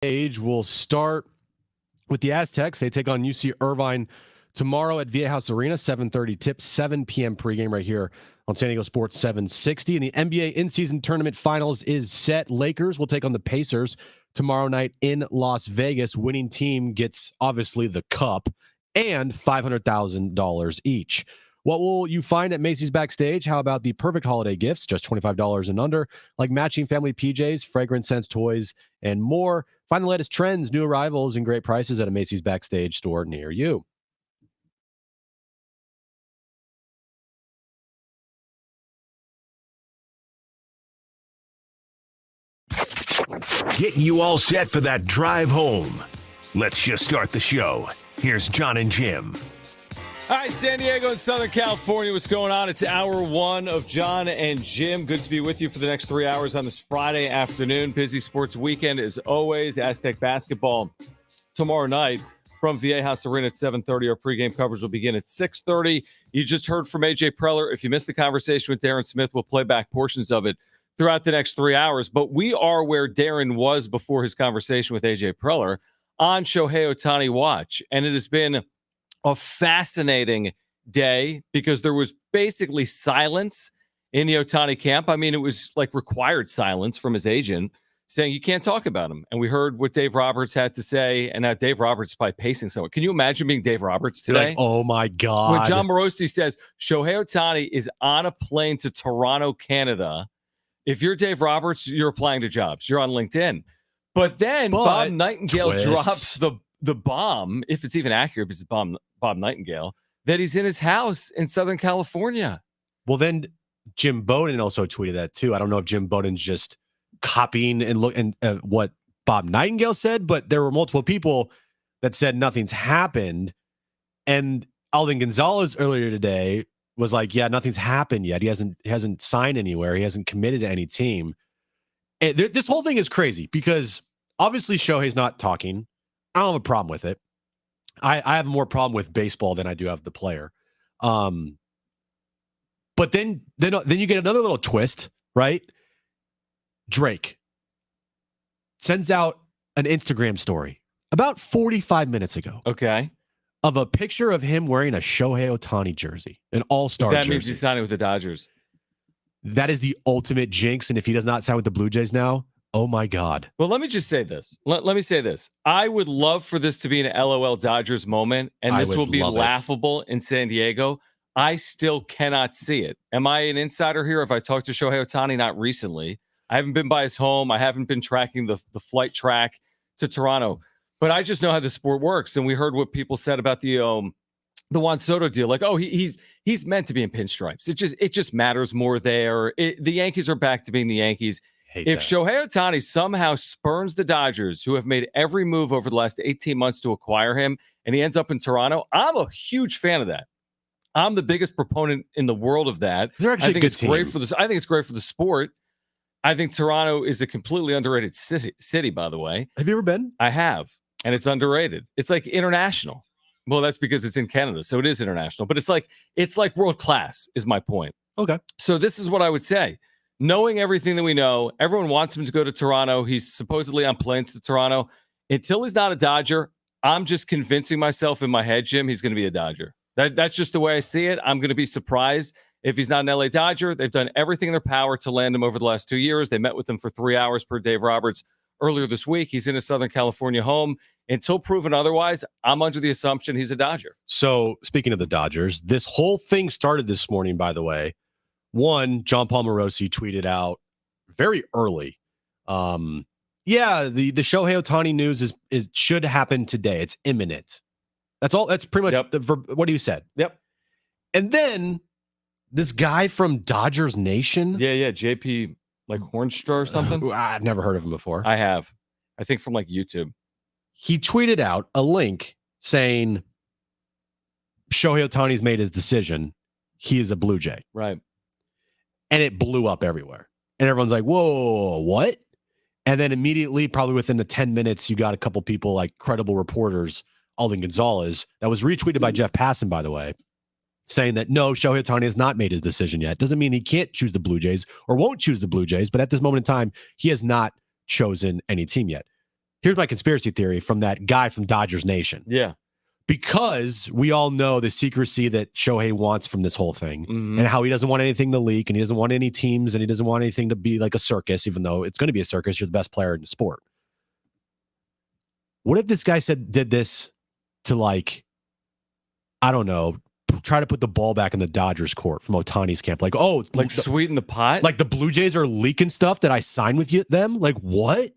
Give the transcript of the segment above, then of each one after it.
Age will start with the Aztecs. They take on UC Irvine tomorrow at Viejas Arena, 7:30 tip, 7 p.m. pregame right here on San Diego Sports 760. And the NBA in-season tournament finals is set. Lakers will take on the Pacers tomorrow night in Las Vegas. Winning team gets, obviously, the cup and $500,000 each. What will you find at Macy's Backstage? How about the perfect holiday gifts, just $25 and under, like matching family PJs, fragrance scents, toys, and more. Find the latest trends, new arrivals, and great prices at a Macy's Backstage store near you. Getting you all set for that drive home. Let's just start the show. Here's Jon and Jim. All right, San Diego and Southern California, what's going on? It's hour one of Jon and Jim. Good to be with you for the next 3 hours on this Friday afternoon. Busy sports weekend as always. Aztec basketball tomorrow night from Viejas Arena at 7:30. Our pregame coverage will begin at 6:30. You just heard from AJ Preller. If you missed the conversation with Darren Smith, we'll play back portions of it throughout the next 3 hours. But we are where Darren was before his conversation with AJ Preller on Shohei Ohtani watch. And it has been a fascinating day because there was basically silence in the Ohtani camp. I mean, it was like required silence from his agent saying you can't talk about him. And we heard what Dave Roberts had to say, and now Dave Roberts is probably pacing someone. Can you imagine being Dave Roberts today? Like, oh my God. When John Morosi says Shohei Ohtani is on a plane to Toronto, Canada, if you're Dave Roberts, you're applying to jobs. You're on LinkedIn. But then Bob Nightingale drops the bomb, if it's even accurate, because it's Bob Nightingale, that he's in his house in Southern California. Well, then Jim Bowden also tweeted that too. I don't know if Jim Bowden's just copying and what Bob Nightingale said, but there were multiple people that said nothing's happened. And Alden Gonzalez earlier today was like, yeah, nothing's happened yet. He hasn't signed anywhere. He hasn't committed to any team. And this whole thing is crazy because obviously Shohei's not talking. I don't have a problem with it. I have more problem with baseball than I do have the player. But then you get another little twist, right? Drake sends out an Instagram story about 45 minutes ago. Okay. Of a picture of him wearing a Shohei Ohtani jersey, an all-star jersey. That means he's signing with the Dodgers. That is the ultimate jinx. And if he does not sign with the Blue Jays now, oh my God. Well, let me just say this. Let me say this. I would love for this to be an LOL Dodgers moment, and this will be laughable in San Diego. I still cannot see it. Am I an insider here? If I talked to Shohei Ohtani, not recently. I haven't been by his home. I haven't been tracking the flight track to Toronto. But I just know how the sport works. And we heard what people said about the Juan Soto deal. Like, oh, he's meant to be in pinstripes. It just matters more there. The Yankees are back to being the Yankees. If Shohei Ohtani somehow spurns the Dodgers, who have made every move over the last 18 months to acquire him, and he ends up in Toronto, I'm a huge fan of that. I'm the biggest proponent in the world of that. They're actually I think it's great for this. I think it's great for the sport. I think Toronto is a completely underrated city, by the way. Have you ever been? I have, and it's underrated. It's like international. Well, that's because it's in Canada, so it is international. But it's like world class is my point. Okay. So this is what I would say. Knowing everything that we know, everyone wants him to go to Toronto. He's supposedly on planes to Toronto. Until he's not a Dodger, I'm just convincing myself in my head, Jim, he's going to be a Dodger. That's just the way I see it. I'm going to be surprised if he's not an LA Dodger. They've done everything in their power to land him over the last 2 years. They met with him for 3 hours per Dave Roberts earlier this week. He's in his Southern California home. Until proven otherwise, I'm under the assumption he's a Dodger. So speaking of the Dodgers, this whole thing started this morning, by the way. One, John Paul Morosi tweeted out very early. The Shohei Ohtani news is should happen today. It's imminent. That's all. That's pretty much what he said. Yep. And then this guy from Dodgers Nation. Yeah. JP like Hornstra or something. I've never heard of him before. I have. I think from like YouTube. He tweeted out a link saying Shohei Ohtani's made his decision. He is a Blue Jay. Right. And it blew up everywhere. And everyone's like, whoa, what? And then immediately, probably within the 10 minutes, you got a couple people like credible reporters, Alden Gonzalez, that was retweeted by Jeff Passan, by the way, saying that no, Shohei Ohtani has not made his decision yet. Doesn't mean he can't choose the Blue Jays or won't choose the Blue Jays, but at this moment in time, he has not chosen any team yet. here's my conspiracy theory from that guy from Dodgers Nation. Yeah. Because we all know the secrecy that Shohei wants from this whole thing and how he doesn't want anything to leak and he doesn't want any teams and he doesn't want anything to be like a circus, even though it's going to be a circus. You're the best player in the sport. What if this guy did this to, like, I don't know, try to put the ball back in the Dodgers court from Ohtani's camp? Like, oh, like sweeten the pot? Like the Blue Jays are leaking stuff that I signed with them? Like, what?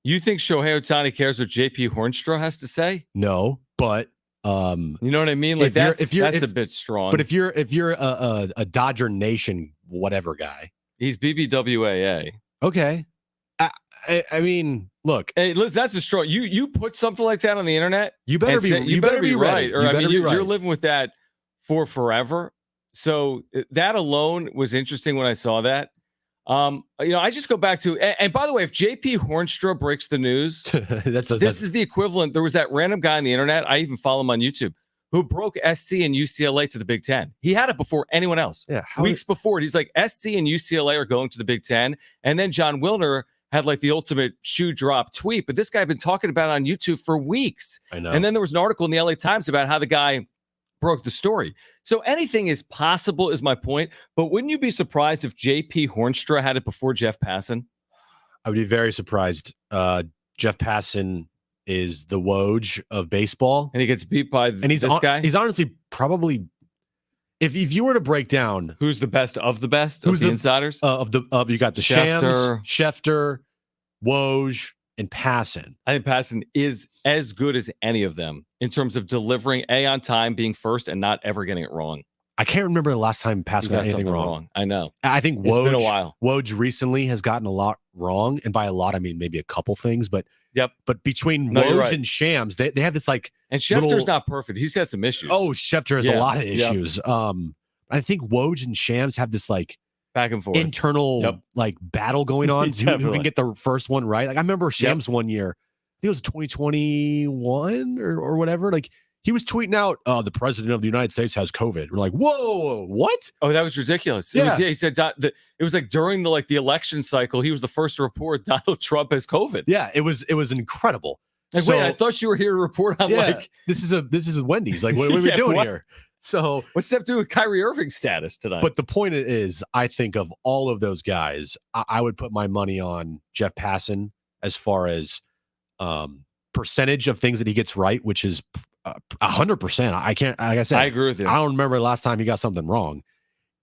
You think Shohei Ohtani cares what JP Hornstra has to say? No, but you know what I mean? Like that's a bit strong. But if you're a Dodger Nation whatever guy, he's BBWAA. Okay, I mean, look, hey, listen, that's a strong. You put something like that on the internet, you better be right, or you're right. living with that for forever. So that alone was interesting when I saw that. I just go back to, and by the way, if JP Hornstra breaks the news, this is the equivalent. There was that random guy on the internet. I even follow him on YouTube who broke SC and UCLA to the Big Ten. He had it before anyone else. Yeah, weeks before. He's like, SC and UCLA are going to the Big Ten. And then John Wilner had like the ultimate shoe drop tweet, but this guy had been talking about it on YouTube for weeks. I know. And then there was an article in the LA Times about how the guy broke the story. So anything is possible is my point. But wouldn't you be surprised if JP Hornstra had it before Jeff Passan? I would be very surprised. Jeff Passan is the Woj of baseball. And he gets beat by this guy? He's honestly probably, if you were to break down who's the best of the best of the insiders? You got the Shams, Schefter, Woj, and Passan. I think Passan is as good as any of them in terms of delivering on time, being first, and not ever getting it wrong. I can't remember the last time Passan got anything wrong. I know. I think it's been a while. Woj recently has gotten a lot wrong, and by a lot I mean maybe a couple things. But But between Woj and Shams, they have this like. And Schefter's not perfect. He's had some issues. Oh, Schefter has a lot of issues. I think Woj and Shams have this like back and forth internal like battle going on. who can get the first one right? Like I remember Shams one year. I think it was 2021 or whatever. Like he was tweeting out, "The president of the United States has COVID." We're like, "Whoa, what?" Oh, that was ridiculous. He said it was like during the election cycle. He was the first to report Donald Trump has COVID. Yeah, it was incredible. Like, wait, I thought you were here to report on this is Wendy's. Like, what are we doing here? So what's that do with Kyrie Irving's status tonight? But the point is, I think of all of those guys, I would put my money on Jeff Passan as far as percentage of things that he gets right, which is 100%. I can't, like I said, I agree with you. I don't remember the last time he got something wrong.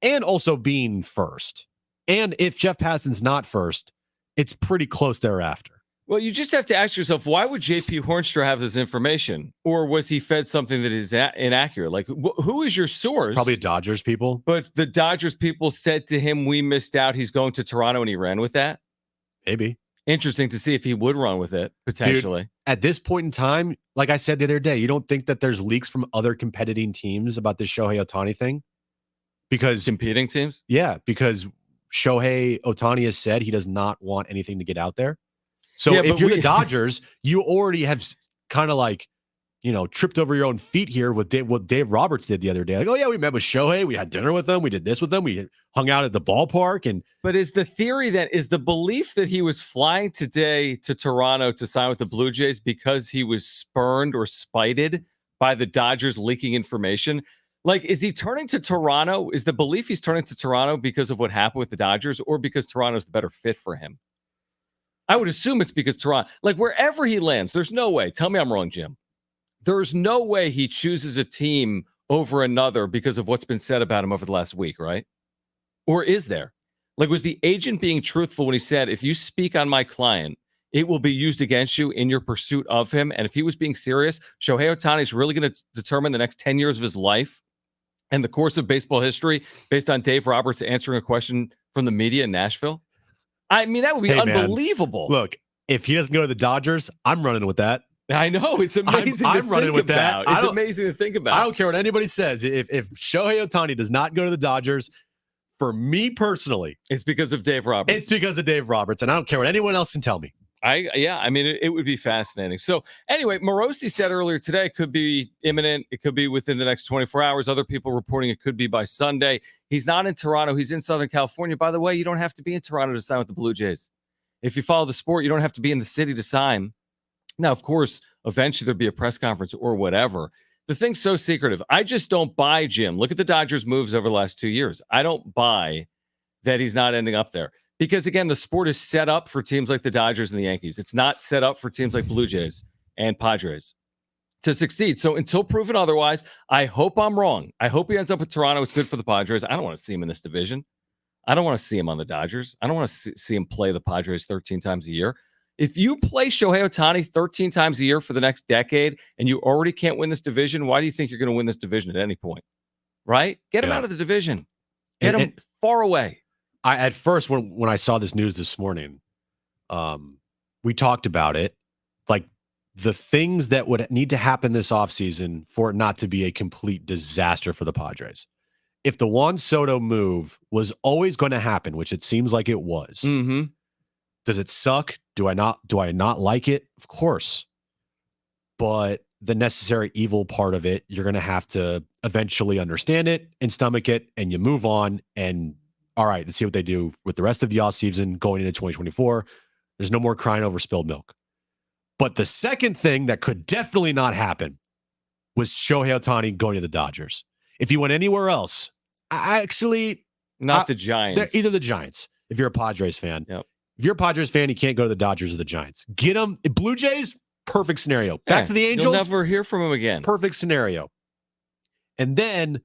And also being first. And if Jeff Passan's not first, it's pretty close thereafter. Well, you just have to ask yourself, why would JP Hornstra have this information? Or was he fed something that is inaccurate? Like, who is your source? Probably Dodgers people. But the Dodgers people said to him, we missed out. He's going to Toronto, and he ran with that? Maybe. Interesting to see if he would run with it, potentially. Dude, at this point in time, like I said the other day, you don't think that there's leaks from other competing teams about this Shohei Ohtani thing? Because competing teams? Yeah, because Shohei Ohtani has said he does not want anything to get out there. So if you're the Dodgers, you already have kind of like, tripped over your own feet here with what Dave Roberts did the other day. Like, oh yeah, we met with Shohei, we had dinner with him, we did this with them, we hung out at the ballpark. But is the belief that he was flying today to Toronto to sign with the Blue Jays because he was spurned or spited by the Dodgers leaking information? Like, is he turning to Toronto? Is the belief he's turning to Toronto because of what happened with the Dodgers, or because Toronto's the better fit for him? I would assume it's because Toronto, like wherever he lands, there's no way. Tell me I'm wrong, Jim. There's no way he chooses a team over another because of what's been said about him over the last week, right? Or is there? Like, was the agent being truthful when he said, if you speak on my client, it will be used against you in your pursuit of him? And if he was being serious, Shohei Ohtani is really going to determine the next 10 years of his life and the course of baseball history based on Dave Roberts answering a question from the media in Nashville? I mean, that would be unbelievable. Man, look, if he doesn't go to the Dodgers, I'm running with that. I know. It's amazing I'm running with about. That. It's amazing to think about. I don't care what anybody says. If Shohei Ohtani does not go to the Dodgers, for me personally, it's because of Dave Roberts. It's because of Dave Roberts, and I don't care what anyone else can tell me. I mean, it would be fascinating. So anyway, Morosi said earlier today it could be imminent. It could be within the next 24 hours. Other people reporting it could be by Sunday. He's not in Toronto. He's in Southern California. By the way, you don't have to be in Toronto to sign with the Blue Jays. If you follow the sport, you don't have to be in the city to sign. Now, of course, eventually there'll be a press conference or whatever. The thing's so secretive. I just don't buy, Jim. Look at the Dodgers' moves over the last 2 years. I don't buy that he's not ending up there. Because, again, the sport is set up for teams like the Dodgers and the Yankees. It's not set up for teams like Blue Jays and Padres to succeed. So until proven otherwise, I hope I'm wrong. I hope he ends up with Toronto. It's good for the Padres. I don't want to see him in this division. I don't want to see him on the Dodgers. I don't want to see him play the Padres 13 times a year. If you play Shohei Ohtani 13 times a year for the next decade and you already can't win this division, why do you think you're going to win this division at any point? Right? Get him out of the division. Get him far away. At first, when I saw this news this morning, we talked about it. Like the things that would need to happen this offseason for it not to be a complete disaster for the Padres. If the Juan Soto move was always going to happen, which it seems like it was, does it suck? Do I not like it? Of course. But the necessary evil part of it, you're going to have to eventually understand it and stomach it, and you move on. And all right, let's see what they do with the rest of the offseason going into 2024. There's no more crying over spilled milk. But the second thing that could definitely not happen was Shohei Ohtani going to the Dodgers. If he went anywhere else, the Giants. Either the Giants, if you're a Padres fan. Yep. If you're a Padres fan, you can't go to the Dodgers or the Giants. Get them. Blue Jays, perfect scenario. Back to the Angels. You'll never hear from him again. Perfect scenario. And then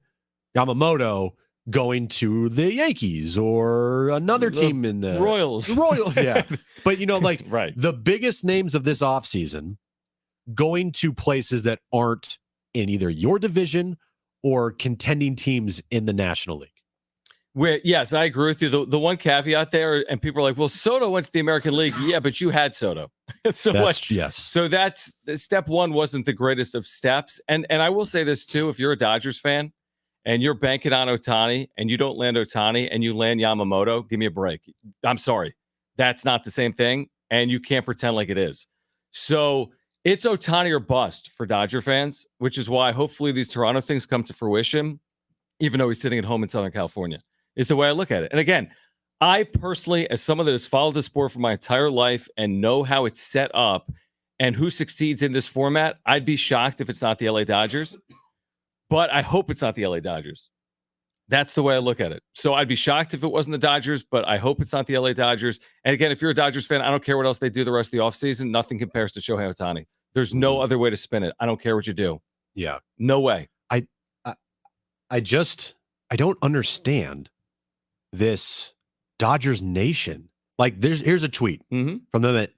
Yamamoto going to the Yankees or another team in the Royals. Yeah. But, right. The biggest names of this offseason going to places that aren't in either your division or contending teams in the National League. Yes, I agree with you. The one caveat there, and people are like, well, Soto went to the American League. Yeah, but you had Soto. Yes. So that's step one wasn't the greatest of steps. And I will say this too, if you're a Dodgers fan and you're banking on Ohtani and you don't land Ohtani and you land Yamamoto, give me a break. I'm sorry. That's not the same thing. And you can't pretend like it is. So it's Ohtani or bust for Dodger fans, which is why hopefully these Toronto things come to fruition, even though he's sitting at home in Southern California. Is the way I look at it. And again, I personally, as someone that has followed the sport for my entire life and know how it's set up and who succeeds in this format, I'd be shocked if it's not the LA Dodgers. But I hope it's not the LA Dodgers. That's the way I look at it. So I'd be shocked if it wasn't the Dodgers, but I hope it's not the LA Dodgers. And again, if you're a Dodgers fan, I don't care what else they do the rest of the offseason. Nothing compares to Shohei Ohtani. There's no other way to spin it. I don't care what you do. Yeah. No way. I don't understand this Dodgers Nation. Like here's a tweet from them at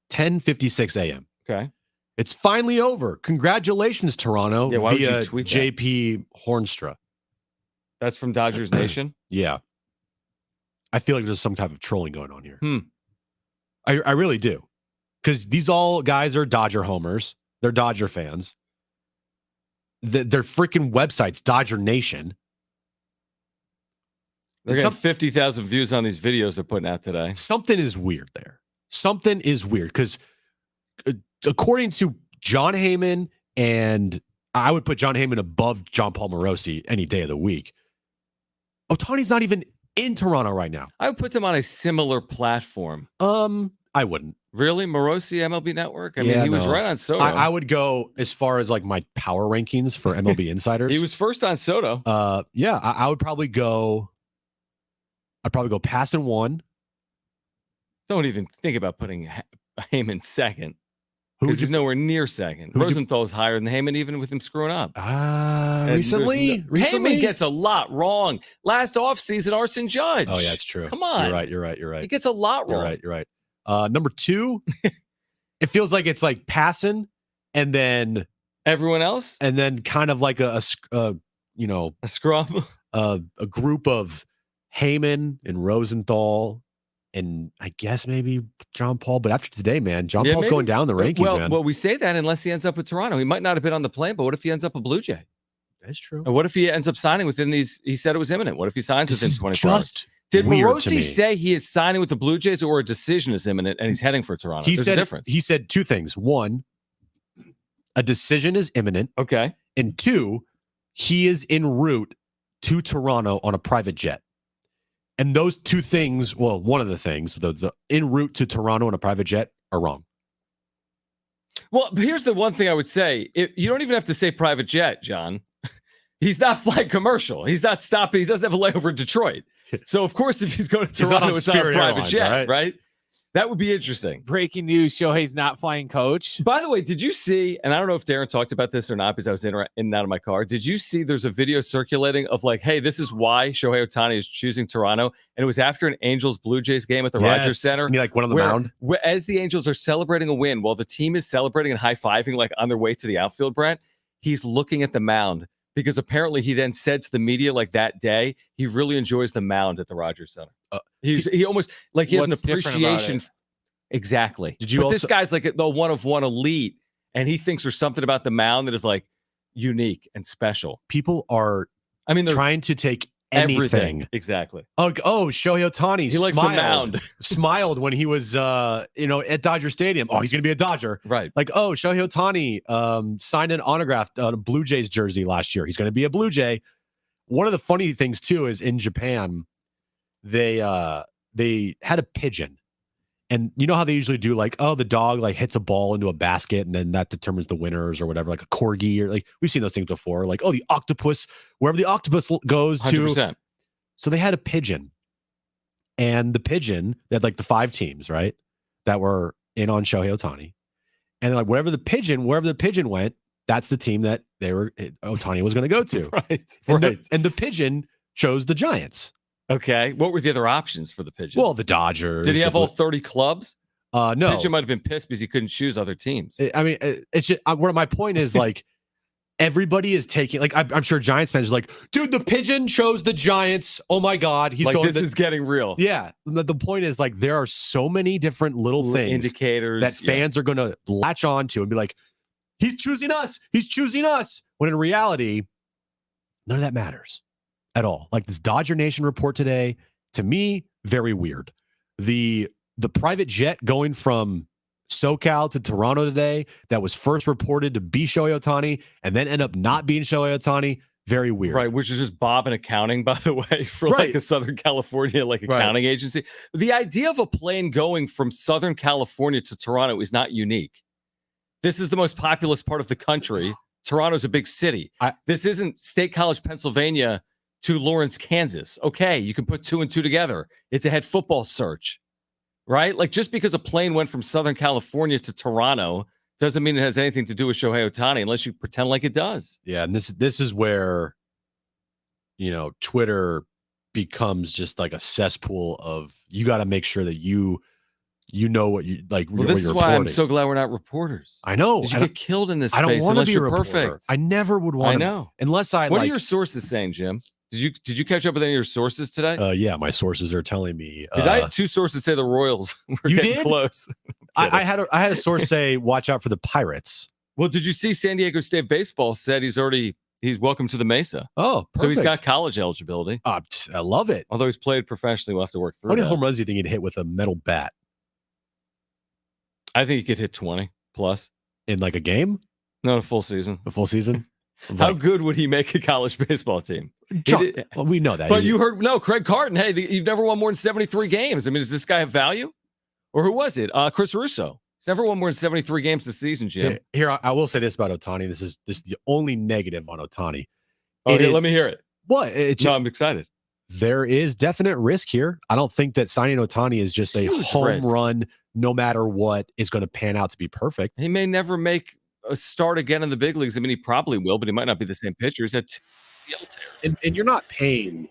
10:56 a.m. Okay. It's finally over. Congratulations, Toronto. Yeah, why via would you tweet JP Hornstra. That's from Dodgers Nation? Yeah. I feel like there's some type of trolling going on here. I really do. Because these all guys are Dodger homers. They're Dodger fans. Their freaking website's Dodger Nation. They're getting 50,000 views on these videos they're putting out today. Something is weird there. Something is weird because according to John Heyman, and I would put John Heyman above John Paul Morosi any day of the week, Ohtani's not even in Toronto right now. I would put them on a similar platform. I wouldn't. Really? Morosi, MLB Network? I mean, he was right on Soto. I would go as far as like my power rankings for MLB insiders. He was first on Soto. Yeah, I would probably go. I'd probably go pass and one. Don't even think about putting Heyman second because he's nowhere near second. Rosenthal's higher than Heyman, even with him screwing up. Recently, Heyman gets a lot wrong. Last offseason, Arson Judge. Oh yeah, it's true. Come on, you're right. He gets a lot wrong. You're right. Number two, it feels like it's like passing, and then everyone else, and then kind of like a scrum, a group of Heyman and Rosenthal, and I guess maybe John Paul. But after today, man, John Paul's going down the rankings, man. Well, we say that unless he ends up with Toronto. He might not have been on the plane, but what if he ends up a Blue Jay? That's true. And what if he ends up signing within these? He said it was imminent. What if he signs within 24 hours? Did Morosi say he is signing with the Blue Jays, or a decision is imminent and he's heading for Toronto? There's a difference. He said two things. One, a decision is imminent. Okay. And two, he is en route to Toronto on a private jet. And those two things, well, one of the things, the en route to Toronto on a private jet, are wrong. Well, here's the one thing I would say. You don't even have to say private jet, John. He's not flying commercial. He's not stopping. He doesn't have a layover in Detroit. So, of course, if he's going to Toronto, it's on a private Airlines, jet, right? That would be interesting. Breaking news, Shohei's not flying coach. By the way, did you see, and I don't know if Darren talked about this or not because I was in and out of my car. Did you see there's a video circulating of like, hey, this is why Shohei Ohtani is choosing Toronto. And it was after an Angels-Blue Jays game at the Rogers Center. You like one on the mound? As the Angels are celebrating a win, while the team is celebrating and high-fiving like on their way to the outfield, Brent, he's looking at the mound because apparently he then said to the media like that day, he really enjoys the mound at the Rogers Center. He almost like he has an appreciation. Exactly. This guy's like the one of one elite, and he thinks there's something about the mound that is like unique and special. People are, they're trying to take anything. Everything. Exactly. Oh, Shohei Ohtani. He likes the mound. Smiled when he was, at Dodger Stadium. Oh, he's going to be a Dodger. Right. Like, Shohei Ohtani signed an autograph on a Blue Jays jersey last year. He's going to be a Blue Jay. One of the funny things too is in Japan, they had a pigeon. And you know how they usually do, like, the dog like hits a ball into a basket and then that determines the winners or whatever, like a corgi or like we've seen those things before. Like, the octopus, wherever the octopus goes 100%. to. So they had a pigeon, and the pigeon, they had like the 5 teams, right, that were in on Shohei Ohtani, and like wherever the pigeon went, that's the team that Ohtani was going to go to. Right. And the pigeon chose the Giants. Okay. What were the other options for the pigeon? Well, the Dodgers. Did he have all 30 clubs? No. Pigeon might have been pissed because he couldn't choose other teams. It's just where my point is like everybody is taking, like, I'm sure Giants fans are like, dude, the pigeon chose the Giants. Oh my God. He's like, this is getting real. Yeah. The point is like, there are so many different little things, indicators that fans are going to latch on to and be like, he's choosing us. He's choosing us. When in reality, none of that matters at all. Like this Dodger Nation report today, to me, very weird. The private jet going from SoCal to Toronto today that was first reported to be Shohei Ohtani and then end up not being Shohei Ohtani, very weird. Right, which is just Bob in accounting, by the way, for like a Southern California accounting agency. The idea of a plane going from Southern California to Toronto is not unique. This is the most populous part of the country. Toronto's a big city. This isn't State College, Pennsylvania to Lawrence, Kansas. Okay, you can put 2 and 2 together. It's a head football search, right? Like just because a plane went from Southern California to Toronto doesn't mean it has anything to do with Shohei Ohtani unless you pretend like it does. Yeah, and this is where, Twitter becomes just like a cesspool of you got to make sure that you know what you like. Well, this is why I'm so glad we're not reporters. I know. You get killed in this space. I don't want to be you're a reporter. Perfect. I never would want. I know. Unless I. What are your sources saying, Jim? Did you catch up with any of your sources today? Yeah, my sources are telling me. Because I had 2 sources say the Royals were getting close. I had a source say watch out for the Pirates. Well, did you see San Diego State baseball said he's welcome to the Mesa? Oh, perfect. So he's got college eligibility. I love it. Although he's played professionally, we'll have to work through. How many home runs do you think he'd hit with a metal bat? I think he could hit 20 plus in like a game. No, a full season. A full season. How good would he make a college baseball team? Well, we know that. But you heard, Craig Carton, hey, you've never won more than 73 games. I mean, does this guy have value? Or who was it? Chris Russo. He's never won more than 73 games this season, Jim. Here, I will say this about Ohtani. This is the only negative on Ohtani. Okay, let me hear it. What? I'm excited. There is definite risk here. I don't think that signing Ohtani is just a home run, no matter what, is going to pan out to be perfect. He may never make a start again in the big leagues. I mean, he probably will, but he might not be the same pitcher. He's had 2 ACL tears. And you're not paying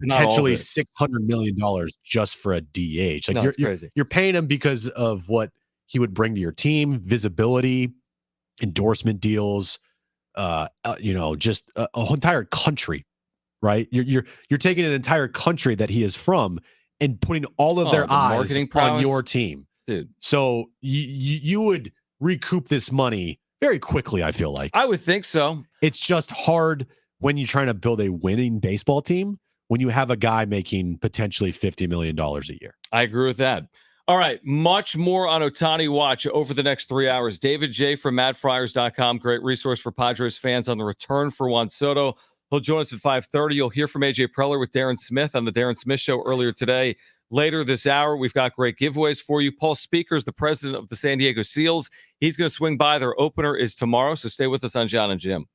potentially $600 million just for a DH. Like it's crazy. You're paying him because of what he would bring to your team, visibility, endorsement deals, just a whole entire country, right? You're taking an entire country that he is from and putting all of their eyes on your team, dude. So you would recoup this money very quickly. I feel like I would think so. It's just hard when you're trying to build a winning baseball team when you have a guy making potentially $50 million a year. I agree with that. All right, much more on Ohtani Watch over the next 3 hours. David J. from MadFriars.com, great resource for Padres fans on the return for Juan Soto. He'll join us at 5:30. You'll hear from AJ Preller with Darren Smith on the Darren Smith Show earlier today. later this hour. We've got great giveaways for you. Paul Speakers, the president of the San Diego Seals, he's going to swing by. Their opener is tomorrow, so stay with us on Jon and Jim.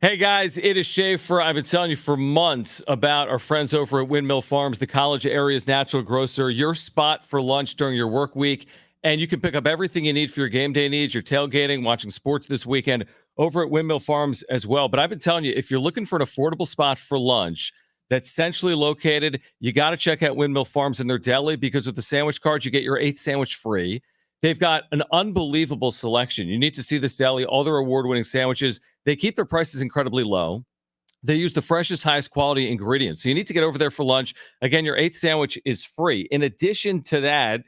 Hey guys, it is Schaefer. I've been telling you for months about our friends over at Windmill Farms, the college area's natural grocer, your spot for lunch during your work week. And you can pick up everything you need for your game day needs, your tailgating, watching sports this weekend over at Windmill Farms as well. But I've been telling you, if you're looking for an affordable spot for lunch that's centrally located, you got to check out Windmill Farms and their deli, because with the sandwich card, you get your 8th sandwich free. They've got an unbelievable selection. You need to see this deli, all their award-winning sandwiches. They keep their prices incredibly low. They use the freshest, highest quality ingredients. So you need to get over there for lunch. Again, your 8th sandwich is free. In addition to that,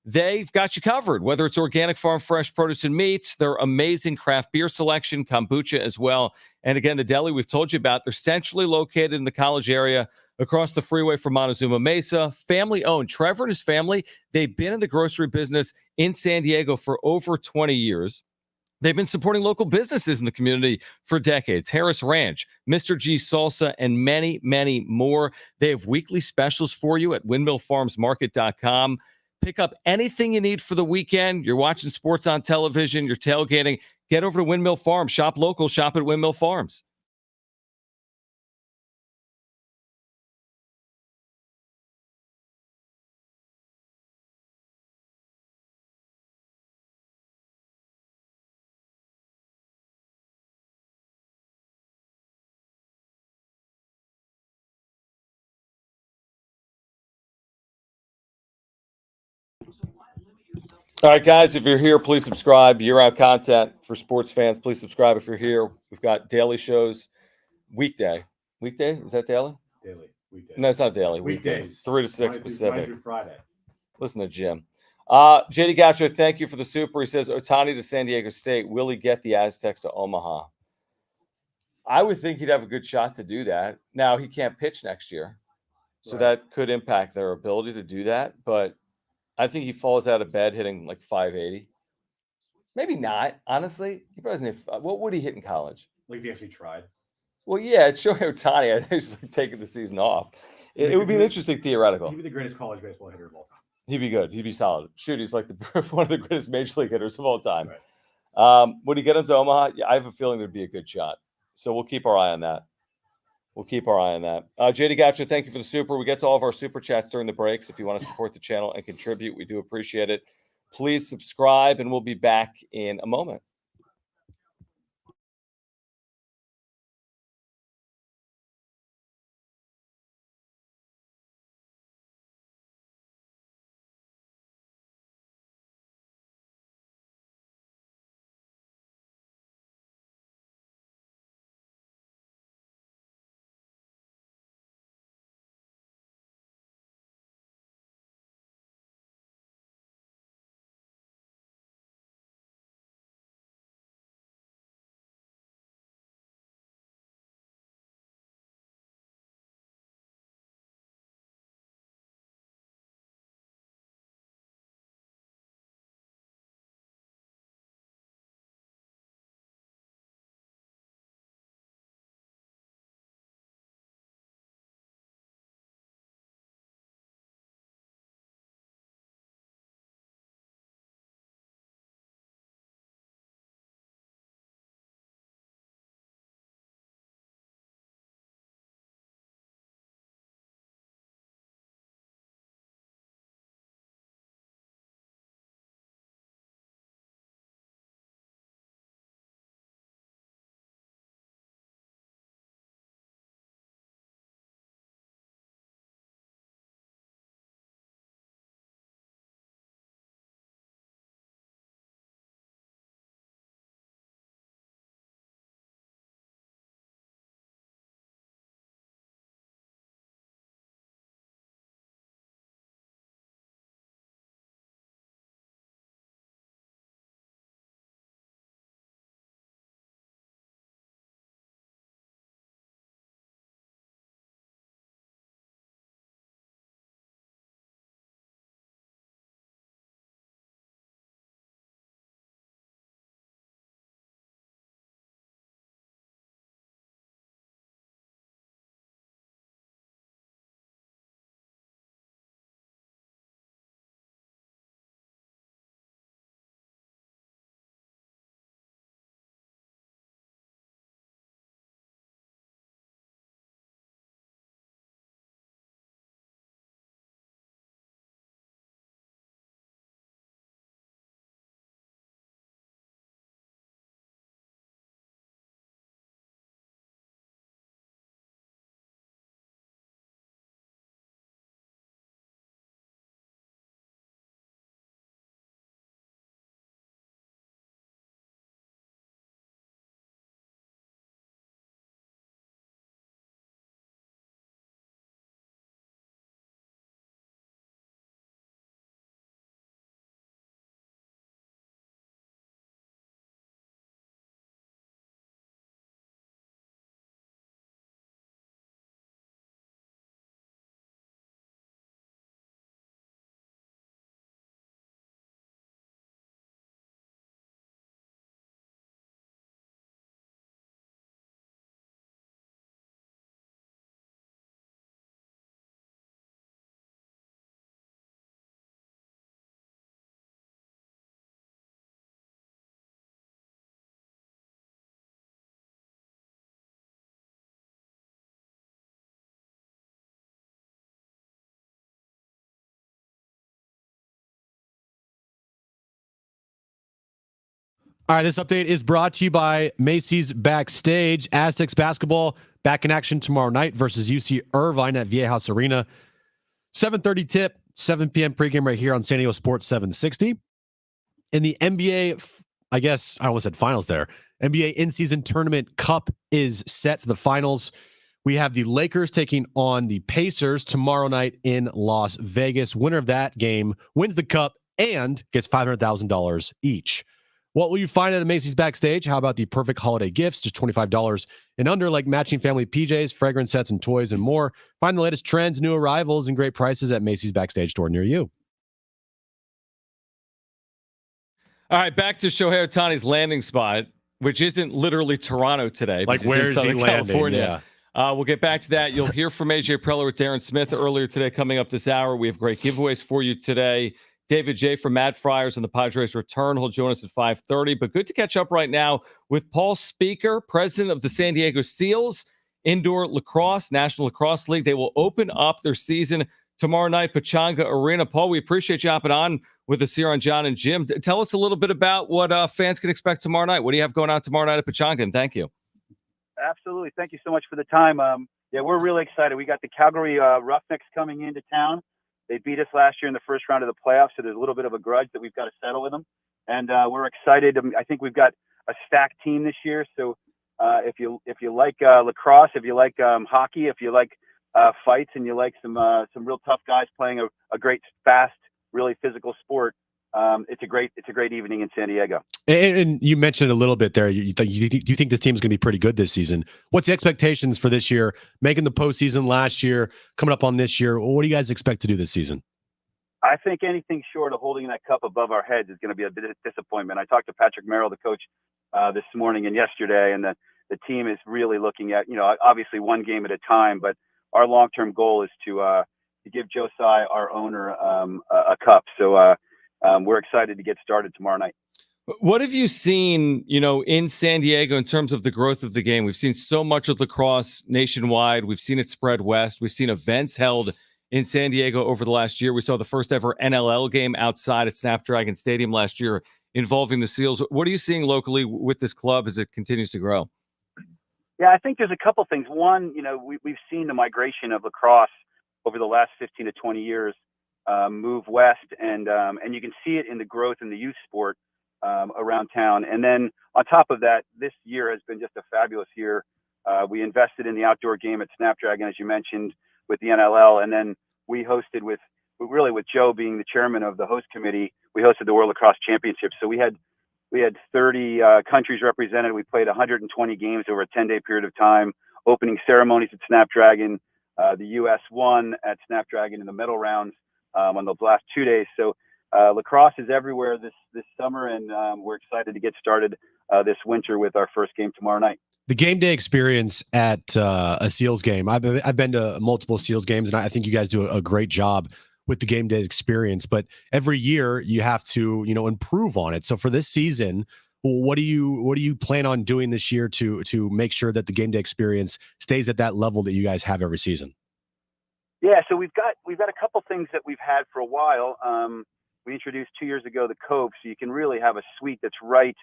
they've got you covered, whether it's organic farm fresh produce and meats, their amazing craft beer selection, kombucha as well. And again, the deli we've told you about, they're centrally located in the college area across the freeway from Montezuma Mesa. Family owned. Trevor and his family, they've been in the grocery business in San Diego for over 20 years. They've been supporting local businesses in the community for decades. Harris Ranch, Mr. G Salsa, and many, many more. They have weekly specials for you at windmillfarmsmarket.com. Pick up anything you need for the weekend. You're watching sports on television, you're tailgating. Get over to Windmill Farms. Shop local, shop at Windmill Farms. All right, guys, if you're here, please subscribe. Year-round content for sports fans. Please subscribe if you're here. We've got daily shows, weekday. Weekday? Is that daily? Daily. Weekday. No, it's not daily. Weekdays. 3 to 6 Monday Pacific. through Friday. Listen to Jim. JD Gotcha, thank you for the super. He says, Ohtani to San Diego State. Will he get the Aztecs to Omaha? I would think he'd have a good shot to do that. Now, he can't pitch next year, so Right. that could impact their ability to do that. But I think he falls out of bed hitting like 580. Maybe not, honestly. He probably doesn't have, what would he hit in college? Like he actually tried. Well, yeah, it's Shohei Ohtani. I think he's like taking the season off. It would be an interesting theoretical. He'd be the greatest college baseball hitter of all time. He'd be good. He'd be solid. Shoot, he's like one of the greatest major league hitters of all time. Right. Would he get into Omaha? Yeah, I have a feeling there'd be a good shot. So we'll keep our eye on that. JD Gotcha, thank you for the super. We get to all of our super chats during the breaks. If you want to support the channel and contribute, we do appreciate it. Please subscribe, and we'll be back in a moment. All right, this update is brought to you by Macy's Backstage. Aztecs basketball back in action tomorrow night versus UC Irvine at Viejas Arena. 7:30 tip, 7 p.m. pregame right here on San Diego Sports 760. In the NBA, I guess I almost said finals there. NBA in-season tournament cup is set for the finals. We have the Lakers taking on the Pacers tomorrow night in Las Vegas. Winner of that game wins the cup and gets $500,000 each. What will you find at a Macy's Backstage? How about the perfect holiday gifts? Just $25 and under, like matching family PJs, fragrance sets, and toys and more. Find the latest trends, new arrivals, and great prices at Macy's Backstage store near you. All right, back to Shohei Ohtani's landing spot, which isn't literally Toronto today. Like, where is he landing? California. Yeah. We'll get back to that. You'll hear from AJ Preller with Darren Smith earlier today coming up this hour. We have great giveaways for you today. David J. from Mad Friars and the Padres return. He'll join us at 5:30. But good to catch up right now with Paul Speaker, president of the San Diego Seals, Indoor Lacrosse, National Lacrosse League. They will open up their season tomorrow night, Pechanga Arena. Paul, we appreciate you hopping on with us here on Jon and Jim. Tell us a little bit about what fans can expect tomorrow night. What do you have going on tomorrow night at Pechanga? And thank you. Absolutely. Thank you so much for the time. Yeah, we're really excited. We got the Calgary Roughnecks coming into town. They beat us last year in the first round of the playoffs, so there's a little bit of a grudge that we've got to settle with them. And we're excited. I think we've got a stacked team this year. So if you like lacrosse, if you like hockey, if you like fights, and you like some real tough guys playing a great, fast, really physical sport, it's a great evening in San Diego. And you mentioned a little bit there. You think this team is going to be pretty good this season. What's the expectations for this year? Making the postseason last year, coming up on this year. What do you guys expect to do this season? I think anything short of holding that cup above our heads is going to be a bit of disappointment. I talked to Patrick Merrill, the coach, this morning and yesterday, and the team is really looking at, obviously one game at a time, but our long-term goal is to give Josiah, our owner, a cup. So we're excited to get started tomorrow night. What have you seen, in San Diego in terms of the growth of the game? We've seen so much of lacrosse nationwide. We've seen it spread west. We've seen events held in San Diego over the last year. We saw the first ever NLL game outside at Snapdragon Stadium last year involving the Seals. What are you seeing locally with this club as it continues to grow? Yeah, I think there's a couple things. One, we've seen the migration of lacrosse over the last 15 to 20 years move west, and you can see it in the growth in the youth sport around town. And then on top of that, this year has been just a fabulous year. We invested in the outdoor game at Snapdragon, as you mentioned, with the NLL, and then we hosted with Joe being the chairman of the host committee, we hosted the World Lacrosse Championship. So we had 30 countries represented. We played 120 games over a 10-day period of time, opening ceremonies at Snapdragon. The U.S. won at Snapdragon in the medal rounds on those last 2 days. So lacrosse is everywhere this summer, and we're excited to get started this winter with our first game tomorrow night. The game day experience at a Seals game. I've been to multiple Seals games, and I think you guys do a great job with the game day experience. But every year you have to, improve on it. So for this season, what do you plan on doing this year to make sure that the game day experience stays at that level that you guys have every season? Yeah, so we've got a couple things that we've had for a while. We introduced 2 years ago the Cove, so you can really have a suite that's right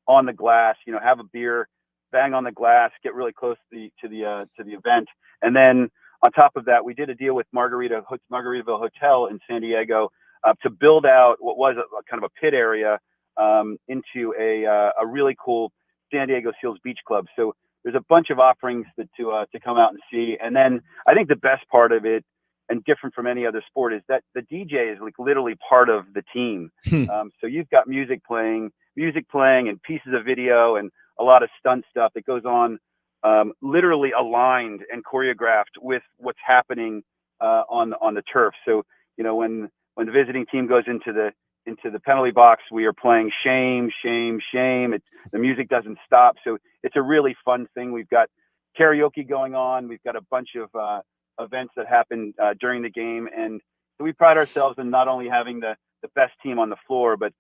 on the glass. Have a beer, bang on the glass, get really close to the event, and then on top of that, we did a deal with Margaritaville Hotel in San Diego to build out what was a kind of a pit area into a really cool San Diego Seals Beach Club. So there's a bunch of offerings to come out and see. And then I think the best part of it, and different from any other sport, is that the DJ is like literally part of the team. So you've got music playing and pieces of video and a lot of stunt stuff that goes on, literally aligned and choreographed with what's happening on the turf. So when the visiting team goes into the penalty box, we are playing shame, shame, shame. The music doesn't stop. So it's a really fun thing. We've got karaoke going on. We've got a bunch of events that happen during the game, and so we pride ourselves in not only having the best team on the floor, but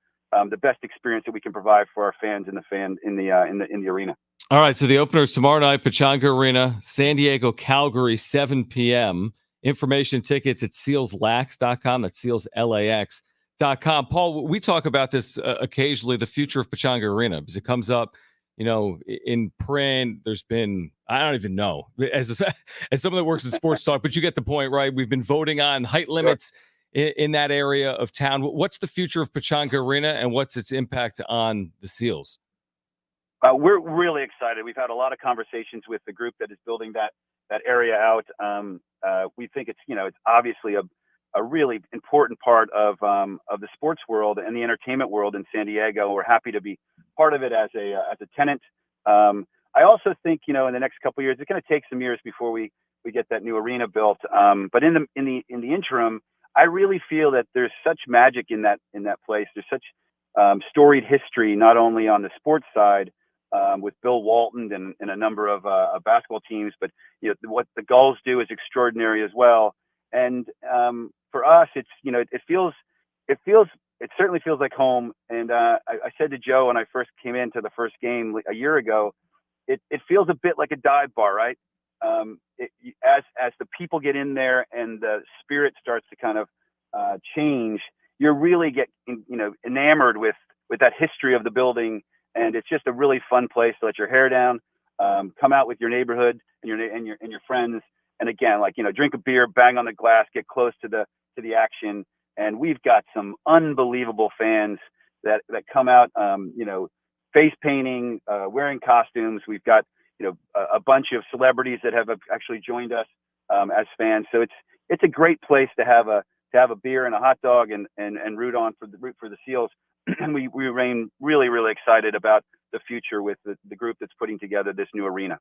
the best experience that we can provide for our fans in the arena. All right, so the openers tomorrow night, Pechanga Arena, San Diego, Calgary, 7 p.m. Information tickets at sealslax.com. That's sealslax.com. Paul, we talk about this occasionally, the future of Pechanga Arena, because it comes up, in print. There's been, I don't even know, as someone that works in sports talk, but you get the point, right? We've been voting on height limits in that area of town. What's the future of Pechanga Arena, and what's its impact on the Seals? We're really excited. We've had a lot of conversations with the group that is building that area out. We think it's obviously a really important part of the sports world and the entertainment world in San Diego. We're happy to be part of it as a tenant. I also think in the next couple of years, it's going to take some years before we get that new arena built. But in the interim, I really feel that there's such magic in that place. There's such storied history, not only on the sports side with Bill Walton and a number of basketball teams, but what the Gulls do is extraordinary as well. And for us, it's it certainly feels like home. And I said to Joe when I first came into the first game a year ago, it feels a bit like a dive bar, right? As the people get in there and the spirit starts to kind of change, you really get enamored with that history of the building, and it's just a really fun place to let your hair down, come out with your neighborhood and your friends, and again, drink a beer, bang on the glass, get close to the action. And we've got some unbelievable fans that come out, face painting, wearing costumes. We've got a bunch of celebrities that have actually joined us as fans. So it's a great place to have a beer and a hot dog and root for the Seals. And we remain really, really excited about the future with the group that's putting together this new arena.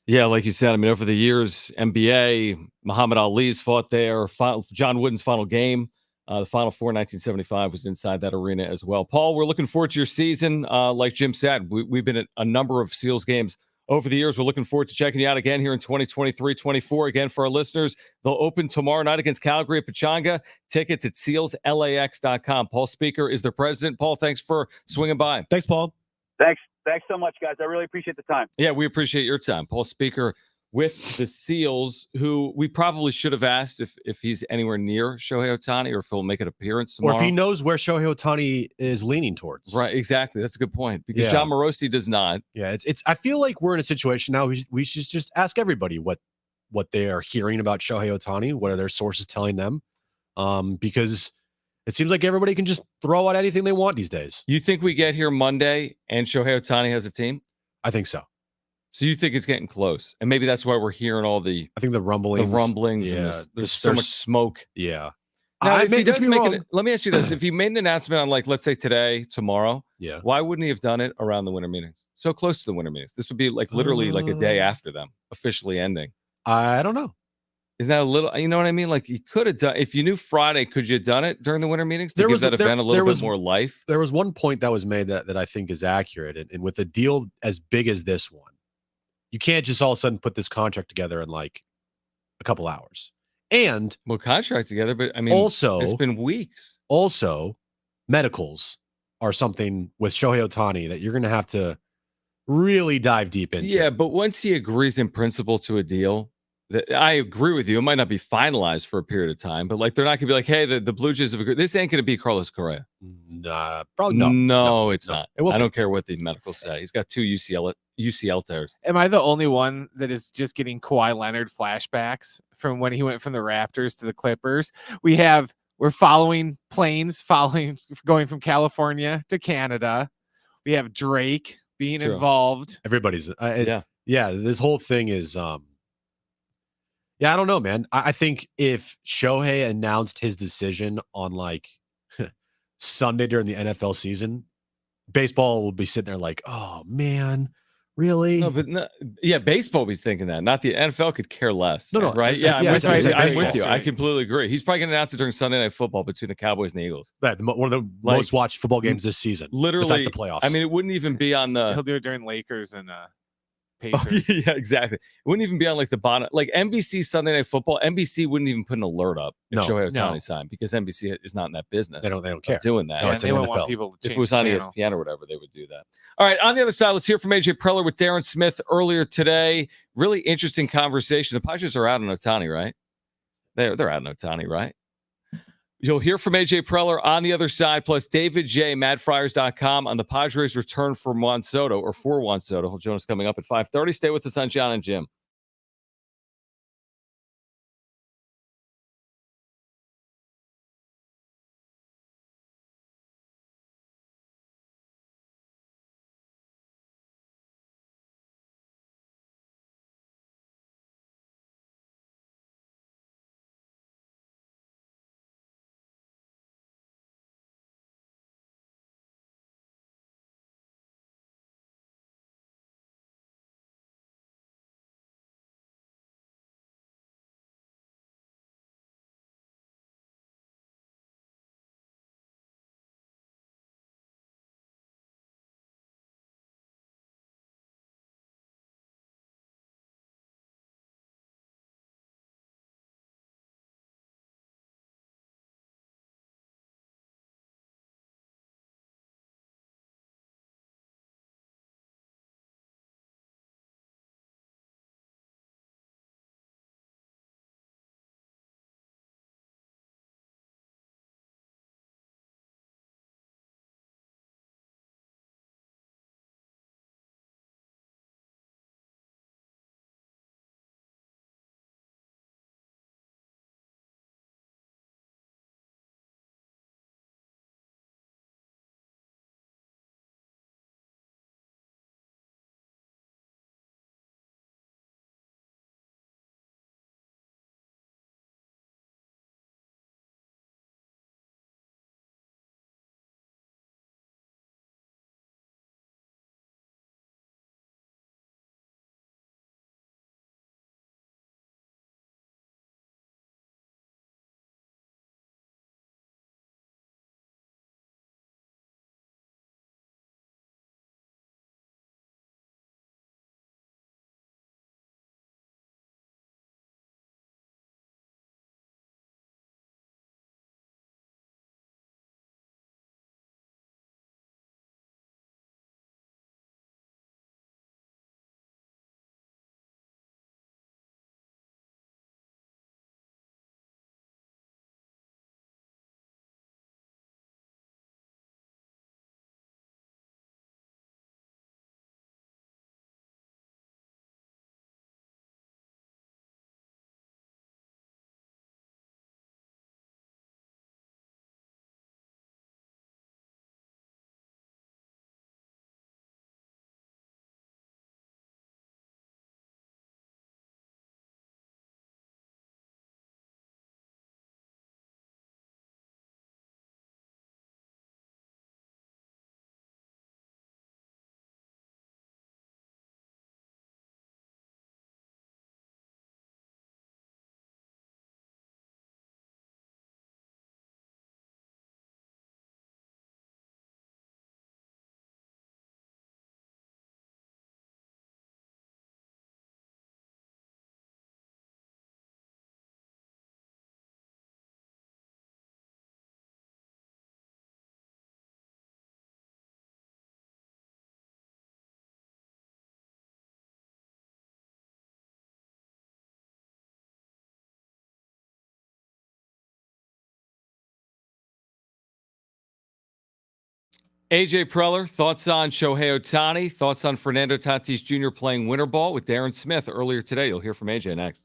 Yeah, like you said, over the years, NBA, Muhammad Ali's fought there. John Wooden's final game, the Final Four 1975 was inside that arena as well. Paul, we're looking forward to your season. Like Jim said, we've been at a number of Seals games over the years. We're looking forward to checking you out again here in 2023-24. Again, for our listeners, they'll open tomorrow night against Calgary at Pechanga. Tickets at sealslax.com. Paul Speaker is their president. Paul, thanks for swinging by. Thanks, Paul. Thanks so much, guys. I really appreciate the time. Yeah, we appreciate your time. Paul Speaker with the Seals, who we probably should have asked if he's anywhere near Shohei Ohtani or if he'll make an appearance tomorrow. Or if he knows where Shohei Ohtani is leaning towards. Right, exactly. That's a good point. Because John Morosi does not. Yeah, it's. I feel like we're in a situation now we should just ask everybody what they are hearing about Shohei Ohtani, what are their sources telling them? Because it seems like everybody can just throw out anything they want these days. You think we get here Monday and Shohei Ohtani has a team? I think so. So you think it's getting close, and maybe that's why we're hearing all the. I think the rumblings. Yeah, and there's so much smoke. Yeah. Now, if he does make it, let me ask you this: if he made an announcement on, let's say today, tomorrow, why wouldn't he have done it around the winter meetings? So close to the winter meetings. This would be literally a day after them officially ending. I don't know. Isn't that a little? You know what I mean? He could have done. If you knew Friday, could you have done it during the winter meetings to give that event a little bit more life? There was one point that was made that I think is accurate, and with a deal as big as this one, you can't just all of a sudden put this contract together in a couple hours. And contract together, but also it's been weeks. Also, medicals are something with Shohei Ohtani that you're going to have to really dive deep into. Yeah, but once he agrees in principle to a deal, I agree with you. It might not be finalized for a period of time, but they're not going to be like, hey, the Blue Jays have agreed. This ain't going to be Carlos Correa. Nah, probably no. No, it's not. I don't care what the medicals say. He's got 2 UCL tears. Am I the only one that is just getting Kawhi Leonard flashbacks from when he went from the Raptors to the Clippers? We're following planes, going from California to Canada. We have Drake being involved. Everybody's this whole thing is I don't know, man. I think if Shohei announced his decision on Sunday during the NFL season, baseball will be sitting there oh man, really? No, but baseball will be thinking that. Not the NFL could care less. No, right? Yeah, I'm with you. Right. I completely agree. He's probably going to announce it during Sunday Night Football between the Cowboys and the Eagles. Right, one of the most watched football games this season. Literally, the playoffs. It wouldn't even be on the. He'll do it during Lakers and Pacers. Yeah, exactly. It wouldn't even be on the bottom. NBC Sunday Night Football, NBC wouldn't even put an alert up if Shohei Ohtani signed because NBC is not in that business. They don't care doing that. Yeah, they won't want people to change if it was on ESPN or whatever, they would do that. All right, on the other side, let's hear from AJ Preller with Darren Smith earlier today. Really interesting conversation. The Padres are out on Ohtani, right? They're out on Ohtani, right? You'll hear from AJ Preller on the other side, plus David J, madfriars.com on the Padres return for Juan Soto. He'll join us coming up at 5:30. Stay with us on John and Jim. AJ Preller, thoughts on Shohei Ohtani, thoughts on Fernando Tatis Jr. playing winter ball with Darren Smith earlier today. You'll hear from AJ next.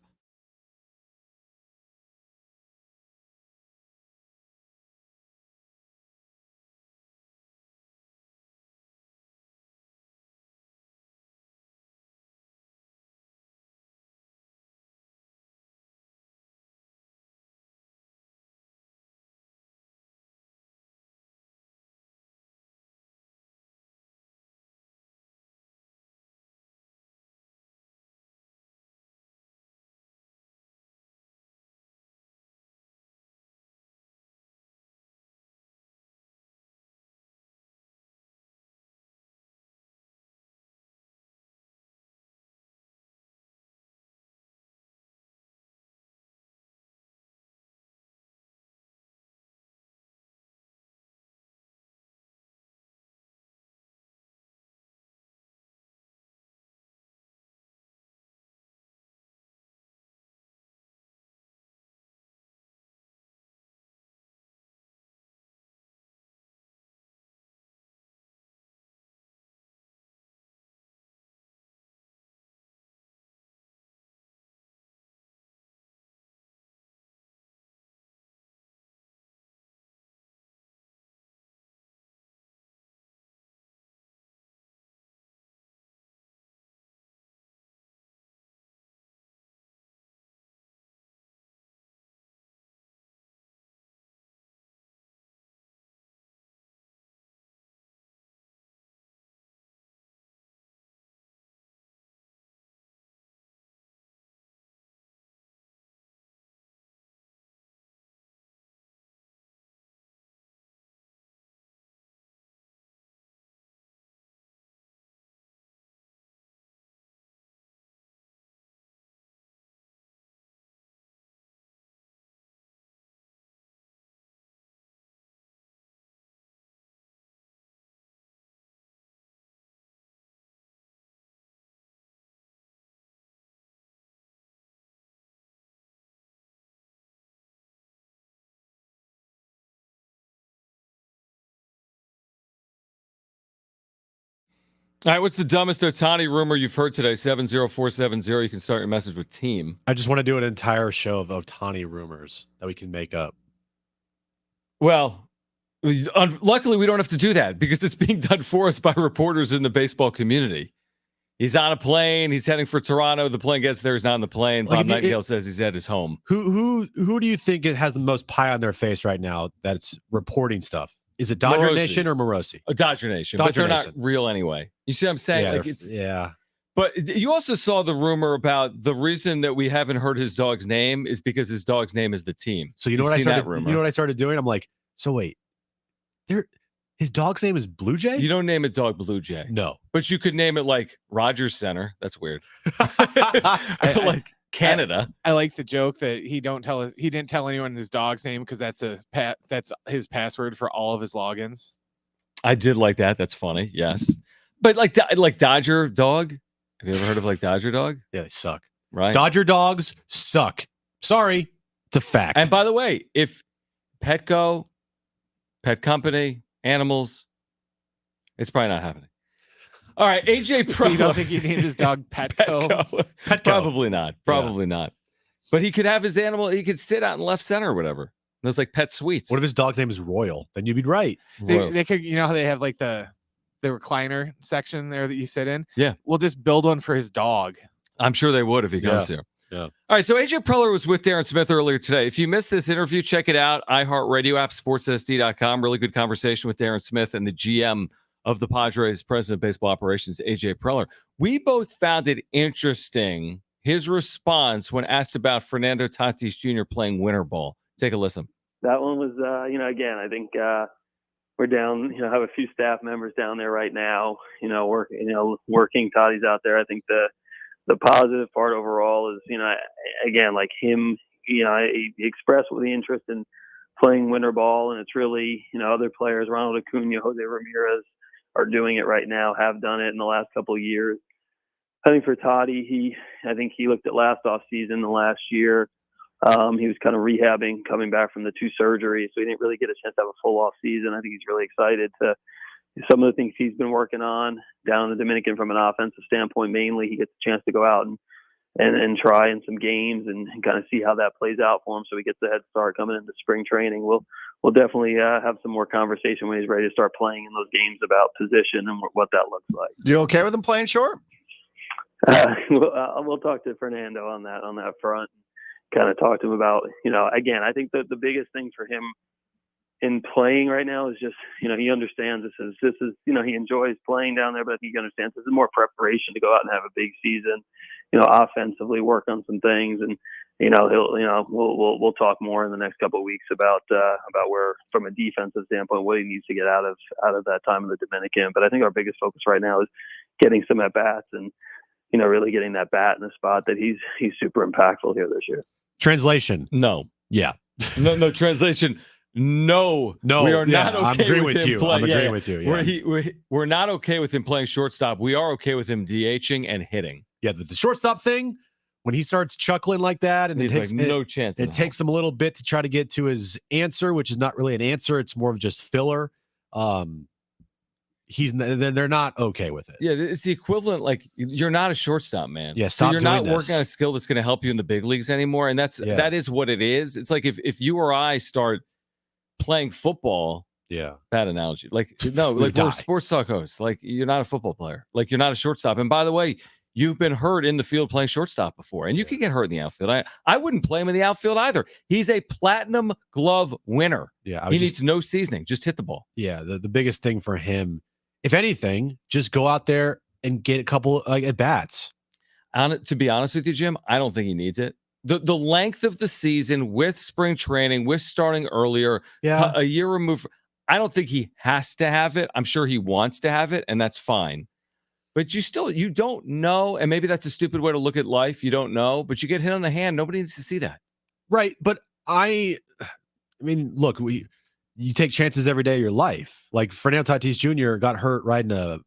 All right, what's the dumbest Ohtani rumor you've heard today? 70470. You can start your message with team. I just want to do an entire show of Ohtani rumors that we can make up. Well, luckily we don't have to do that because it's being done for us by reporters in the baseball community. He's on a plane. He's heading for Toronto. The plane gets there. He's not on the plane. Bob Nightingale says he's at his home. Who do you think it has the most pie on their face right now that's reporting stuff? Is it Dodger Morosi. Nation or Morosi? Dodger Nation. Dodger but they're Nation. not real anyway. You see what I'm saying? Yeah, But you also saw the rumor about the reason that we haven't heard his dog's name is because his dog's name is the team. So you know what I started doing? I'm like, so wait, his dog's name is Blue Jay? You don't name a dog Blue Jay. No. But you could name it like Rogers Center. That's weird. Like Canada. I like the joke that he didn't tell anyone his dog's name because that's his password for all of his logins. I did like that. That's funny. Yes. But like Dodger dog. Have you ever heard of like Dodger dog? Yeah, they suck. Right. Dodger dogs suck. Sorry. It's a fact. And by the way, if Petco, pet company, animals, it's probably not happening. All right, AJ Preller. So you don't think he named his dog Petco? Petco. Probably not. Probably not. But he could have his animal. He could sit out in left center or whatever. Those like pet suites. What if his dog's name is Royal? Then you'd be right. They could, you know how they have like the recliner section there that you sit in? Yeah. We'll just build one for his dog. I'm sure they would if he comes here. Yeah. All right. So AJ Preller was with Darren Smith earlier today. If you missed this interview, check it out. iHeartRadio app, sportssd.com. Really good conversation with Darren Smith and the GM of the Padres, president of baseball operations, AJ Preller. We both found it interesting, his response when asked about Fernando Tatis Jr. playing winter ball. Take a listen. That one was, again, I think we're down, have a few staff members down there right now, working Tatis out there. I think the positive part overall is, again, like him, he expressed the interest in playing winter ball, and it's really, other players, Ronald Acuna, Jose Ramirez, are doing it right now, have done it in the last couple of years. I think for Toddy, I think he looked at last offseason, the last year. He was kind of rehabbing, coming back from the 2 surgeries, so he didn't really get a chance to have a full off season. I think he's really excited to some of the things he's been working on down in the Dominican from an offensive standpoint. Mainly, he gets a chance to go out and try in some games and kind of see how that plays out for him. So he gets a head start coming into spring training. We'll definitely have some more conversation when he's ready to start playing in those games about position and what that looks like. You okay with him playing short? We'll talk to Fernando on that front. Kind of talk to him about, again, I think that the biggest thing for him in playing right now is just, he understands this is, he enjoys playing down there, but I think he understands this is more preparation to go out and have a big season, offensively work on some things. And, we'll talk more in the next couple of weeks about where, from a defensive standpoint, what he needs to get out of that time in the Dominican. But I think our biggest focus right now is getting some at bats and, really getting that bat in the spot that he's super impactful here this year. Translation. No. Yeah. No translation. No, we are not okay I'm agreeing with him you. playing. I'm agreeing with you. Yeah. We're not okay with him playing shortstop. We are okay with him DHing and hitting. Yeah, the shortstop thing, when he starts chuckling like that, and he's like, no chance. It takes him a little bit to try to get to his answer, which is not really an answer. It's more of just filler. They're not okay with it. Yeah, it's the equivalent. Like, you're not a shortstop, man. Yeah, stop. So you're doing not this. working on a skill that's going to help you in the big leagues anymore, and that is what it is. It's like if you or I start playing football. Yeah, bad analogy. Like, no, like we're sports talk hosts. Like, you're not a football player. Like, you're not a shortstop. And by the way, you've been hurt in the field playing shortstop before, and you can get hurt in the outfield. I wouldn't play him in the outfield either. He's a platinum glove winner. Yeah, he needs no seasoning. Just hit the ball. Yeah, the biggest thing for him, if anything, just go out there and get a couple at bats. To be honest with you, Jim, I don't think he needs it. The length of the season with spring training, with starting earlier, a year removed, I don't think he has to have it. I'm sure he wants to have it, and that's fine. But you don't know, and maybe that's a stupid way to look at life. You don't know, but you get hit on the hand. Nobody needs to see that. Right, but I mean, look, you take chances every day of your life. Like Fernando Tatis Jr. got hurt riding a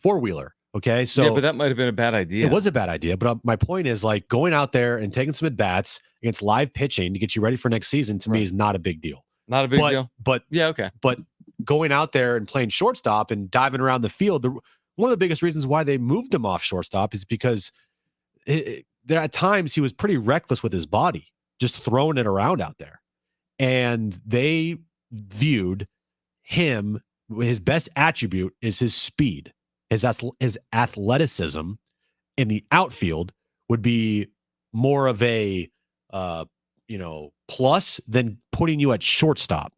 four-wheeler. Okay, so yeah, but that might have been a bad idea. It was a bad idea, but my point is, like, going out there and taking some at bats against live pitching to get you ready for next season to me is not a big deal. Not a big deal. But yeah, okay. But going out there and playing shortstop and diving around the field, one of the biggest reasons why they moved him off shortstop is because there at times he was pretty reckless with his body, just throwing it around out there. And they viewed him, his best attribute is his speed, his athleticism in the outfield would be more of a plus than putting you at shortstop.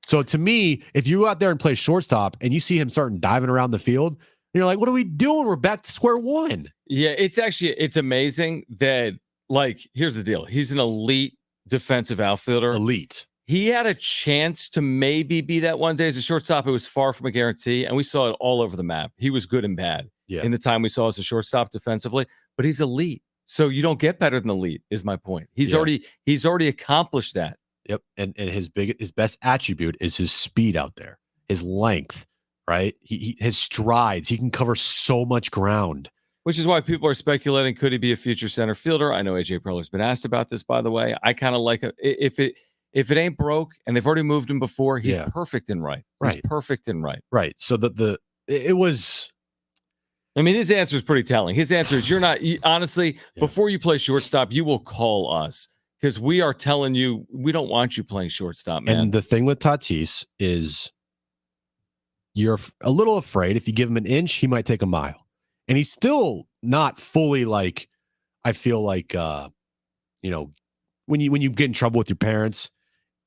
So to me, if you go out there and play shortstop and you see him starting diving around the field, you're like, what are we doing? We're back to square one. Yeah, it's amazing that, like, here's the deal. He's an elite defensive outfielder. Elite. He had a chance to maybe be that one day as a shortstop. It was far from a guarantee, and we saw it all over the map. He was good and bad in the time we saw as a shortstop defensively, but he's elite. So you don't get better than elite, is my point. He's already accomplished that. Yep. And his best attribute is his speed out there, his length, right? His strides. He can cover so much ground. Which is why people are speculating, could he be a future center fielder? I know AJ Preller's been asked about this, by the way. I kind of like it. If it ain't broke and they've already moved him before, he's perfect and right. He's perfect and right. Right. So it was. I mean, his answer is pretty telling. His answer is honestly, before you play shortstop, you will call us because we are telling you we don't want you playing shortstop, man. And the thing with Tatis is you're a little afraid if you give him an inch, he might take a mile. And he's still not fully like, I feel like, when you get in trouble with your parents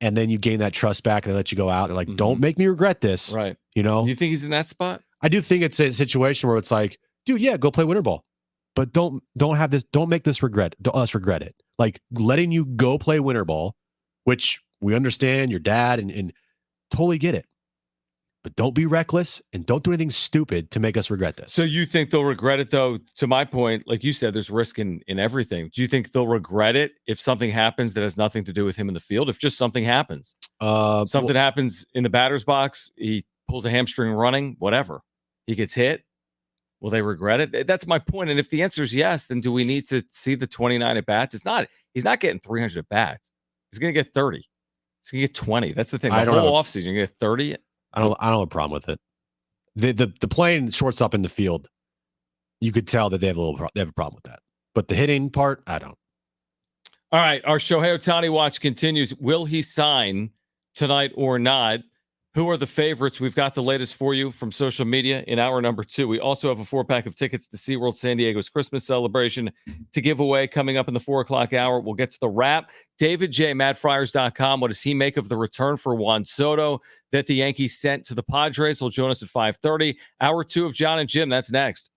and then you gain that trust back and they let you go out and like, don't make me regret this. Right. You think he's in that spot? I do think it's a situation where it's like, dude, yeah, go play winter ball, but don't make us regret it. Like letting you go play winter ball, which we understand your dad and totally get it. But don't be reckless and don't do anything stupid to make us regret this. So you think they'll regret it, though? To my point, like you said, there's risk in everything. Do you think they'll regret it if something happens that has nothing to do with him in the field? If just something happens, happens in the batter's box, he pulls a hamstring running, whatever, he gets hit, will they regret it? That's my point. And if the answer is yes, then do we need to see the 29 at bats? He's not getting 300 at bats. He's going to get 30. He's going to get 20. That's the thing. The whole offseason, you're going to get 30. I don't have a problem with it. The playing shortstop in the field, you could tell that they have a problem with that. But the hitting part, I don't. All right, our Shohei Ohtani watch continues. Will he sign tonight or not? Who are the favorites? We've got the latest for you from social media in hour number 2. We also have a 4-pack of tickets to SeaWorld San Diego's Christmas celebration to give away coming up in the 4 o'clock hour. We'll get to the wrap. David J. MadFriars.com. What does he make of the return for Juan Soto that the Yankees sent to the Padres? He'll join us at 5:30. Hour 2 of Jon and Jim. That's next.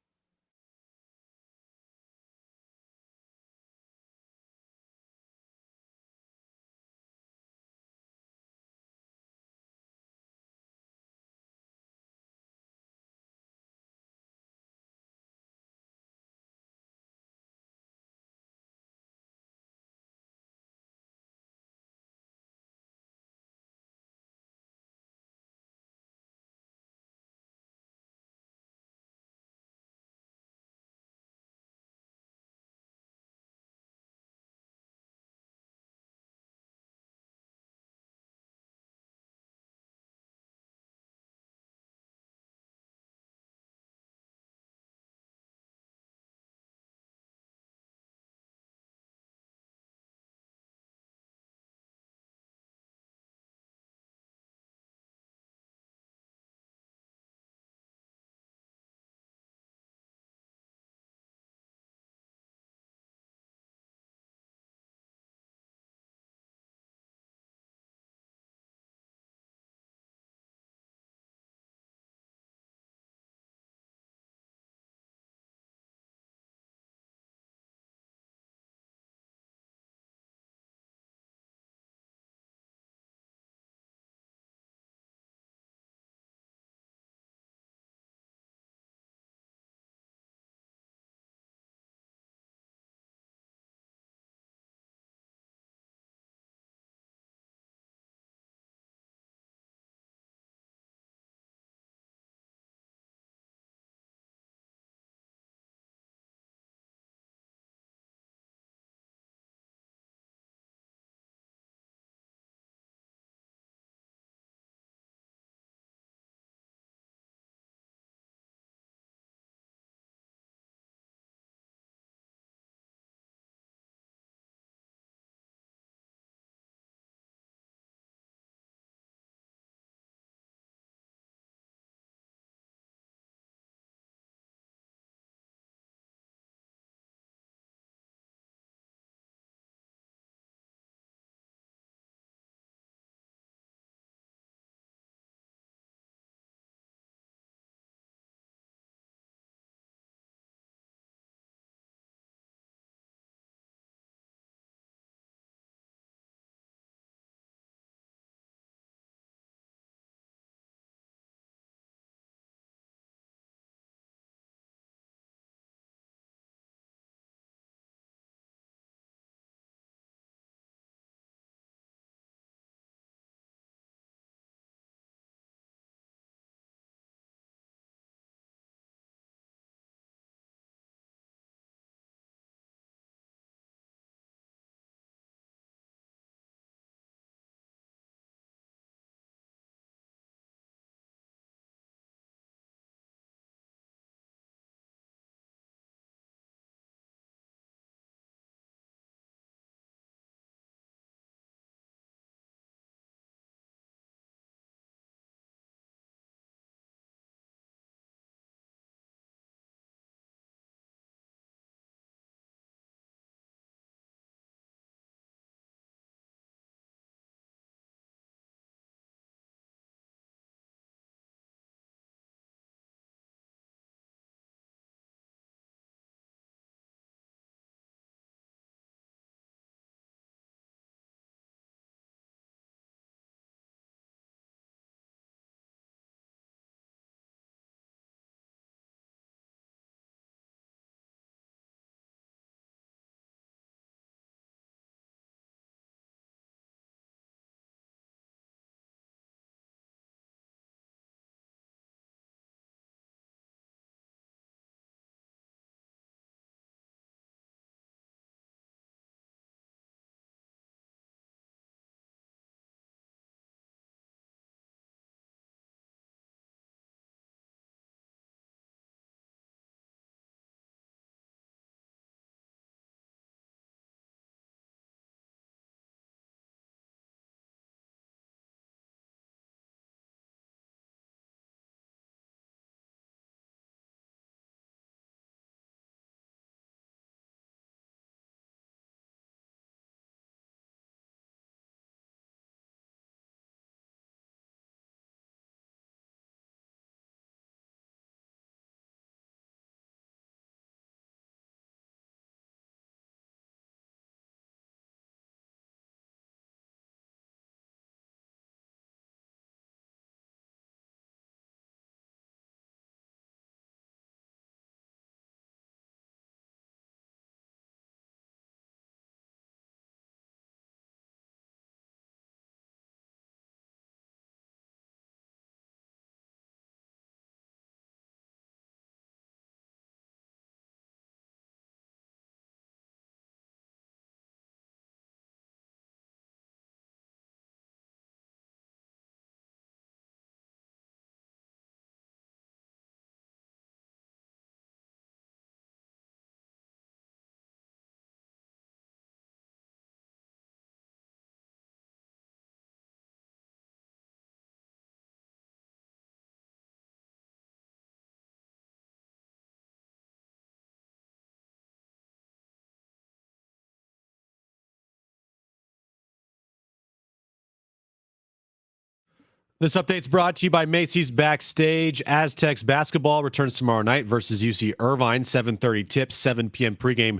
This update's brought to you by Macy's Backstage. Aztecs basketball returns tomorrow night versus UC Irvine, 7:30 tip, 7 p.m. pregame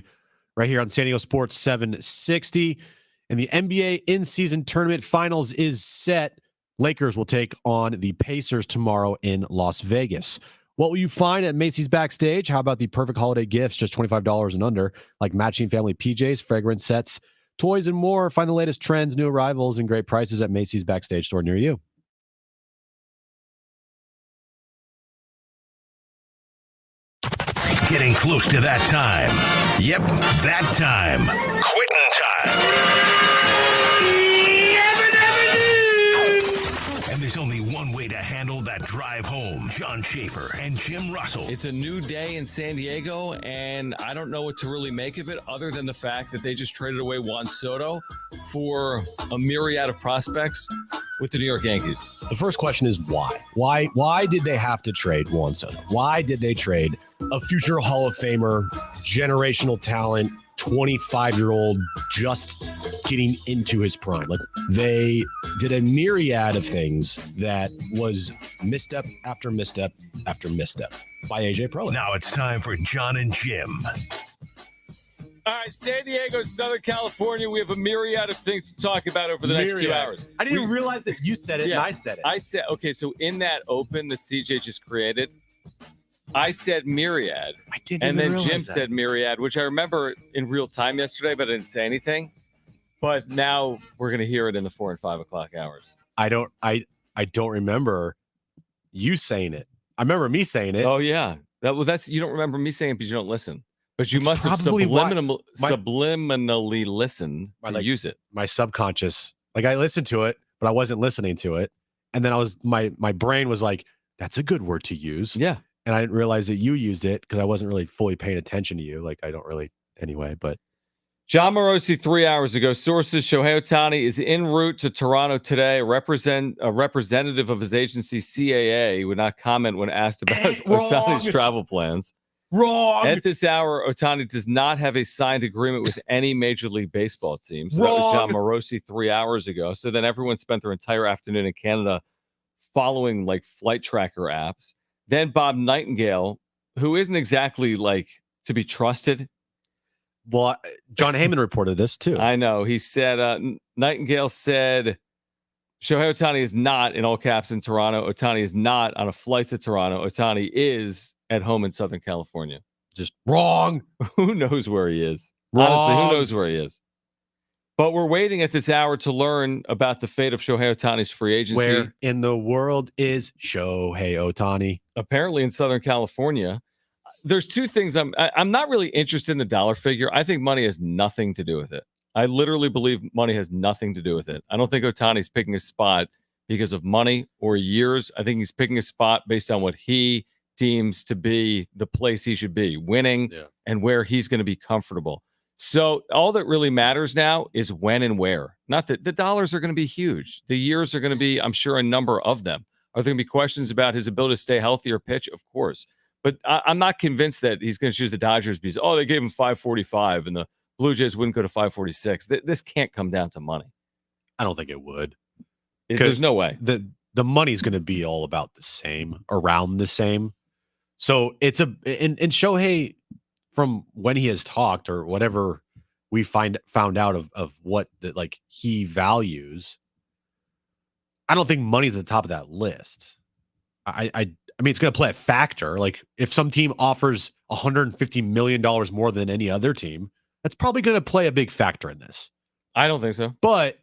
right here on San Diego Sports 760. And the NBA in-season tournament finals is set. Lakers will take on the Pacers tomorrow in Las Vegas. What will you find at Macy's Backstage? How about the perfect holiday gifts, just $25 and under, like matching family PJs, fragrance sets, toys, and more. Find the latest trends, new arrivals, and great prices at Macy's Backstage store near you. Getting close to that time. Yep, that time. Quitting time. And there's only one way to handle that drive home. John Schaefer and Jim Russell. It's a new day in San Diego, and I don't know what to really make of it other than the fact that they just traded away Juan Soto for a myriad of prospects with the New York Yankees. The first question is why? Why did they have to trade Juan Soto? Why did they trade a future Hall of Famer, generational talent, 25-year-old just getting into his prime? Like, they did a myriad of things that was misstep after misstep after misstep by AJ Preller. Now it's time for John and Jim. All right, San Diego, Southern California, we have a myriad of things to talk about over the next 2 hours. I didn't realize that you said it and I said it. I said, okay, so in that open that CJ just created, I said myriad. I didn't and even then Jim realize that. said myriad, which I remember in real time yesterday, but I didn't say anything. But now we're going to hear it in the 4 and 5 o'clock hours. I don't remember you saying it. I remember me saying it. Oh, yeah. That's you don't remember me saying it because you don't listen. But you That's must have probably why- subliminally listened to use it. My subconscious, like I listened to it, but I wasn't listening to it. And then my brain was like, that's a good word to use. Yeah. And I didn't realize that you used it because I wasn't really fully paying attention to you. Like I don't really anyway, but John Morosi 3 hours ago. Sources: Shohei Ohtani is en route to Toronto today. A representative of his agency, CAA, would not comment when asked about Ohtani's travel plans. wrong. At this hour, Ohtani does not have a signed agreement with any Major League Baseball team. So that was John Morosi 3 hours ago. So then everyone spent their entire afternoon in Canada following like flight tracker apps. Then Bob Nightingale, who isn't exactly like to be trusted. Well, John Heyman reported this too. I know. He said, Nightingale said, Shohei Ohtani is not, in all caps, in Toronto. Ohtani is not on a flight to Toronto. Ohtani is at home in Southern California. Just wrong. Who knows where he is? Wrong. Honestly, who knows where he is? But we're waiting at this hour to learn about the fate of Shohei Ohtani's free agency. Where in the world is Shohei Ohtani? Apparently in Southern California. There's two things. I'm not really interested in the dollar figure. I think money has nothing to do with it. I literally believe money has nothing to do with it. I don't think Ohtani's picking a spot because of money or years. I think he's picking a spot based on what he deems to be the place he should be, winning, and where he's going to be comfortable. So all that really matters now is when and where. Not that the dollars are going to be huge. The years are going to be, I'm sure, a number of them. Are there going to be questions about his ability to stay healthy or pitch? Of course. But I'm not convinced that he's going to choose the Dodgers because, they gave him 545 and the Blue Jays wouldn't go to 546. This can't come down to money. I don't think it would. There's no way. The money's going to be all about the same, around the same. So it's and Shohei, from when he has talked or whatever we found out of what he values, I don't think money's at the top of that list. I mean, it's going to play a factor. Like if some team offers $150 million more than any other team, that's probably going to play a big factor in this. I don't think so. But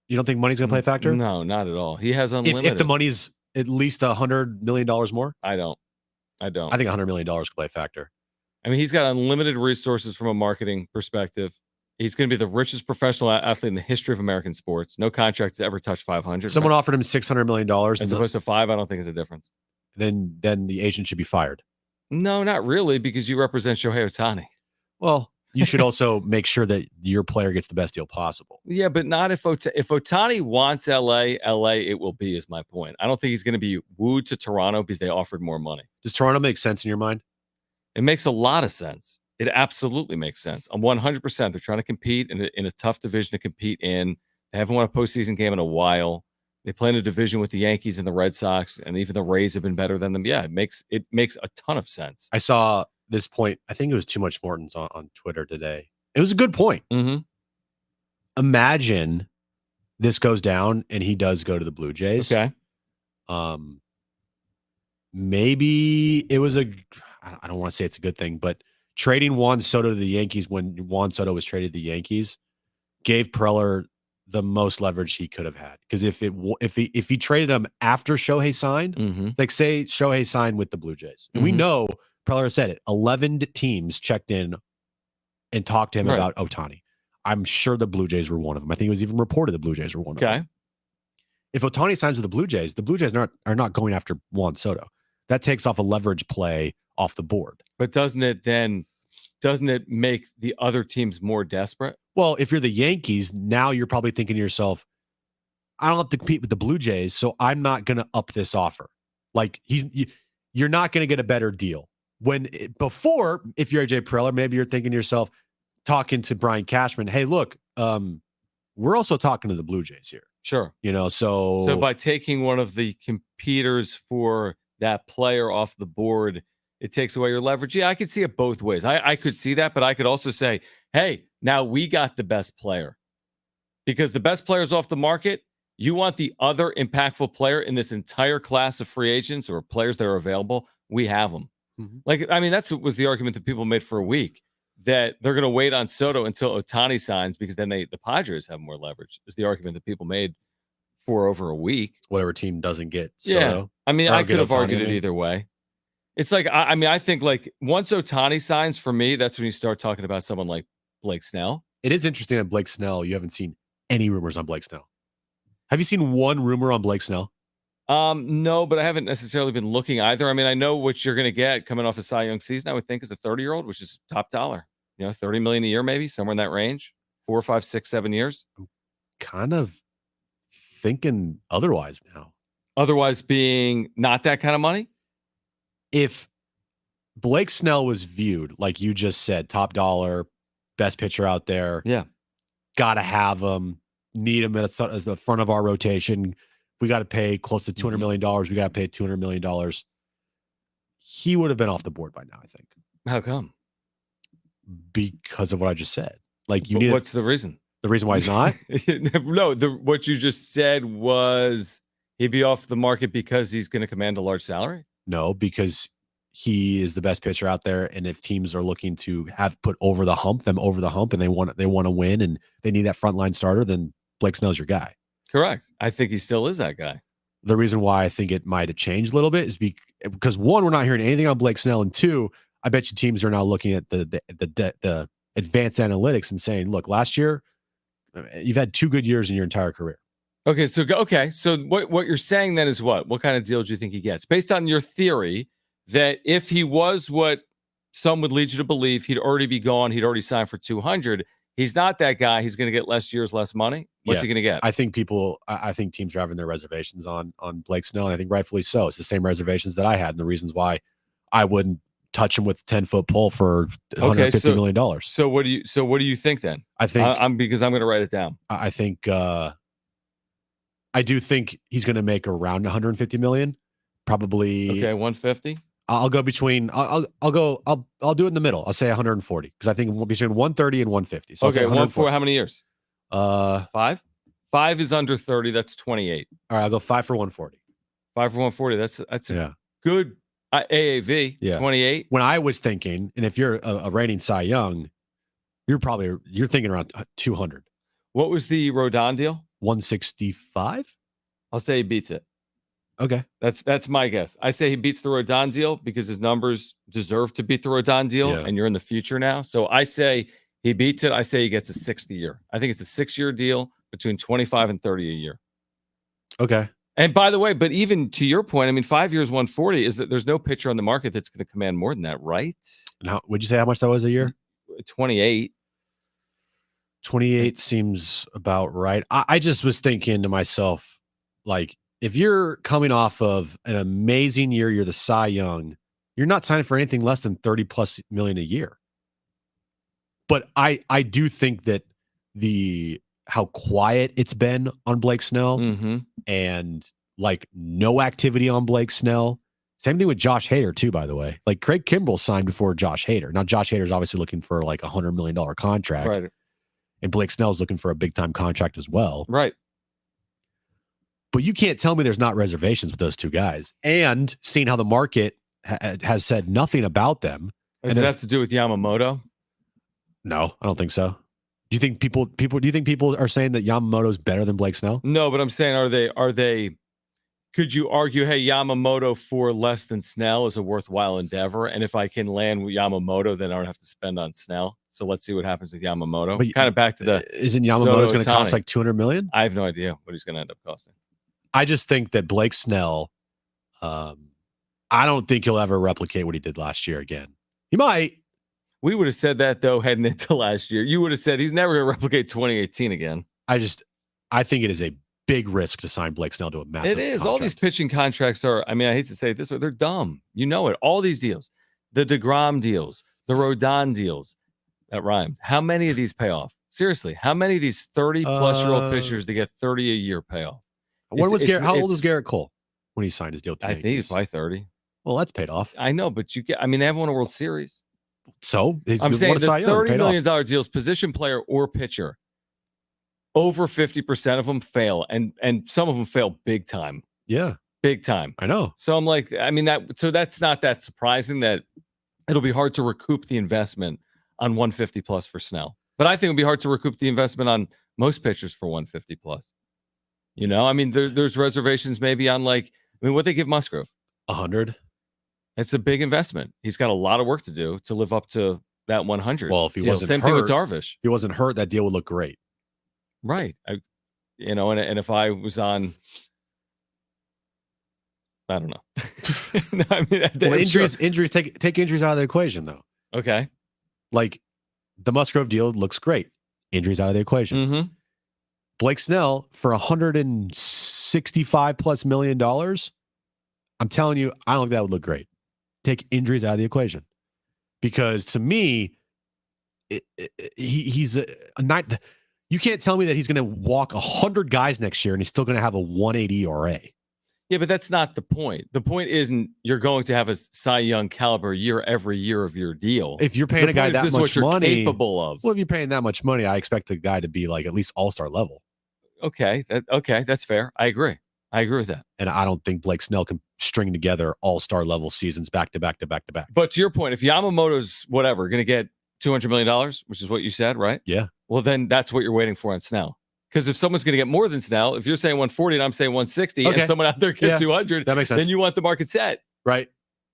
you don't think money's going to play a factor? No, not at all. He has unlimited. If the money's at least $100 million more? I don't. I think $100 million could play a factor. I mean, he's got unlimited resources from a marketing perspective. He's going to be the richest professional athlete in the history of American sports. No contract's ever touched 500. Someone offered him $600 million. As opposed to 5, I don't think is a difference. Then the agent should be fired. No, not really, because you represent Shohei Ohtani. Well, you should also make sure that your player gets the best deal possible. Yeah, but not if Ohtani wants LA, it will be, is my point. I don't think he's going to be wooed to Toronto because they offered more money. Does Toronto make sense in your mind? It makes a lot of sense. It absolutely makes sense. I'm 100%. They're trying to compete in a tough division to compete in. They haven't won a postseason game in a while. They play in a division with the Yankees and the Red Sox, and even the Rays have been better than them. Yeah, it makes a ton of sense. I saw this point. I think it was Too Much Morton's on Twitter today. It was a good point. Mm-hmm. Imagine this goes down and he does go to the Blue Jays. Okay. Maybe it was I don't want to say it's a good thing, but trading Juan Soto to the Yankees when Juan Soto was traded to the Yankees gave Preller the most leverage he could have had. Because if he traded him after Shohei signed, like say Shohei signed with the Blue Jays, and we know Preller said it, 11 teams checked in and talked to him about Ohtani. I'm sure the Blue Jays were one of them. I think it was even reported the Blue Jays were one of them. If Ohtani signs with the Blue Jays are not going after Juan Soto. That takes off a leverage play off the board. But doesn't it make the other teams more desperate? Well, if you're the Yankees, now you're probably thinking to yourself, I don't have to compete with the Blue Jays, so I'm not going to up this offer. Like you're not going to get a better deal. Before, if you're AJ Preller, maybe you're thinking to yourself, talking to Brian Cashman, hey, look, we're also talking to the Blue Jays here. Sure. So by taking one of the competitors for that player off the board, it takes away your leverage. Yeah, I could see it both ways. I could see that, but I could also say, hey, now we got the best player. Because the best player's off the market. You want the other impactful player in this entire class of free agents or players that are available. We have them. That was the argument that people made for a week, that they're going to wait on Soto until Ohtani signs because then the Padres have more leverage, is the argument that people made for over a week. Whatever team doesn't get Soto. Yeah. I could have argued it either way. It's like, I think like once Ohtani signs, for me, that's when you start talking about someone like Blake Snell. It is interesting that Blake Snell, you haven't seen any rumors on Blake Snell. Have you seen one rumor on Blake Snell? No, but I haven't necessarily been looking either. I know what you're going to get coming off a Cy Young season, I would think, is a 30-year-old, which is top dollar. $30 million a year, maybe somewhere in that range, 4, 5, 6, 7 years. I'm kind of thinking otherwise now. Otherwise being not that kind of money? If Blake Snell was viewed, like you just said, top dollar, best pitcher out there. Yeah. Got to have him, need him as the front of our rotation. We got to pay close to $200 million. We got to pay $200 million. He would have been off the board by now, I think. How come? Because of what I just said. Like what's the reason? The reason why he's not? No, what you just said was he'd be off the market because he's going to command a large salary? No, because he is the best pitcher out there, and if teams are looking to have put them over the hump, and they want to win, and they need that frontline starter, then Blake Snell's your guy. Correct. I think he still is that guy. The reason why I think it might have changed a little bit is because one, we're not hearing anything on Blake Snell, and two, I bet you teams are now looking at the advanced analytics and saying, look, last year you've had 2 good years in your entire career. Okay, so what you're saying then is what? What kind of deal do you think he gets? Based on your theory that if he was what some would lead you to believe, he'd already be gone, he'd already signed for 200. He's not that guy. He's going to get less years, less money. What's he going to get? I think teams are having their reservations on Blake Snell, and I think rightfully so. It's the same reservations that I had, and the reasons why I wouldn't touch him with a 10-foot pole for $150 million. So what do you think then? I think because I'm going to write it down. I think I do think he's going to make around $150 million, probably. Okay, 150. I'll go between. I'll do it in the middle. I'll say 140 because I think we'll be between 130 and 150. So okay, 140. How many years? 5. 5 is under 30. That's 28. All right, I'll go 5 for 140. 5 for 140. That's good AAV. Yeah. 28. When I was thinking, and if you're a reigning Cy Young, you're thinking around 200. What was the Rodon deal? 165. I'll say he beats it. Okay. That's my guess. I say he beats the Rodon deal because his numbers deserve to beat the Rodon deal, and you're in the future now. So I say he beats it. I say he gets a 60 year. I think it's a 6-year deal between 25 and 30 a year. Okay. And by the way, but even to your point, 5 years, 140 is that there's no pitcher on the market that's going to command more than that, right? Now, would you say how much that was a year? 28. 28 seems about right. I just was thinking to myself, like, if you're coming off of an amazing year, you're the Cy Young, you're not signing for anything less than $30+ million a year. But I do think that the how quiet it's been on Blake Snell Mm-hmm. and like no activity on Blake Snell. Same thing with Josh Hader too, by the way. Like Craig Kimbrell signed before Josh Hader. Now Josh Hader's obviously looking for like $100 million contract, Right. and Blake Snell's looking for a big time contract as well. Right. But you can't tell me there's not reservations with those two guys. And seeing how the market has said nothing about them. Does it have to do with Yamamoto? No, I don't think so. Do you think people are saying that Yamamoto's better than Blake Snell? No, but I'm saying, are they? Could you argue, hey, Yamamoto for less than Snell is a worthwhile endeavor, and if I can land with Yamamoto, then I don't have to spend on Snell. So let's see what happens with Yamamoto. But kind of back to the isn't Yamamoto's going to Ohtani. cost like $200 million? I have no idea what he's going to end up costing. I just think that Blake Snell, I don't think he'll ever replicate what he did last year again. He might. We would have said that though heading into last year. You would have said he's never going to replicate 2018 again. I think it is a big risk to sign Blake Snell to a massive It is. contract. All these pitching contracts are, I mean, I hate to say it this way, they're dumb. You know it. All these deals, the DeGrom deals, the Rodon deals, that rhymed. How many of these pay off? Seriously, how many of these 30-plus-year-old pitchers to get 30 a year pay off? How old was Garrett Cole when he signed his deal? With the I think Yankees? he's probably 30. Well, that's paid off. I know, but they have won a World Series. So I'm saying the $30 paid million off. deals, position player or pitcher, over 50% of them fail, and some of them fail big time. Yeah, big time. I know. So I'm like, I mean, that's not that surprising that it'll be hard to recoup the investment on 150 plus for Snell. But I think it'll be hard to recoup the investment on most pitchers for 150 plus. You know, I mean, there's reservations maybe on what they give Musgrove? 100. It's a big investment. He's got a lot of work to do to live up to that 100. Well, if he wasn't same hurt, thing with Darvish. If he wasn't hurt, that deal would look great. Right. And if I was on, I don't know. No, I mean, well, injuries take injuries out of the equation though. Okay. Like the Musgrove deal looks great. Injuries out of the equation. Mm-hmm. Blake Snell for $165+ million. I'm telling you, I don't think that would look great. Take injuries out of the equation, because to me, he's a not. You can't tell me that he's going to walk 100 guys next year and he's still going to have a 180 ERA. Yeah, but that's not the point. The point isn't you're going to have a Cy Young caliber year every year of your deal. If you're paying a guy that much what you're money, capable of. Well, if you're paying that much money, I expect the guy to be like at least all-star level. Okay, that's fair. I agree with that. And I don't think Blake Snell can string together all-star level seasons back to back to back to back. But to your point, if Yamamoto's going to get $200 million, which is what you said, right? Yeah. Well, then that's what you're waiting for on Snell. Because if someone's going to get more than Snell, if you're saying 140 and I'm saying 160, and someone out there gets 200, that makes sense. Then you want the market set. Right.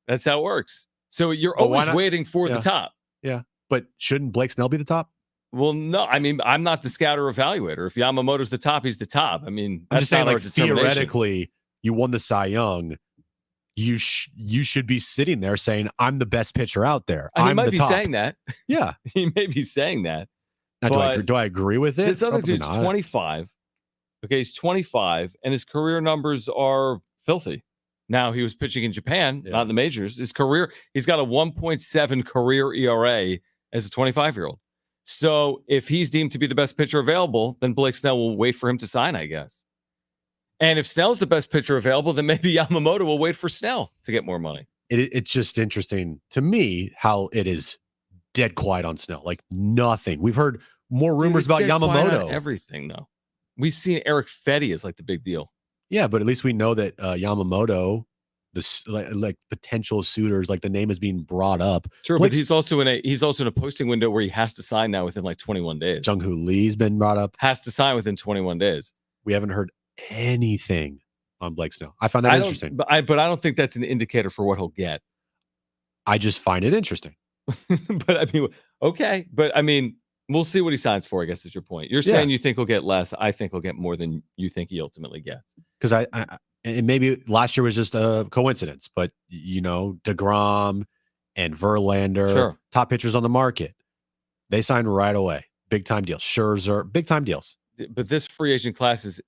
That's how it works. So you're always waiting for the top. Yeah. But shouldn't Blake Snell be the top? Well, no. I mean, I'm not the scouter evaluator. If Yamamoto's the top, he's the top. I mean, I'm that's just saying, not our like, determination. theoretically, you won the Cy Young. You should be sitting there saying, I'm the best pitcher out there. He I'm might the be top. saying that. Yeah. He may be saying that. Now, do I agree with it? This other Probably dude's not. 25. Okay, he's 25, and his career numbers are filthy. Now, he was pitching in Japan, not in the majors. His career, he's got a 1.7 career ERA as a 25-year-old. So if he's deemed to be the best pitcher available, then Blake Snell will wait for him to sign, I guess. And if Snell's the best pitcher available, then maybe Yamamoto will wait for Snell to get more money. It's just interesting to me how it is dead quiet on Snell. Like nothing. We've heard more rumors about Yamamoto. Everything, though. We've seen Eric Fetty as like the big deal. Yeah, but at least we know that Yamamoto, like potential suitors, like the name is being brought up. Sure, but he's also in a posting window where he has to sign now within like 21 days. Jung-Hoo Lee's been brought up. Has to sign within 21 days. We haven't heard anything on Blake Snell. I find that interesting. But I don't think that's an indicator for what he'll get. I just find it interesting. But I mean, okay. But I mean, we'll see what he signs for, I guess is your point. You're saying you think he'll get less. I think he'll get more than you think he ultimately gets. Because and maybe last year was just a coincidence, but DeGrom and Verlander, top pitchers on the market, they signed right away. Big time deals. Scherzer, big time deals. But this free agent class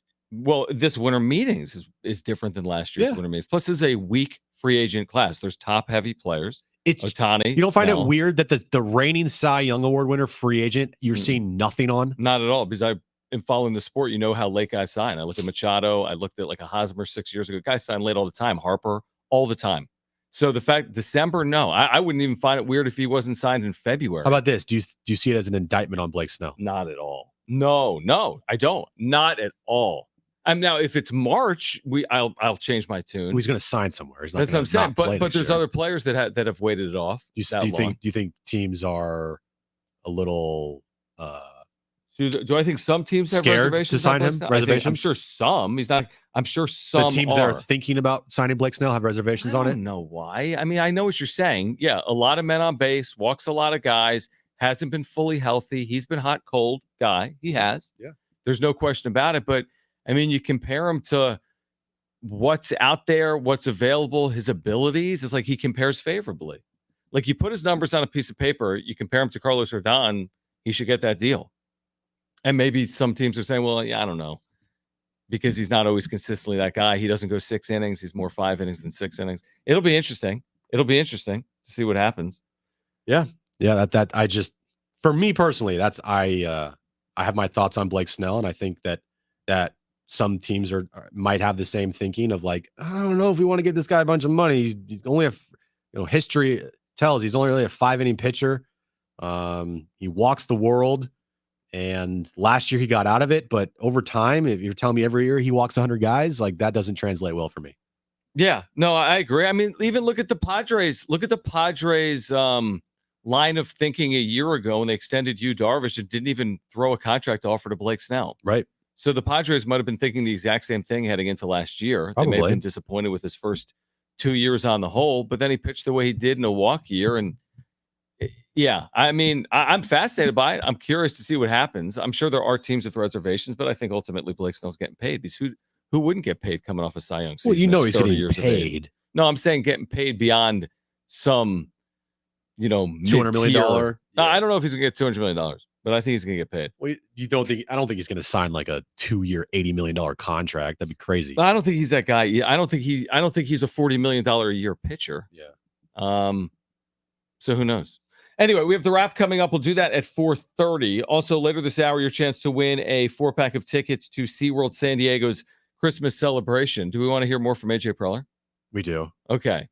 this winter meetings is different than last year's winter meetings. Plus, this is a weak free agent class. There's top heavy players. It's Ohtani. You don't find Snell. it weird that the reigning Cy Young Award winner free agent you're seeing nothing on? Not at all, because in following the sport, you know how late guys sign. I look at Machado. I looked at like a Hosmer 6 years ago. Guys sign late all the time. Harper, all the time. So the fact December, no. I wouldn't even find it weird if he wasn't signed in February. How about this? Do you see it as an indictment on Blake Snell? Not at all. No, I don't. Not at all. Now, if it's March, I'll change my tune. He's going to sign somewhere. He's not That's what I'm saying. not play But next there's year. other players that have waited it off. Do you think teams are a little do I think some teams have scared reservations to sign on him? Blake Snell? Reservations? I'm sure some. He's not. I'm sure some the teams are. that are thinking about signing Blake Snell have reservations on I it? don't know why. I mean, I know what you're saying. Yeah, a lot of men on base, walks a lot of guys, hasn't been fully healthy. He's been hot, cold guy. He has. Yeah. There's no question about it. But I mean, you compare him to what's out there, what's available, his abilities. It's like he compares favorably. Like you put his numbers on a piece of paper, you compare him to Carlos Rodon, he should get that deal. And maybe some teams are saying, well, yeah, I don't know. Because he's not always consistently that guy. He doesn't go 6 innings. He's more 5 innings than 6 innings. It'll be interesting. It'll be interesting to see what happens. Yeah. That I just, for me personally, that's I have my thoughts on Blake Snell, and I think that some teams might have the same thinking of like, I don't know if we want to give this guy a bunch of money. He's only history tells he's only really a 5-inning pitcher. He walks the world. And last year he got out of it, but over time, if you're telling me every year he walks 100 guys, like that doesn't translate well for me. Yeah, no, I agree. I mean, even look at the Padres. Look at the Padres line of thinking a year ago when they extended Yu Darvish and didn't even throw a contract offer to Blake Snell. Right. So the Padres might have been thinking the exact same thing heading into last year. Probably. They may have been disappointed with his first 2 years on the whole, but then he pitched the way he did in a walk year. And yeah, I mean, I'm fascinated by it. I'm curious to see what happens. I'm sure there are teams with reservations, but I think ultimately Blake Snell's getting paid because who wouldn't get paid coming off a Cy Young season? Well, he's getting paid. No, I'm saying getting paid beyond some, $200 million. No, I don't know if he's gonna get $200 million, but I think he's gonna get paid. Well, I don't think he's going to sign like a 2-year, $80 million contract. That'd be crazy. But I don't think he's that guy. I don't think he's a $40 million a year pitcher. Yeah. So who knows? Anyway, we have the wrap coming up. We'll do that at 4:30. Also, later this hour, your chance to win a 4-pack of tickets to SeaWorld San Diego's Christmas celebration. Do we want to hear more from AJ Preller? We do. Okay.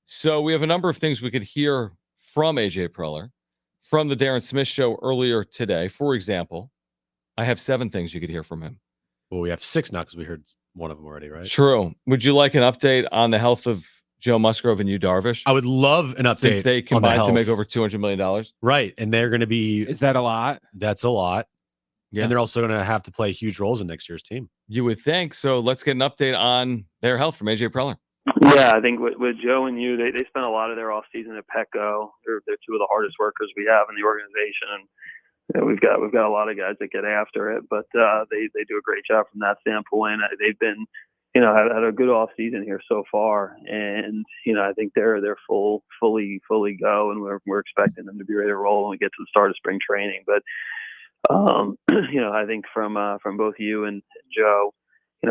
So we have a number of things we could hear from AJ Preller from the Darren Smith show earlier today. For example, I have 7 things you could hear from him. Well, we have 6 now because we heard one of them already, right? True. Would you like an update on the health of Joe Musgrove and Yu Darvish? I would love an update. Since they combined to make over $200 million. Right. And they're going to be. Is that a lot? That's a lot. Yeah. And they're also going to have to play huge roles in next year's team. You would think. So let's get an update on their health from AJ Preller. Yeah, I think with Joe and you, they spent a lot of their off season at Petco. They're 2 of the hardest workers we have in the organization, and we've got a lot of guys that get after it. But they do a great job from that standpoint. They've been, had a good off season here so far, and I think they're fully go, and we're expecting them to be ready to roll when we get to the start of spring training. But I think from both you and Joe,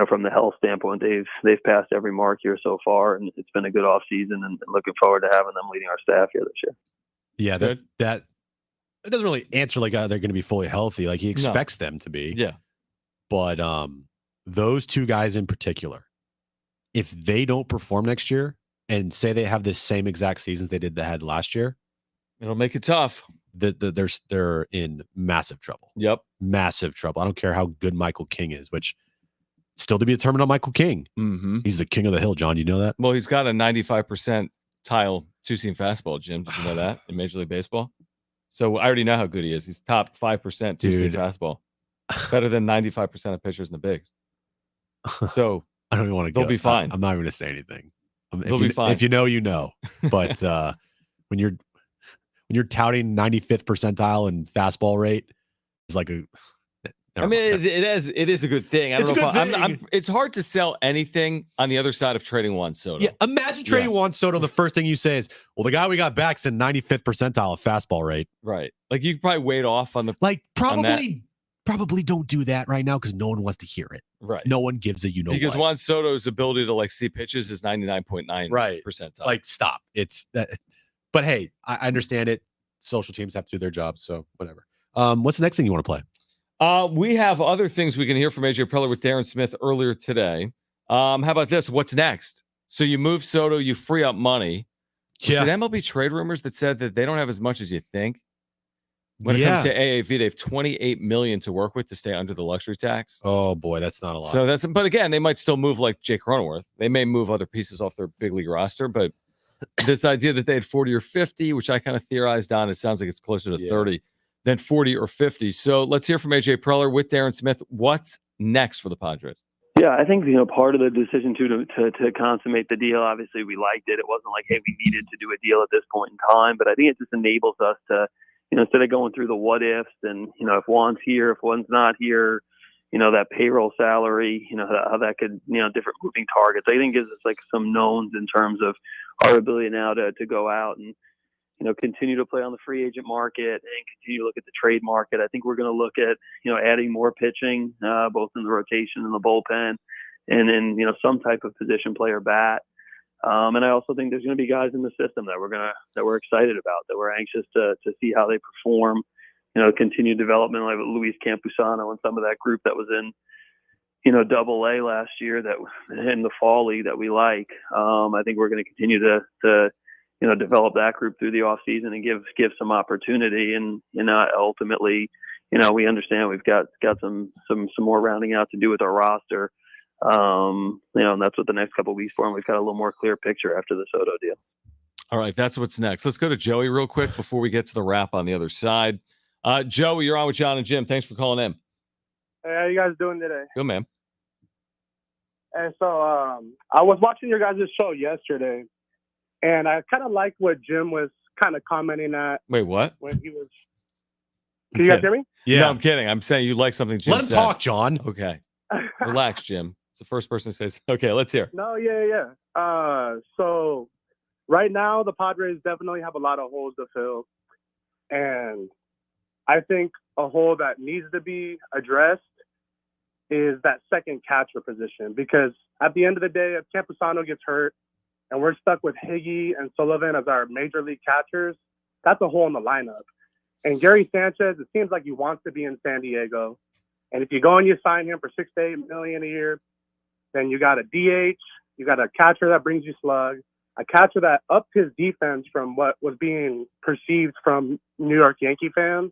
from the health standpoint, they've passed every mark here so far, and it's been a good off season, and looking forward to having them leading our staff here this year. Yeah, that doesn't really answer like they're going to be fully healthy. Like he expects them to be. Yeah, but those 2 guys in particular, if they don't perform next year and say they have the same exact seasons they had last year, it'll make it tough. They're in massive trouble. Yep, massive trouble. I don't care how good Michael King is, which. Still to be determined on Michael King. Mm-hmm. He's the king of the hill, John. You know that? Well, he's got a 95% tile 2-seam fastball, Jim. Did you know that in Major League Baseball? So I already know how good he is. He's top 5% 2-seam fastball. Better than 95% of pitchers in the bigs. So I don't even want to they'll be fine. I'm not even going to say anything. They'll be fine. If you know. But when you're touting 95th percentile in fastball rate, it's like it is a good thing. It's hard to sell anything on the other side of trading Juan Soto. Yeah, imagine trading Juan Soto. The first thing you say is, "Well, the guy we got back's in 95th percentile of fastball rate." Right. Like you could probably wait off on the probably don't do that right now because no one wants to hear it. Right. No one gives a because Juan Soto's ability to see pitches is 99.9 percentile. Like stop. It's that. But hey, I understand it. Social teams have to do their jobs, so whatever. What's the next thing you want to play? We have other things we can hear from AJ Preller with Darren Smith earlier today. How about this? What's next? So you move Soto, you free up money. Was it MLB trade rumors that said that they don't have as much as you think? When it comes to AAV, they have $28 million to work with to stay under the luxury tax. Oh boy, that's not a lot. So but again, they might still move like Jake Cronenworth. They may move other pieces off their big league roster, but this idea that they had 40 or 50, which I kind of theorized on, it sounds like it's closer to 30 than 40 or 50. So let's hear from AJ Preller with Darren Smith. What's next for the Padres? Yeah, I think part of the decision to consummate the deal. Obviously, we liked it. It wasn't like, hey, we needed to do a deal at this point in time. But I think it just enables us to, instead of going through the what ifs and if one's here, if one's not here, that payroll salary, how that could, different moving targets. I think gives us like some knowns in terms of our ability now to go out and continue to play on the free agent market and continue to look at the trade market. I think we're going to look at, adding more pitching, both in the rotation and the bullpen, and then, some type of position player bat. And I also think there's going to be guys in the system that we're excited about, that we're anxious to see how they perform, continued development like Luis Campusano and some of that group that was in, AA last year, that in the fall league that we like. I think we're going to continue to develop that group through the off season and give some opportunity. And, ultimately, we understand we've got some more rounding out to do with our roster. And that's what the next couple of weeks for, and we've got a little more clear picture after the Soto deal. All right. That's what's next. Let's go to Joey real quick before we get to the wrap on the other side. Joey, you're on with Jon and Jim. Thanks for calling in. Hey, how you guys doing today? Good, man. And so I was watching your guys' show yesterday, and I kind of like what Jim was kind of commenting at. Wait, what? When he was. Can you guys hear me? Yeah. No, I'm kidding. I'm saying you like something Jim Let him said. talk, John. Okay. Relax, Jim. It's the first person who says, okay, let's hear. No, yeah. So right now, the Padres definitely have a lot of holes to fill. And I think a hole that needs to be addressed is that second catcher position. Because at the end of the day, if Campusano gets hurt and we're stuck with Higgy and Sullivan as our major league catchers, that's a hole in the lineup. And Gary Sanchez, it seems like he wants to be in San Diego. And if you go and you sign him for $6 to $8 million a year, then you got a DH, you got a catcher that brings you slug, a catcher that upped his defense from what was being perceived from New York Yankee fans.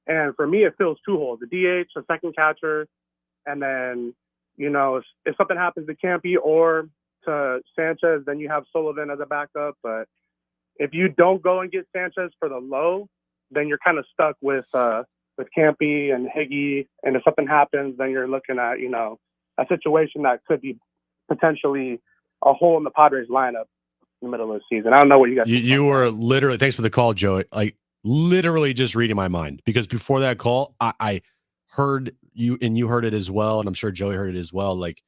And for me, it fills two holes: the DH, a second catcher, and then if something happens to Campy or to Sanchez, then you have Sullivan as a backup. But if you don't go and get Sanchez for the low, then you're kind of stuck with Campy and Higgy. And if something happens, then you're looking at, a situation that could be potentially a hole in the Padres lineup in the middle of the season. I don't know what you guys think. You were literally, thanks for the call, Joey. Like literally just reading my mind, because before that call, I heard you, and you heard it as well. And I'm sure Joey heard it as well. Like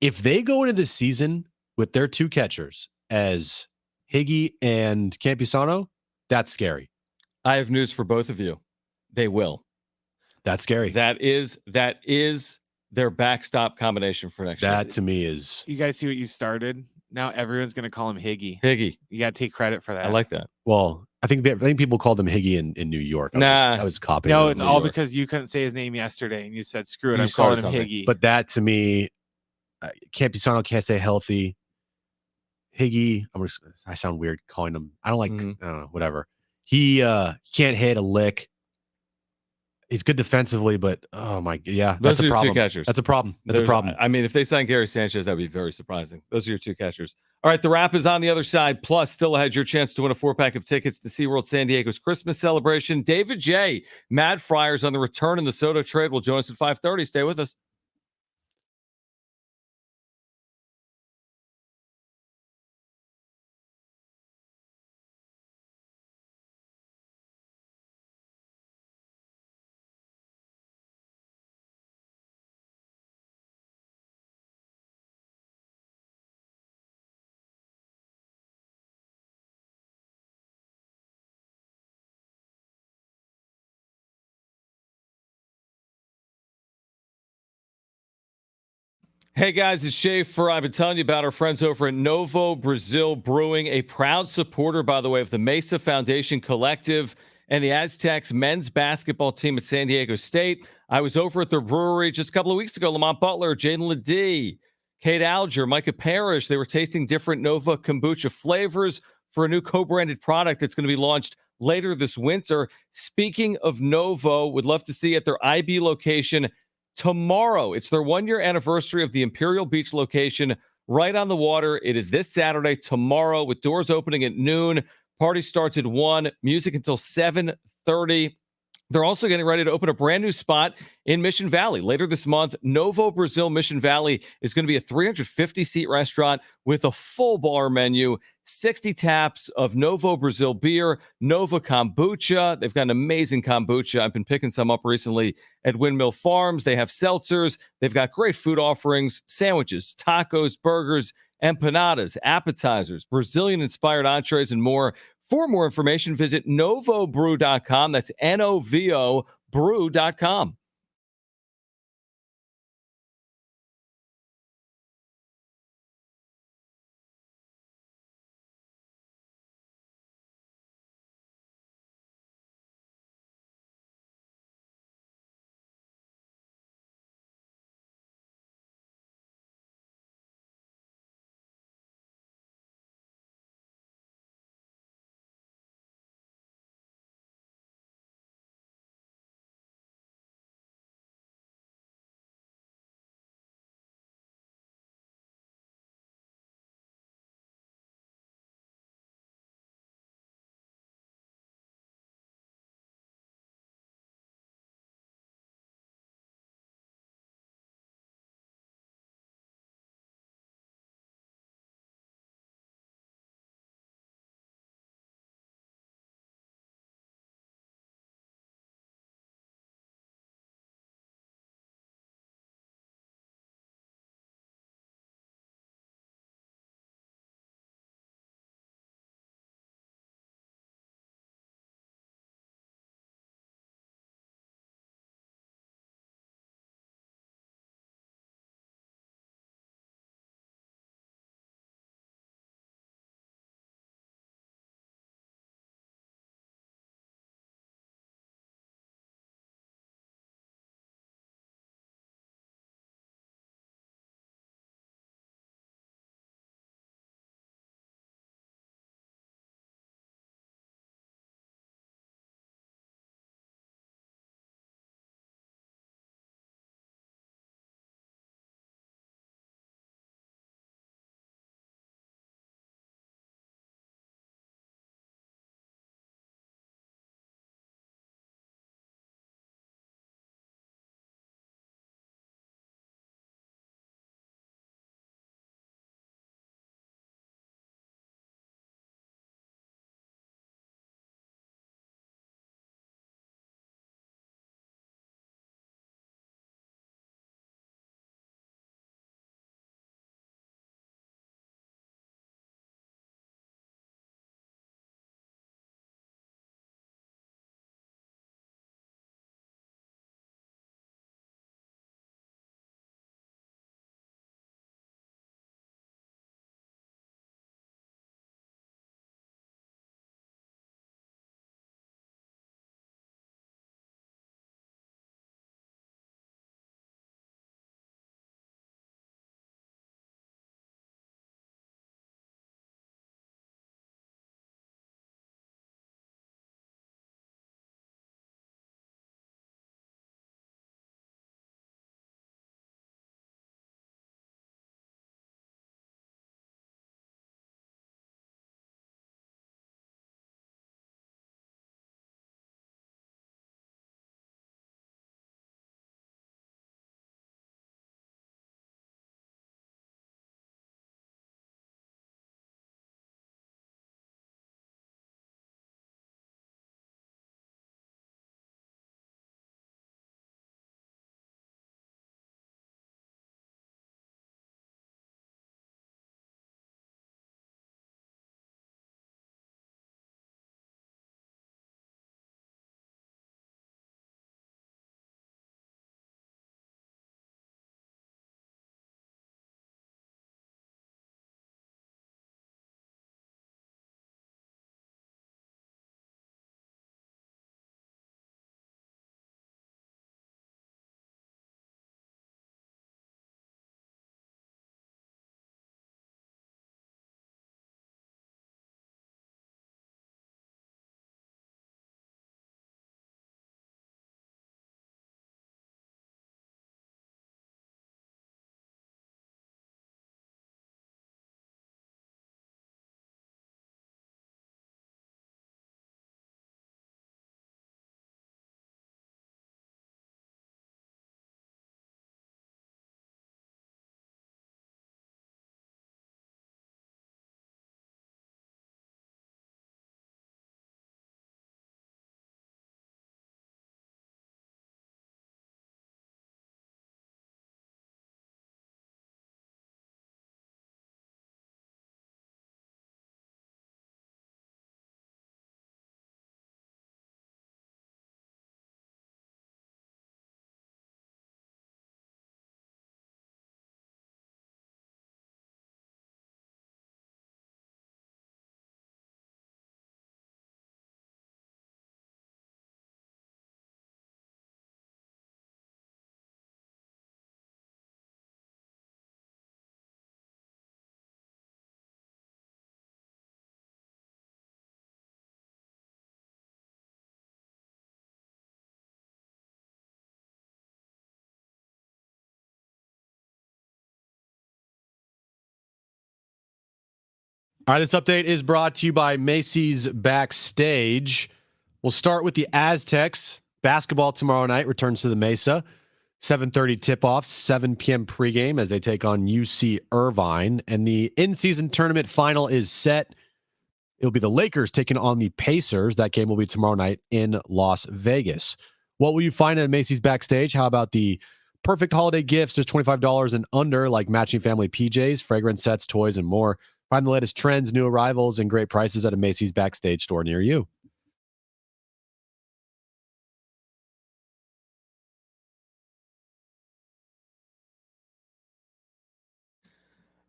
if they go into this season with their two catchers as Higgy and Campusano, that's scary. I have news for both of you. They will. That's scary. That is their backstop combination for next year. That to me is. You guys see what you started? Now everyone's going to call him Higgy. Higgy. You got to take credit for that. I like that. Well, I think people called him Higgy in New York. I was copying. No, it's all because you couldn't say his name yesterday, and you said, "Screw it, I'm calling him Higgy." But that to me, Campusano can't stay healthy. Higgy, I sound weird calling him. I don't like. I don't know. Whatever. He can't hit a lick. He's good defensively, but oh my, yeah, those that's are a your problem. two catchers. That's a problem. That's a problem. I mean, if they sign Gary Sanchez, that'd be very surprising. Those are your two catchers. All right, the wrap is on the other side. Plus, still ahead, your chance to win a 4-pack of tickets to SeaWorld San Diego's Christmas celebration. David J. Mad Friars on the return in the Soto trade will join us at 5:30. Stay with us. Hey guys, it's Schaefer. I've been telling you about our friends over at Novo Brazil Brewing, a proud supporter, by the way, of the Mesa Foundation Collective and the Aztecs men's basketball team at San Diego State. I was over at their brewery just a couple of weeks ago. Lamont Butler, Jaden Ledee, Kate Alger, Micah Parrish. They were tasting different Nova kombucha flavors for a new co-branded product that's going to be launched later this winter. Speaking of Novo, would love to see you at their IB location tomorrow. It's their 1-year anniversary of the Imperial Beach location right on the water. It is this Saturday, tomorrow, with doors opening at noon. Party starts at 1, music until 7:30. They're also getting ready to open a brand new spot in Mission Valley. Later this month, Novo Brazil Mission Valley is going to be a 350-seat restaurant with a full bar menu, 60 taps of Novo Brazil beer, Nova Kombucha. They've got an amazing kombucha. I've been picking some up recently at Windmill Farms. They have seltzers. They've got great food offerings, sandwiches, tacos, burgers, empanadas, appetizers, Brazilian-inspired entrees, and more. For more information, visit novobrew.com. That's Novo brew.com. All right, this update is brought to you by Macy's Backstage. We'll start with the Aztecs. Basketball tomorrow night returns to the Mesa. 7:30 tip-off, 7 p.m. pregame as they take on UC Irvine. And the in-season tournament final is set. It'll be the Lakers taking on the Pacers. That game will be tomorrow night in Las Vegas. What will you find at Macy's Backstage? How about the perfect holiday gifts? There's $25 and under, like matching family PJs, fragrance sets, toys, and more. Find the latest trends, new arrivals, and great prices at a Macy's Backstage store near you.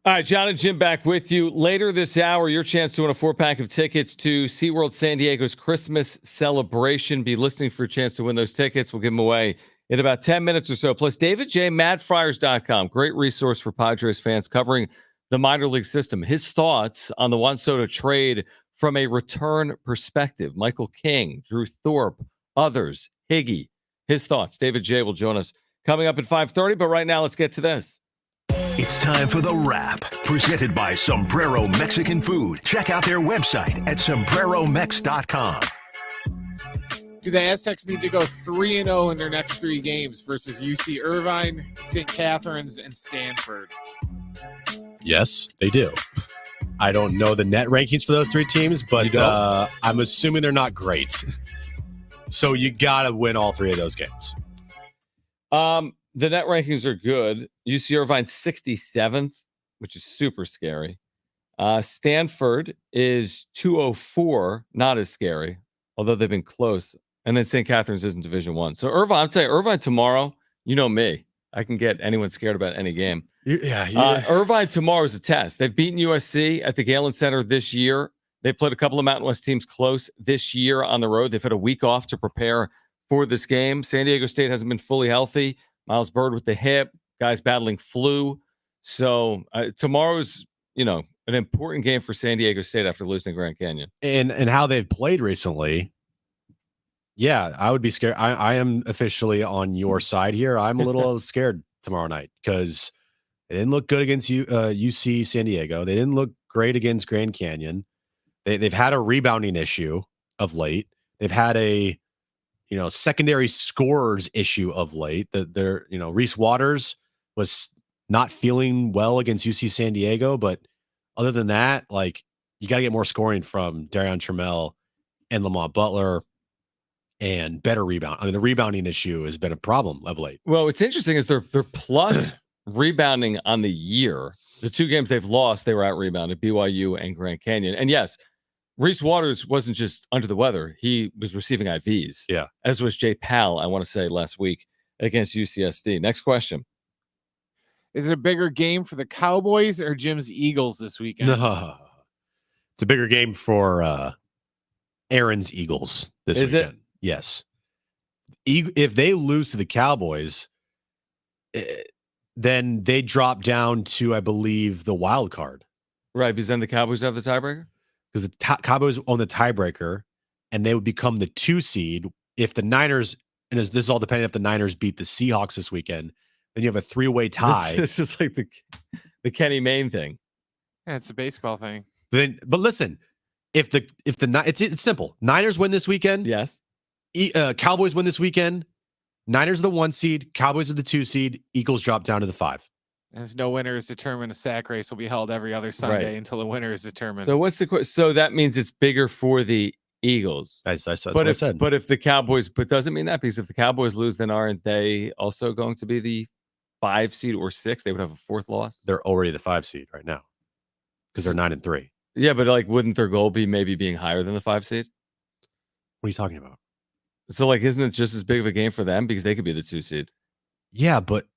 All right, Jon and Jim back with you. Later this hour, your chance to win a 4-pack of tickets to SeaWorld San Diego's Christmas celebration. Be listening for a chance to win those tickets. We'll give them away in about 10 minutes or so. Plus, David J. MadFriars.com. Great resource for Padres fans covering the minor league system. His thoughts on the Juan Soto trade from a return perspective. Michael King, Drew Thorp, others, Higgy. His thoughts. David J. will join us coming up at 5:30. But right now, let's get to this. It's time for The Wrap, presented by Sombrero Mexican Food. Check out their website at sombreromex.com. Do the Aztecs need to go 3-0 in their next 3 games versus UC Irvine, St. Catharines, and Stanford? Yes, they do. I don't know the net rankings for those 3 teams, but I'm assuming they're not great. So you got to win all 3 of those games. The net rankings are good. UC Irvine 67th, which is super scary. Stanford is 204, not as scary, although they've been close. And then St. Catharines is in Division I. So Irvine, I'd say Irvine tomorrow, you know me. I can get anyone scared about any game. Irvine tomorrow is a test. They've beaten USC at the Galen Center this year. They've played a couple of Mountain West teams close this year on the road. They've had a week off to prepare for this game. San Diego State hasn't been fully healthy. Miles Bird with the hip, guys battling flu. So tomorrow's, an important game for San Diego State after losing to Grand Canyon. And how they've played recently. Yeah, I would be scared. I am officially on your side here. I'm a little scared tomorrow night because they didn't look good against UC San Diego. They didn't look great against Grand Canyon. They've had a rebounding issue of late. They've had a secondary scorers issue of late. Reese Waters was not feeling well against UC San Diego, but other than that, you got to get more scoring from Darion Trammell and Lamont Butler and better rebound. I mean, the rebounding issue has been a problem of late. Well, what's interesting is they're plus rebounding on the year. The 2 games they've lost, they were out rebounded, BYU and Grand Canyon. And yes, Reese Waters wasn't just under the weather. He was receiving IVs. Yeah. As was Jay Powell, I want to say, last week against UCSD. Next question. Is it a bigger game for the Cowboys or Jim's Eagles this weekend? No. It's a bigger game for Aaron's Eagles this weekend. It? Yes. If they lose to the Cowboys, then they drop down to, I believe, the wild card. Right, because then the Cowboys have the tiebreaker? Because the Cowboys own the tiebreaker, and they would become the 2 seed if the Niners, and this is all depending if the Niners beat the Seahawks this weekend, then you have a 3-way tie. This is like the Kenny Mayne thing. Yeah, it's a baseball thing. But listen, it's simple. Niners win this weekend. Yes. Cowboys win this weekend. Niners are the 1 seed. Cowboys are the 2 seed. Eagles drop down to the 5. As no winner is determined, a sack race will be held every other Sunday until the winner is determined. So what's the question? So that means it's bigger for the Eagles. That's what I said. But if the Cowboys, doesn't mean that, because if the Cowboys lose, then aren't they also going to be the 5 seed or 6? They would have a 4th loss. They're already the 5 seed right now because they're 9-3. Yeah, but wouldn't their goal be maybe being higher than the 5 seed? What are you talking about? So isn't it just as big of a game for them because they could be the 2 seed? Yeah, but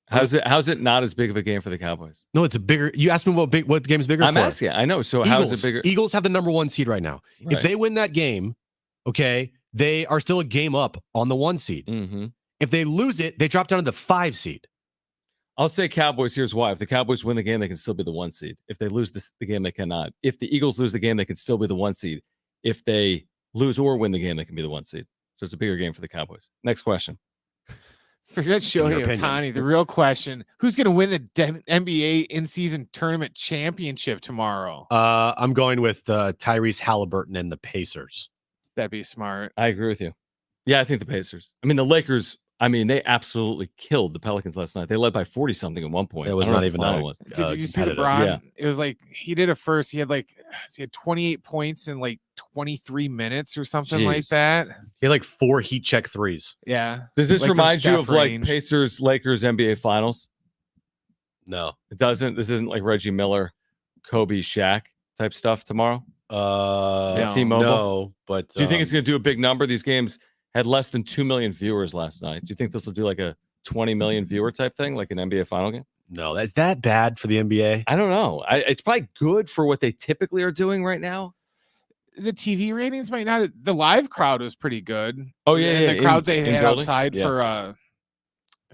how's it not as big of a game for the Cowboys? No, it's a bigger. You asked me what the game is bigger. I'm for. asking. I know. So Eagles, how is it bigger? Eagles have the number 1 seed right now. Right. If they win that game, okay, they are still a game up on the 1 seed. Mm-hmm. If they lose it, they drop down to the 5 seed. I'll say Cowboys. Here's why. If the Cowboys win the game, they can still be the 1 seed. If they lose the game, they cannot. If the Eagles lose the game, they can still be the 1 seed. If they lose or win the game, they can be the 1 seed. So it's a bigger game for the Cowboys. Next question. Forget your Shohei opinion. Ohtani. The real question: who's going to win the NBA in-season tournament championship tomorrow? I'm going with Tyrese Halliburton and the Pacers. That'd be smart. I agree with you. Yeah, I think the Pacers. I mean, the Lakers. I mean, they absolutely killed the Pelicans last night. They led by 40 something at one point. It was I don't not know even what the final was. Did you see LeBron? competitive. Yeah. It was like he did it first. He had 28 points in like 23 minutes or something like Jeez. that. He had like 4 heat check threes. Yeah. Does this Like from remind you Steph of like range. Pacers Lakers NBA Finals? No. It doesn't. This isn't like Reggie Miller, Kobe, Shaq type stuff tomorrow. T-Mobile? No, but Do you think it's going to do a big number? These games had less than 2 million viewers last night. Do you think this will do like a 20 million viewer type thing, like an NBA final game? no? Is that bad for the NBA? I don't know. It's probably good for what they typically are doing right now. The TV ratings might not. The live crowd was pretty good. Oh, yeah, And yeah, the crowds in they had building? outside Yeah.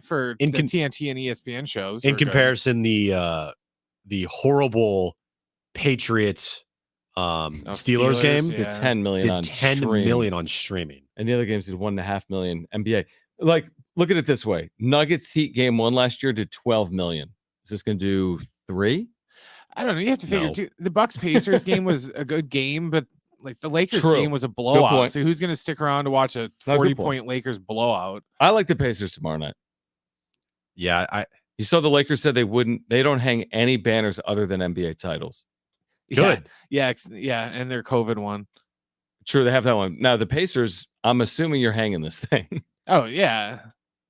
for In the con- TNT and ESPN shows. In were good. comparison, the horrible Patriots Steelers game yeah. Did 10 million did on 10 stream. million on streaming. And the other games did 1.5 million. NBA. Like, look at it this way. Nuggets Heat game 1 last year did 12 million. Is this going to do 3? I don't know. You have to figure No. too. The Bucks Pacers game was a good game, but like the Lakers True. game was a blowout. point. So who's going to stick around to watch a No, good 40-point Lakers blowout? I like the Pacers tomorrow night. Yeah, You saw the Lakers said they don't hang any banners other than NBA titles. Good. Yeah, and their COVID one. True, they have that one. Now the Pacers, I'm assuming you're hanging this thing. Oh yeah.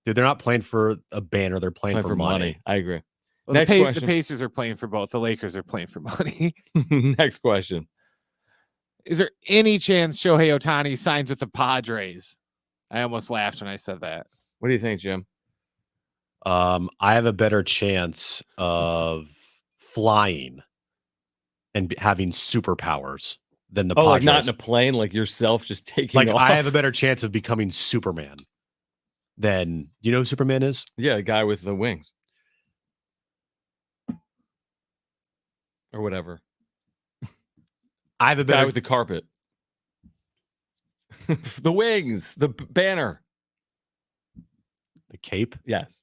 dude, they're not playing for a banner; they're playing for money. I agree. Well, Next the question. Pacers are playing for both. The Lakers are playing for money. Next question. Is there any chance Shohei Ohtani signs with the Padres? I almost laughed when I said that. What do you think, Jim? I have a better chance of flying and having superpowers than the Padres. Like not in a plane, like yourself just taking Like off. I have a better chance of becoming Superman than you know who Superman is? Yeah, the guy with the wings. Or whatever. I have a Guy better with the carpet. The wings, the banner. the cape. Yes.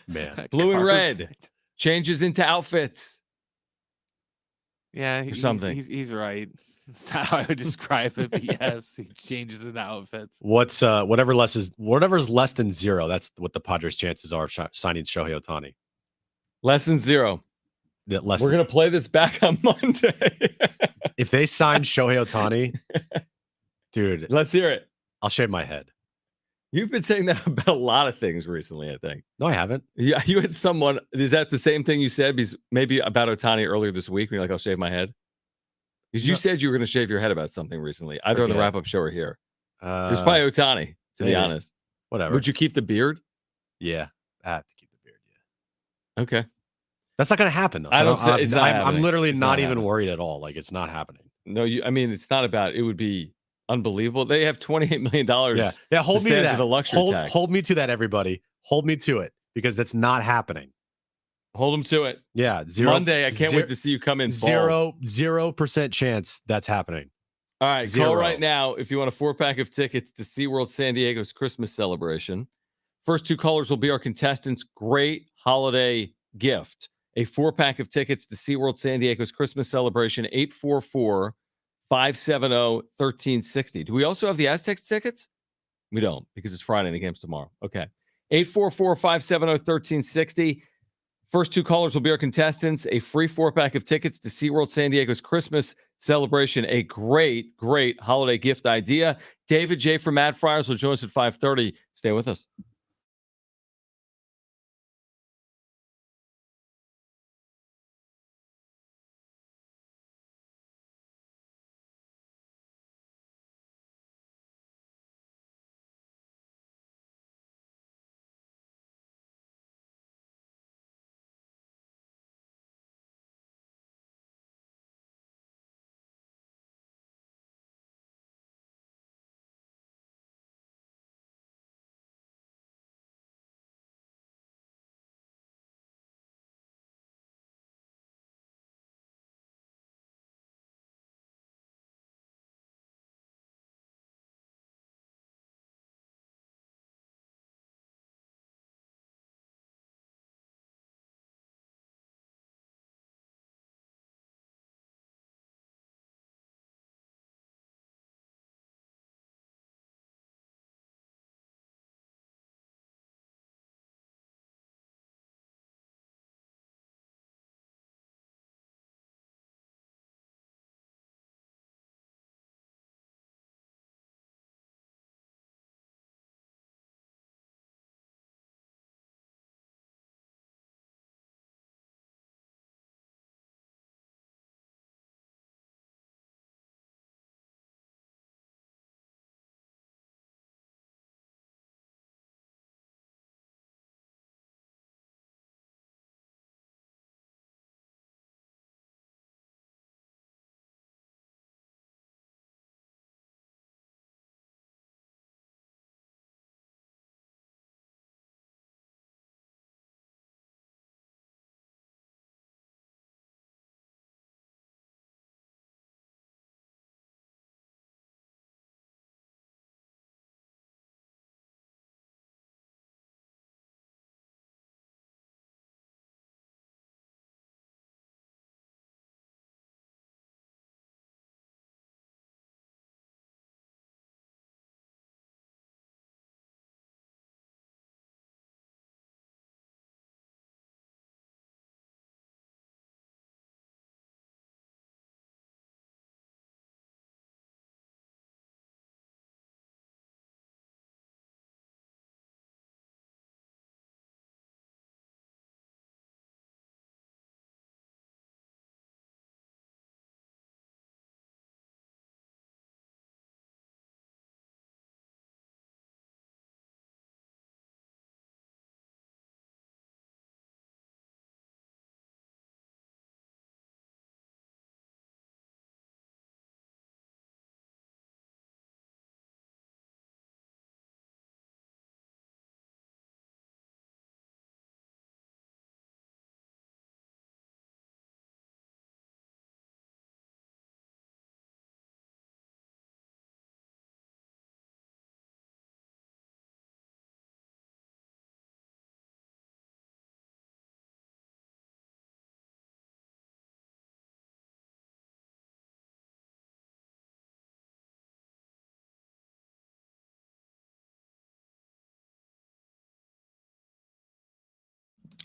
Man. Blue and Carpet. red. Changes into outfits. Yeah, something. He's right. That's not how I would describe it, but yes, he changes in outfits. What's whatever's less than 0, that's what the Padres' chances are of signing Shohei Ohtani. Less than 0. That less We're than, going to play this back on Monday. if they sign Shohei Ohtani, dude, Let's hear it. I'll shave my head. You've been saying that about a lot of things recently, I think. No, I haven't. Yeah, you had someone. Is that the same thing you said? Because maybe about Ohtani earlier this week when you're like, I'll shave my head? Because you No. said you were going to shave your head about something recently, either on the Forget. wrap-up show or here. It was Uh, probably Ohtani, to be maybe. honest. whatever. Would you keep the beard? Yeah, I have to keep the beard. Yeah, Okay. that's not going to happen though. I don't say- it's not I'm happening. literally It's not not even happening. worried at all. Like it's not happening. No, I mean, it's not about. It would be unbelievable. They have $28 million. Yeah. Hold me to stand that. for the luxury tax. Hold me to that, everybody. Hold me to it because that's not happening. Hold them to it. Yeah, 0 Monday, I can't wait to see you come in. bald. 0% chance that's happening. All right, call 0. right now if you want a 4-pack of tickets to SeaWorld San Diego's Christmas celebration. First 2 callers will be our contestants. Great holiday gift. A 4-pack of tickets to SeaWorld San Diego's Christmas celebration, 844-570-1360. Do we also have the Aztecs tickets? We don't because it's Friday and the game's tomorrow. Okay. 844-570-1360. First 2 callers will be our contestants. A free 4-pack of tickets to SeaWorld San Diego's Christmas celebration. A great, great holiday gift idea. David J. from Mad Friars will join us at 5:30. Stay with us.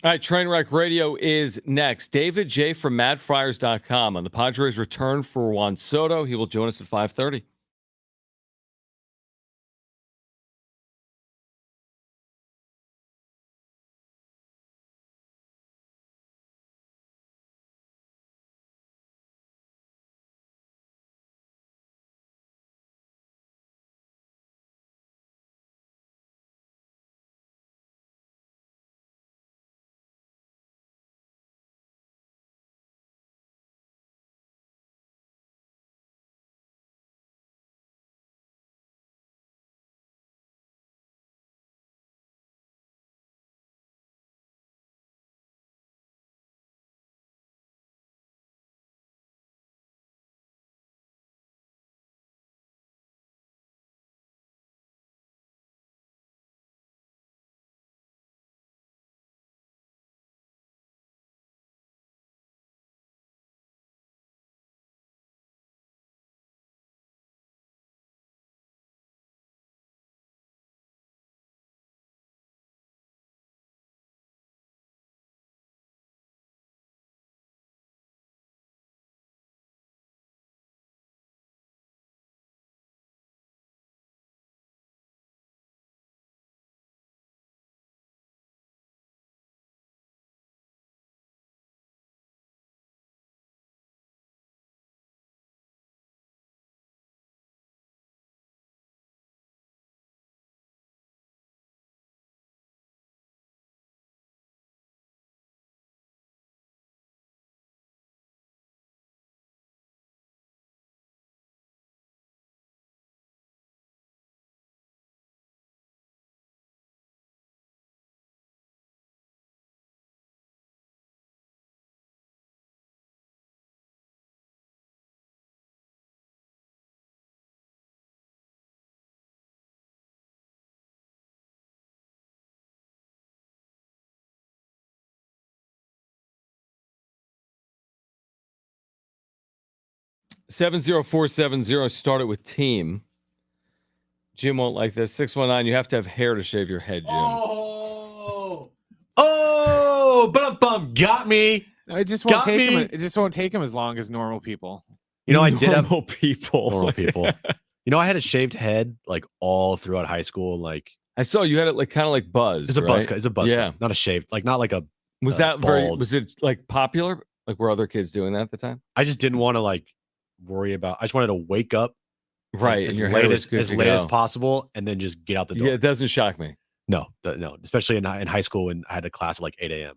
All right, Trainwreck Radio is next. David J. from MadFriars.com on the Padres return for Juan Soto. He will join us at 5:30. Seven zero four seven zero started with team. Jim won't like this. 619, you have to have hair to shave your head, Jim. Bum, got me. It just won't Got take him. me. It just won't take him as long as normal people. You know, I did have normal people. normal people. You know, I had a shaved head like all throughout high school. Like I saw you had it like kind of like buzz. it's a buzz cut. It's a buzz Yeah. cut, not a shaved. Like not like a. Was that very? bald. Was it like popular? Like were other kids doing that at the time? I just didn't want to like worry about. I just wanted to wake up Right, as and your late hair was good as to late as go. possible, and then just get out the door. Yeah, it doesn't shock me. No, especially in high school when I had a class at like 8 a.m.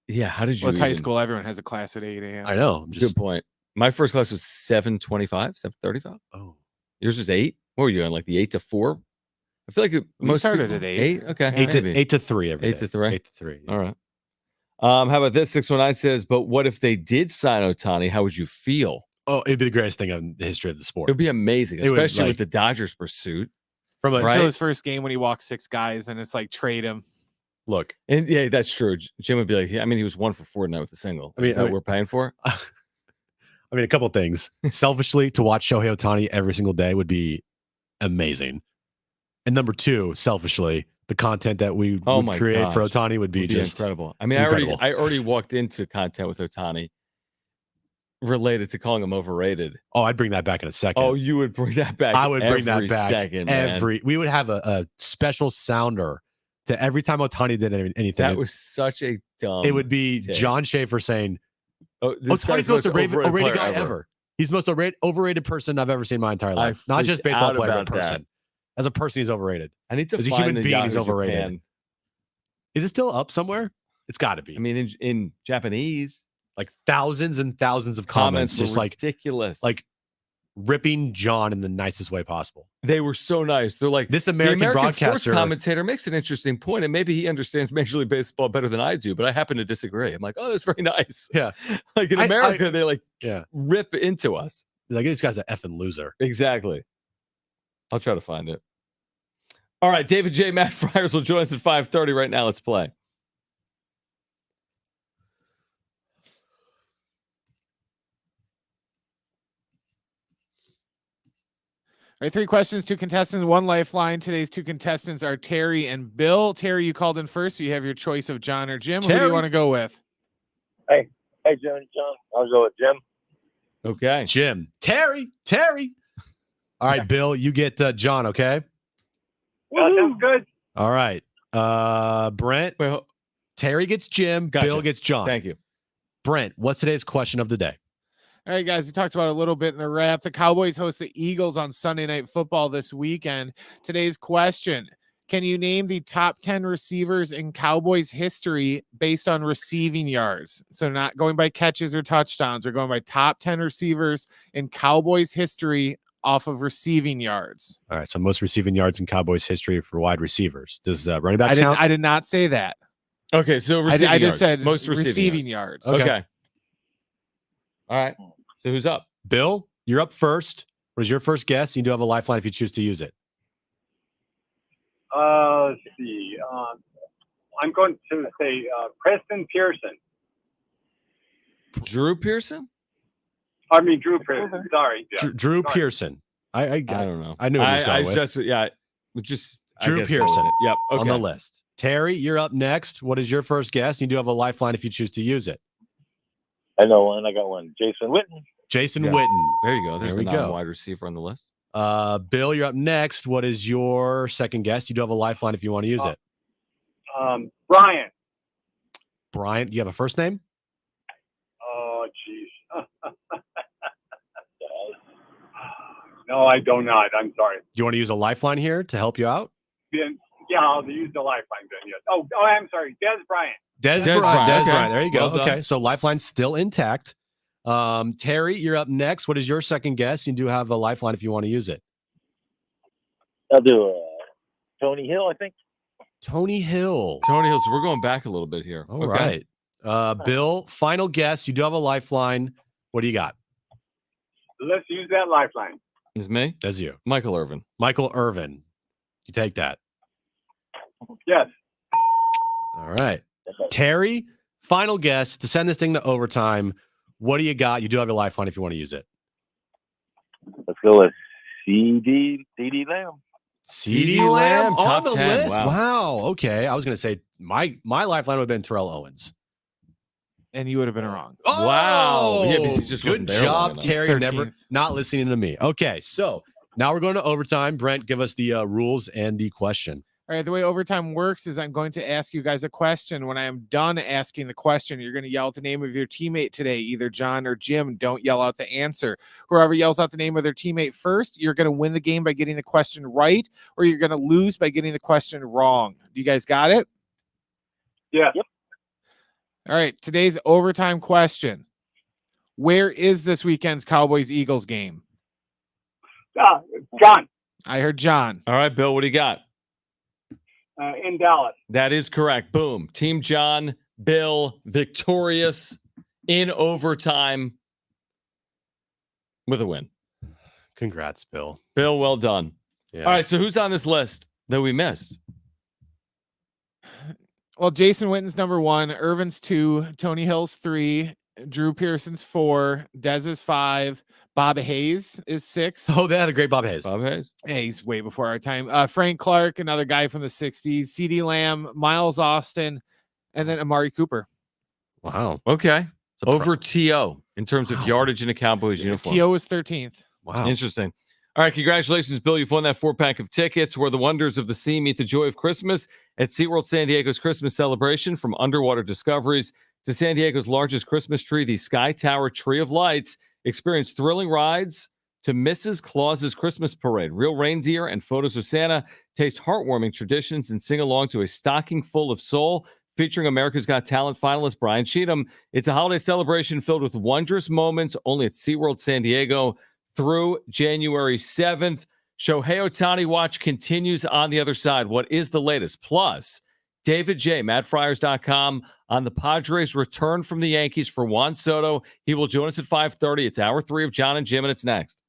Yeah, how did you? Well, it's high even- school. Everyone has a class at 8 a.m. I know. I'm just Good point. My first class was 7:25, 7:35. oh, Yours was 8. What were you on? Like the 8 to 4? I feel like We most started people- at 8. 8. Okay, eight to maybe. 8 to 3 every 8 day. to 3? 8 to 3. All right. How about this? 619 says, but what if they did sign Ohtani? How would you feel? Oh, it'd be the greatest thing in the history of the sport. It would be amazing, It would, especially like- with the Dodgers pursuit. From a Right. Until his first game when he walked 6 guys and it's like trade him. look, And yeah, that's true. Jim would be like, I mean, he was 1 for 4 tonight with a single. I mean- Is that what we're paying for? I mean, a couple of things. Selfishly, to watch Shohei Ohtani every single day would be amazing. And number 2, selfishly, the content that we would my create for gosh. Ohtani would be Would be just incredible. I mean, incredible. I already walked into content with Ohtani related to calling him overrated. Oh, I'd bring that back in a second. Oh, you would bring that back. I would bring that every back second, man. we would have a special sounder to every time Otani did anything. That was such a dumb. it would be take. John Schaefer saying, Oh, this Otani's guy's the most overrated player guy ever. He's the most overrated person I've ever seen in my entire life. Not just freaked baseball out player, but about that. person. As a person, he's overrated. I need to As a find human the being, he's Yahoo overrated. Japan. Is it still up somewhere? It's got to be. I mean, in Japanese, like thousands and thousands of comments comments, were just like ridiculous. ripping John in the nicest way possible. They were so nice. They're like, This the American American sports broadcaster. commentator makes an interesting point, and maybe he understands Major League Baseball better than I do, but I happen to disagree. I'm like, oh, that's very nice. Yeah. Like in I- America, they like Yeah. rip into us. Like, this guy's an effing loser. Exactly. I'll try to find it. All right, David J. Matt Friars will join us at 5:30 right now. Let's play. right, 3 questions, 2 contestants, 1 lifeline. Today's 2 contestants are Terry and Bill. Terry, you called in first, so you have your choice of John or Jim. Who do you want to go with? Hey, Jim and John. I'll go with Jim. Okay. Jim. Terry. All right, Bill, you get John, okay? Sounds good. All right. Brent. Terry gets Jim. Gotcha. Bill gets John. Thank you. Brent, what's today's question of the day? All right, guys, we talked about it a little bit in the wrap. The Cowboys host the Eagles on Sunday Night Football this weekend. Today's question: can you name the top 10 receivers in Cowboys history based on receiving yards? So not going by catches or touchdowns. We're going by top 10 receivers in Cowboys history off of receiving yards. All right, so most receiving yards in Cowboys history for wide receivers. Does running back count? I did not say that. Okay, so I just yards. said most receiving yards. Okay. All right. So who's up? Bill, you're up first. What is your first guess? You do have a lifeline if you choose to use it. Let's see. I'm going to say Preston Pearson. Drew Pearson? I mean, Drew Pearson. Sorry. Yeah. Drew Pearson. I don't know. I knew what he was going with. Drew Pearson. Yep. Okay. On the list. Terry, you're up next. What is your first guess? You do have a lifeline if you choose to use it. I know one. I got one. Jason Witten. Jason Yeah. Witten. There you go. There's There the we go. non-wide receiver on the list. Bill, you're up next. What is your second guess? You do have a lifeline if you want to use it. Brian. Brian, do you have a first name? Oh, jeez. No, I do not. I'm sorry. Do you want to use a lifeline here to help you out? Yeah, I'll use the lifeline then. Yes. Oh, I'm sorry. Des Bryant. Des Bryant. Bryant. Okay. There you go. Well done. Okay, so lifeline's still intact. Terry, you're up next. What is your second guess? You do have a lifeline if you want to use it. I'll do Tony Hill, I think. Tony Hill. Tony Hill. So we're going back a little bit here. All right. Bill, final guess. You do have a lifeline. What do you got? Let's use that lifeline. Is me? That's you. Michael Irvin. Michael Irvin. You take that. Yes. All right. Terry, final guess to send this thing to overtime. What do you got? You do have your lifeline if you want to use it. Let's go with CD Lamb. CeeDee Lamb on top the 10. list. Wow. Wow. Okay. I was going to say my lifeline would have been Terrell Owens. And you would have been wrong. Wow. Yeah, because he just good wasn't there long job, enough. Terry. He's Never 13th. not listening to me. Okay, so now we're going to overtime. Brent, give us the rules and the question. All right, the way overtime works is I'm going to ask you guys a question. When I am done asking the question, you're going to yell out the name of your teammate today, either John or Jim. Don't yell out the answer. Whoever yells out the name of their teammate first, you're going to win the game by getting the question right, or you're going to lose by getting the question wrong. You guys got it? Yeah. Yep. All right, today's overtime question. Where is this weekend's Cowboys-Eagles game? John. I heard John. All right, Bill, what do you got? In Dallas. That is correct. Boom. Team John, Bill, victorious in overtime with a win. Congrats, Bill. Bill, well done. Yeah. All right, so who's on this list that we missed? Well, Jason Witten's number 1, Irvin's 2, Tony Hill's 3, Drew Pearson's 4, Dez is 5, Bob Hayes is 6. Oh, they had a great Bob Hayes. Bob Hayes. Hey, he's way before our time. Frank Clark, another guy from the 60s, CeeDee Lamb, Miles Austin, and then Amari Cooper. Wow. Okay. Over T.O. in terms of yardage in a Cowboys uniform. T.O. was 13th. Wow. Interesting. All right, congratulations, Bill. You've won that 4-pack of tickets where the wonders of the sea meet the joy of Christmas at SeaWorld San Diego's Christmas celebration. From underwater discoveries to San Diego's largest Christmas tree, the Sky Tower Tree of Lights. Experience thrilling rides to Mrs. Claus's Christmas parade, real reindeer and photos of Santa. Taste heartwarming traditions and sing along to a stocking full of soul featuring America's Got Talent finalist Brian Cheatham. It's a holiday celebration filled with wondrous moments only at SeaWorld San Diego through January 7th. Shohei Ohtani watch continues on the other side. What is the latest? Plus, David J. MattFryers.com on the Padres' return from the Yankees for Juan Soto. He will join us at 5:30. It's hour 3 of John and Jim, and it's next.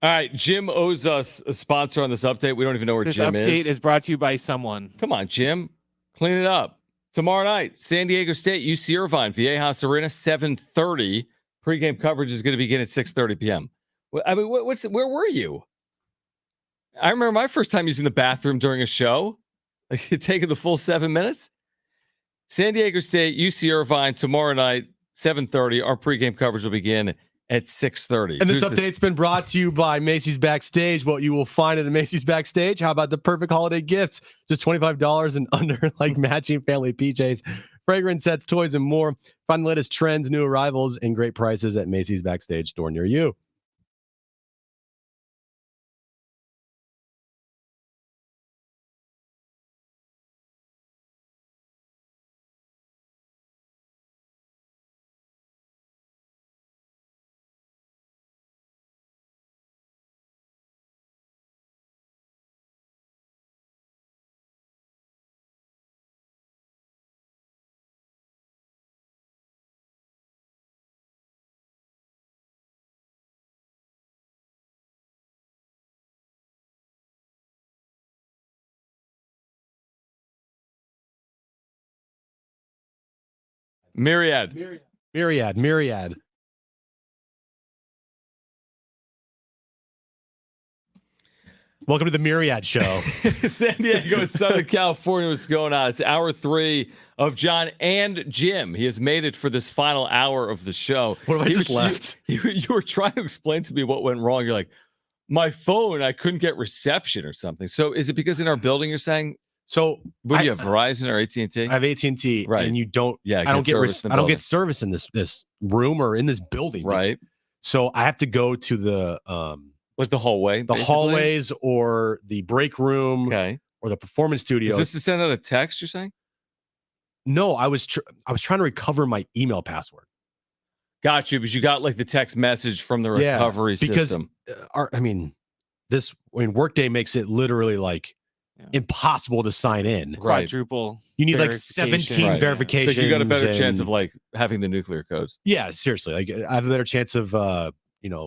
All right, Jim owes us a sponsor on this update. We don't even know where This Jim update is. is brought to you by someone. Come on, Jim. Clean it up. Tomorrow night, San Diego State, UC Irvine, Viejas Arena, 7:30. Pre-game coverage is going to begin at 6:30 p.m. I mean, where were you? I remember my first time using the bathroom during a show. Like, taking the full 7 minutes. San Diego State, UC Irvine, tomorrow night, 7:30. Our pregame coverage will begin at 6:30. And this update's been brought to you by Macy's Backstage. What you will find at the Macy's Backstage. How about the perfect holiday gifts? Just $25 and under, like matching family PJs, fragrance sets, toys, and more. Find the latest trends, new arrivals, and great prices at Macy's Backstage store near you. Myriad. Welcome to the Myriad Show. San Diego, Southern California. What's going on? It's hour 3 of John and Jim. He has made it for this final hour of the show. What have I just left? You were trying to explain to me what went wrong. You're like, my phone, I couldn't get reception or something. So is it because in our building you're saying? So what do you have, Verizon or AT&T? I have AT&T, right? And you don't. Yeah, I don't get service in this room or in this building, right? So I have to go to the like the hallway, hallways, or the break room, okay, or the performance studio. Is this to send out a text? You're saying? No, I was trying to recover my email password. Got you, but you got like the text message from the recovery system. Workday makes it literally like impossible to sign in. Quadruple. You need like 17 verifications. So you got a better chance of like having the nuclear codes. Yeah, seriously. Like I have a better chance of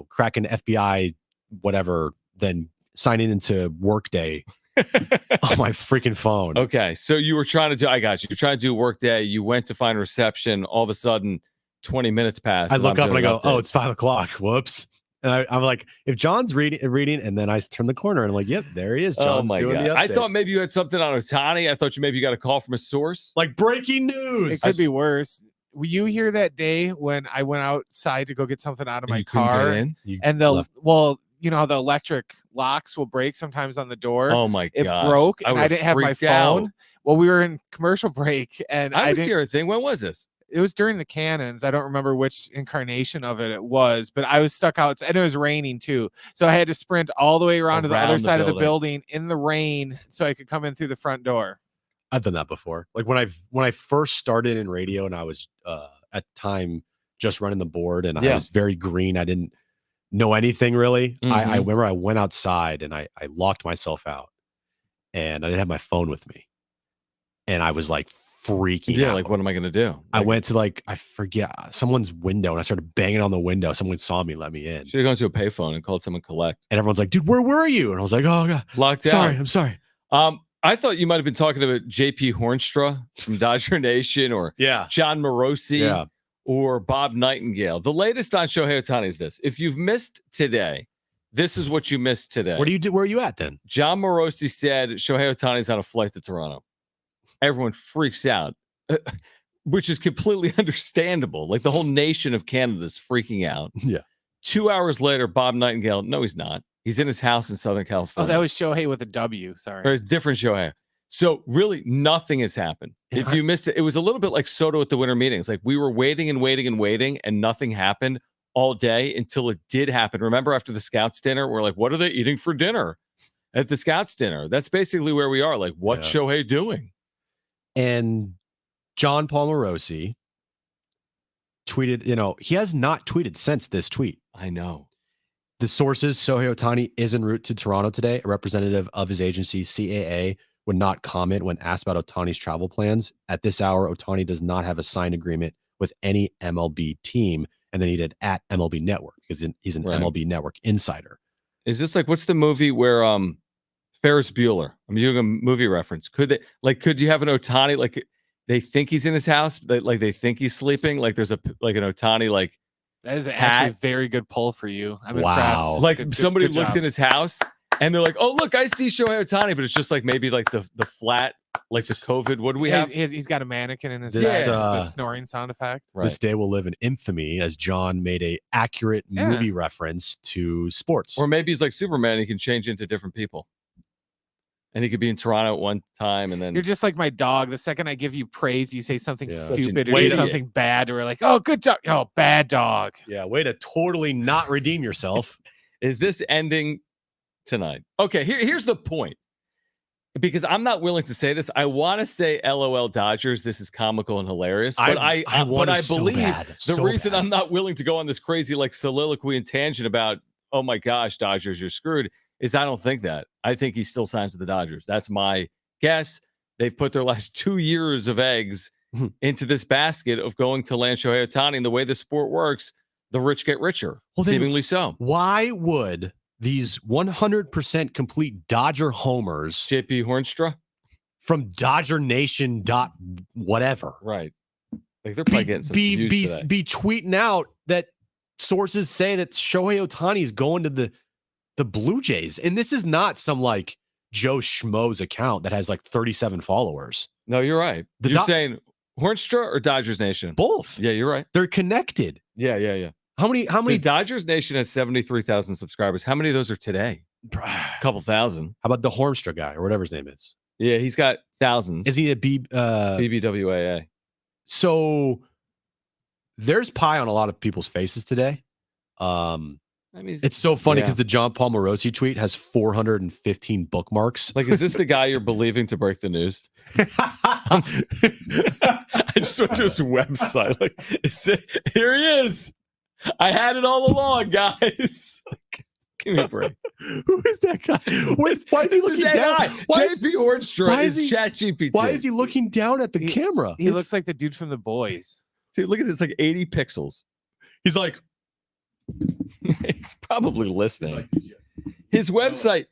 cracking FBI whatever than signing into Workday on my freaking phone. Okay, so you were trying to do. I got you. You're trying to do Workday. You went to find reception. All of a sudden, 20 minutes pass. I look up and I go, "Oh, it's 5:00." Whoops. And I'm like, if John's reading, and then I turn the corner and I'm like, yep, there he is. John's doing the update. I thought maybe you had something on Ohtani. I thought maybe you got a call from a source. Like breaking news. It could be worse. Were you here that day when I went outside to go get something out of my car? And the electric locks will break sometimes on the door. Oh my god! It broke, and I didn't have my phone. Out. Well, we were in commercial break, and I was here. A thing. When was this? It was during the cannons. I don't remember which incarnation of it was, but I was stuck out, and it was raining too. So I had to sprint all the way around to the other side of the building in the rain so I could come in through the front door. I've done that before. Like when I first started in radio, and I was at the time just running the board, and I was very green. I didn't know anything really. Mm-hmm. I remember I went outside and I locked myself out, and I didn't have my phone with me, and I was like freaking out. Like what am I gonna do? I went to I forget someone's window, and I started banging on the window. Someone saw me, let me in. Should have gone to a payphone and called someone collect. And everyone's like, dude, where were you? And I was like, oh god, locked out. Sorry, I'm sorry. I thought you might have been talking about JP Hornstra from Dodger Nation, or John Morosi, or Bob Nightingale. The latest on Shohei Ohtani is this: if you've missed today, this is what you missed today. Where are you at then? John Morosi said Shohei Ohtani's on a flight to Toronto. Everyone freaks out, which is completely understandable. Like the whole nation of Canada is freaking out. Yeah. 2 hours later, Bob Nightingale, no, he's not. He's in his house in Southern California. Oh, that was Shohei with a W. Sorry. There's different Shohei. So really nothing has happened. If you missed it, it was a little bit like Soto at the winter meetings. Like we were waiting and nothing happened all day until it did happen. Remember after the Scouts dinner, we're like, what are they eating for dinner at the Scouts dinner? That's basically where we are. Like, what's Shohei doing? And John Paul Morosi tweeted, he has not tweeted since this tweet. I know. The sources, Shohei Ohtani is en route to Toronto today. A representative of his agency, CAA, would not comment when asked about Ohtani's travel plans. At this hour, Ohtani does not have a signed agreement with any MLB team. And then he did at MLB Network because he's an MLB Network insider. Is this like what's the movie where Ferris Bueller? I'm doing a movie reference. Could you have an Ohtani like they think he's in his house, they think he's sleeping, like there's an Ohtani like That is hat. actually a very good pull for you. I'm Wow. impressed. Like somebody looked in his house and they're like, oh look, I see Shohei Ohtani, but it's just like maybe like the flat, like the COVID. What do we have? He's got a mannequin in his This, bag, the snoring sound effect. Right. This day will live in infamy as John made a accurate movie reference to sports. Or maybe he's like Superman. He can change into different people. And he could be in Toronto at one time, and then You're just like my dog. The second I give you praise, you say something Such stupid an or do idiot. something bad, or we're like, "Oh, good dog." Oh, bad dog. Yeah, way to totally not redeem yourself. Is this ending tonight? Okay, here's the point. Because I'm not willing to say this. I want to say LOL Dodgers. This is comical and hilarious. But I believe the reason I'm not willing to go on this crazy like soliloquy and tangent about, oh my gosh, Dodgers, you're screwed, is I don't think that. I think he still signs with the Dodgers. That's my guess. They've put their last 2 years of eggs into this basket of going to land Shohei Ohtani. And the way the sport works, the rich get richer, seemingly so. Why would these 100% complete Dodger homers, JP Hornstra, from Dodger Nation whatever, right? Like they're probably getting some views today. be tweeting out that sources say that Shohei Ohtani is going to the Blue Jays, and this is not some like Joe Schmo's account that has like 37 followers. No, you're right. You're saying Hornstra or Dodgers Nation? Both. Yeah, you're right. They're connected. Yeah. How many? Dude, Dodgers Nation has 73,000 subscribers. How many of those are today? A couple thousand. How about the Hornstra guy or whatever his name is? Yeah, he's got thousands. Is he a BBWAA? So there's pie on a lot of people's faces today. I mean, it's so funny because the John Paul Morosi tweet has 415 bookmarks. Like, is this the guy you're believing to break the news? I just went to his website. Like, here he is. I had it all along, guys. Give me a break. Who is that guy? Why is he looking down? JP Hornstra is ChatGPT. Why is he looking down at the camera? He looks like the dude from The Boys. Dude, look at this, like 80 pixels. He's like, he's probably listening. His website,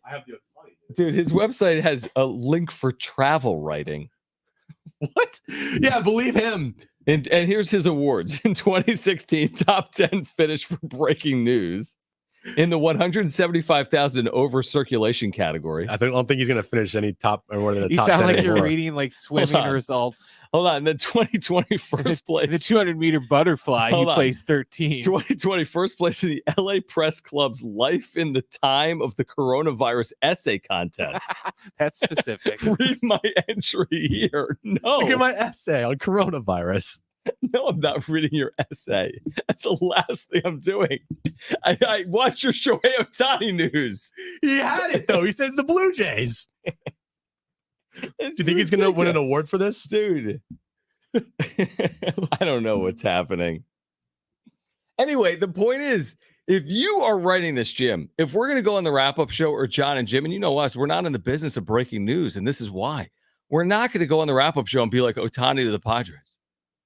dude, his website has a link for travel writing. What? Yeah, believe him. And here's his awards. In 2016, top 10 finish for breaking news in the 175,000 over circulation category. I don't think he's going to finish any top or one of the You top sound 10 like you're anymore. reading like swimming results. Hold on. The 2020 first place. The 200-meter butterfly, he placed 13. 2020 first place in the LA Press Club's Life in the Time of the Coronavirus Essay Contest. That's specific. Read my entry here. No. Look at my essay on coronavirus. No, I'm not reading your essay. That's the last thing I'm doing. I watch your Shohei Ohtani news. He had it, though. He says the Blue Jays. Do you think he's going to win an award for this? Dude. I don't know what's happening. Anyway, the point is, if you are writing this, Jim, if we're going to go on the wrap-up show or John and Jim, and you know us, we're not in the business of breaking news, and this is why. We're not going to go on the wrap-up show and be like Ohtani to the Padres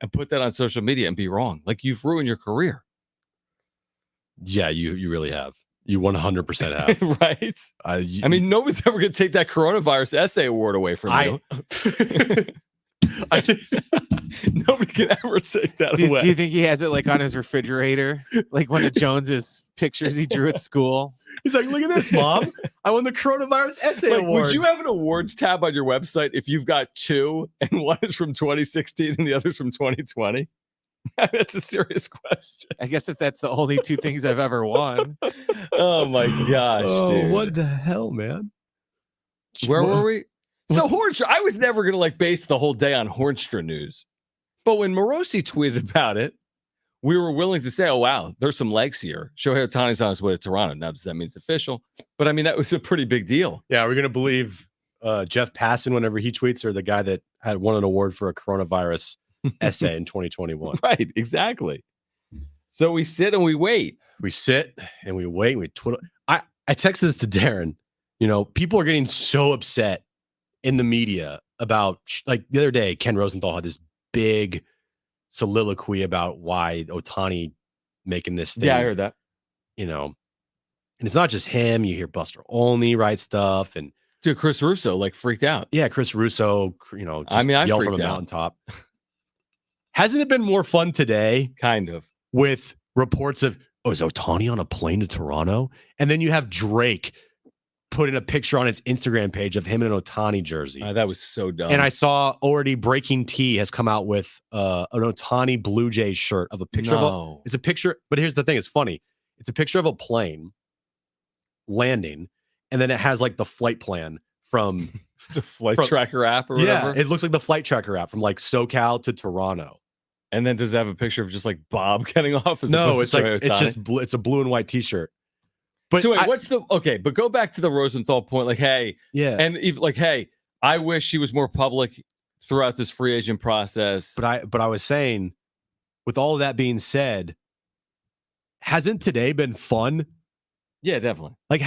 and put that on social media and be wrong. Like, you've ruined your career. Yeah, you really have. You 100% have. Right? I mean, nobody's ever going to take that coronavirus essay award away from you. Nobody can ever take that away. Do you think he has it like on his refrigerator? Like one of Jones's pictures he drew at school? He's like, look at this, Mom. I won the coronavirus essay award. Would you have an awards tab on your website if you've got two and one is from 2016 and the other's from 2020? That's a serious question. I guess if that's the only two things I've ever won. Oh my gosh, dude. What the hell, man? Where were we? So Hornstra, I was never going to like base the whole day on Hornstra news. But when Morosi tweeted about it, we were willing to say, oh, wow, there's some legs here. Shohei Ohtani's on his way to Toronto. Now, does that mean it's official? But I mean, that was a pretty big deal. Yeah, we're going to believe Jeff Passan whenever he tweets, or the guy that had won an award for a coronavirus essay in 2021. Right, exactly. So we sit and we wait. We sit and we wait and we twiddle. I texted this to Darren. You know, people are getting so upset in the media about, like the other day, Ken Rosenthal had this big soliloquy about why Ohtani making this thing. Yeah, I heard that. You know, And it's not just him. You hear Buster Olney write stuff, and Dude, Chris Russo like freaked out. yeah, Chris Russo, just I yell from freaked a out. mountaintop. Hasn't it been more fun today? Kind of. With reports of, is Ohtani on a plane to Toronto? And then you have Drake put in a picture on his Instagram page of him in an Ohtani jersey. That was so dumb. And I saw already Breaking Tea has come out with an Ohtani Blue Jays shirt of a picture of it's a picture, but here's the thing, it's funny. It's a picture of a plane landing, and then it has like the flight plan from the flight tracker app or whatever. Yeah, it looks like the flight tracker app from like SoCal to Toronto. And then does it have a picture of just like Bob getting off? No, it's like it's just it's a blue and white T-shirt. But so wait, but go back to the Rosenthal point. Like, hey, yeah, and if like, hey, I wish he was more public throughout this free agent process. But I was saying, with all of that being said, hasn't today been fun? Yeah, definitely. Like,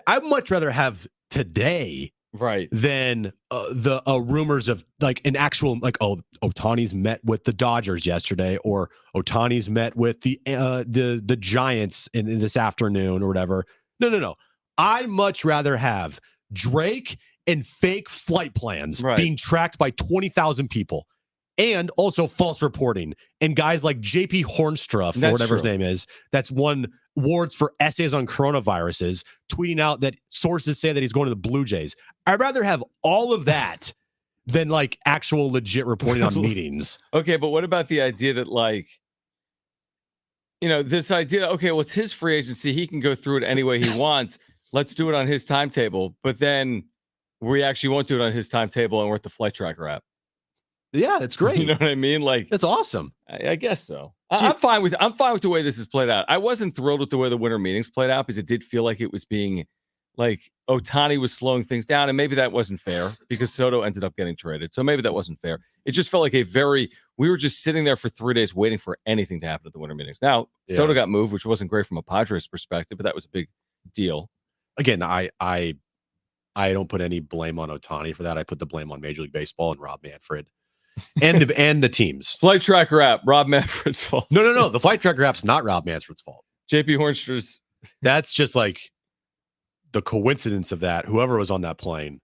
I'd much rather have today. Right. Than the rumors of like an actual like, oh, Ohtani's met with the Dodgers yesterday, or Ohtani's met with the Giants in this afternoon or whatever. No. I'd much rather have Drake and fake flight plans being tracked by 20,000 people, and also false reporting, and guys like JP Hornstruff or whatever his name is, that's won awards for essays on coronaviruses, tweeting out that sources say that he's going to the Blue Jays. I'd rather have all of that than like actual legit reporting on meetings. Okay, but what about the idea that like, this idea, okay, well, it's his free agency. He can go through it any way he wants. Let's do it on his timetable. But then we actually won't do it on his timetable, and we're at the flight tracker app. Yeah, that's great. You know what I mean? Like, that's awesome. I guess so. I'm fine with the way this is played out. I wasn't thrilled with the way the winter meetings played out, because it did feel like it was being like Ohtani was slowing things down, and maybe that wasn't fair because Soto ended up getting traded. So maybe that wasn't fair. It just felt like we were just sitting there for 3 days waiting for anything to happen at the winter meetings. Now, Soto got moved, which wasn't great from a Padres perspective, but that was a big deal. Again, I don't put any blame on Ohtani for that. I put the blame on Major League Baseball and Rob Manfred. And the teams. Flight tracker app, Rob Manfred's fault. No. The flight tracker app's not Rob Manfred's fault. JP Hornster's. That's just like the coincidence of that. Whoever was on that plane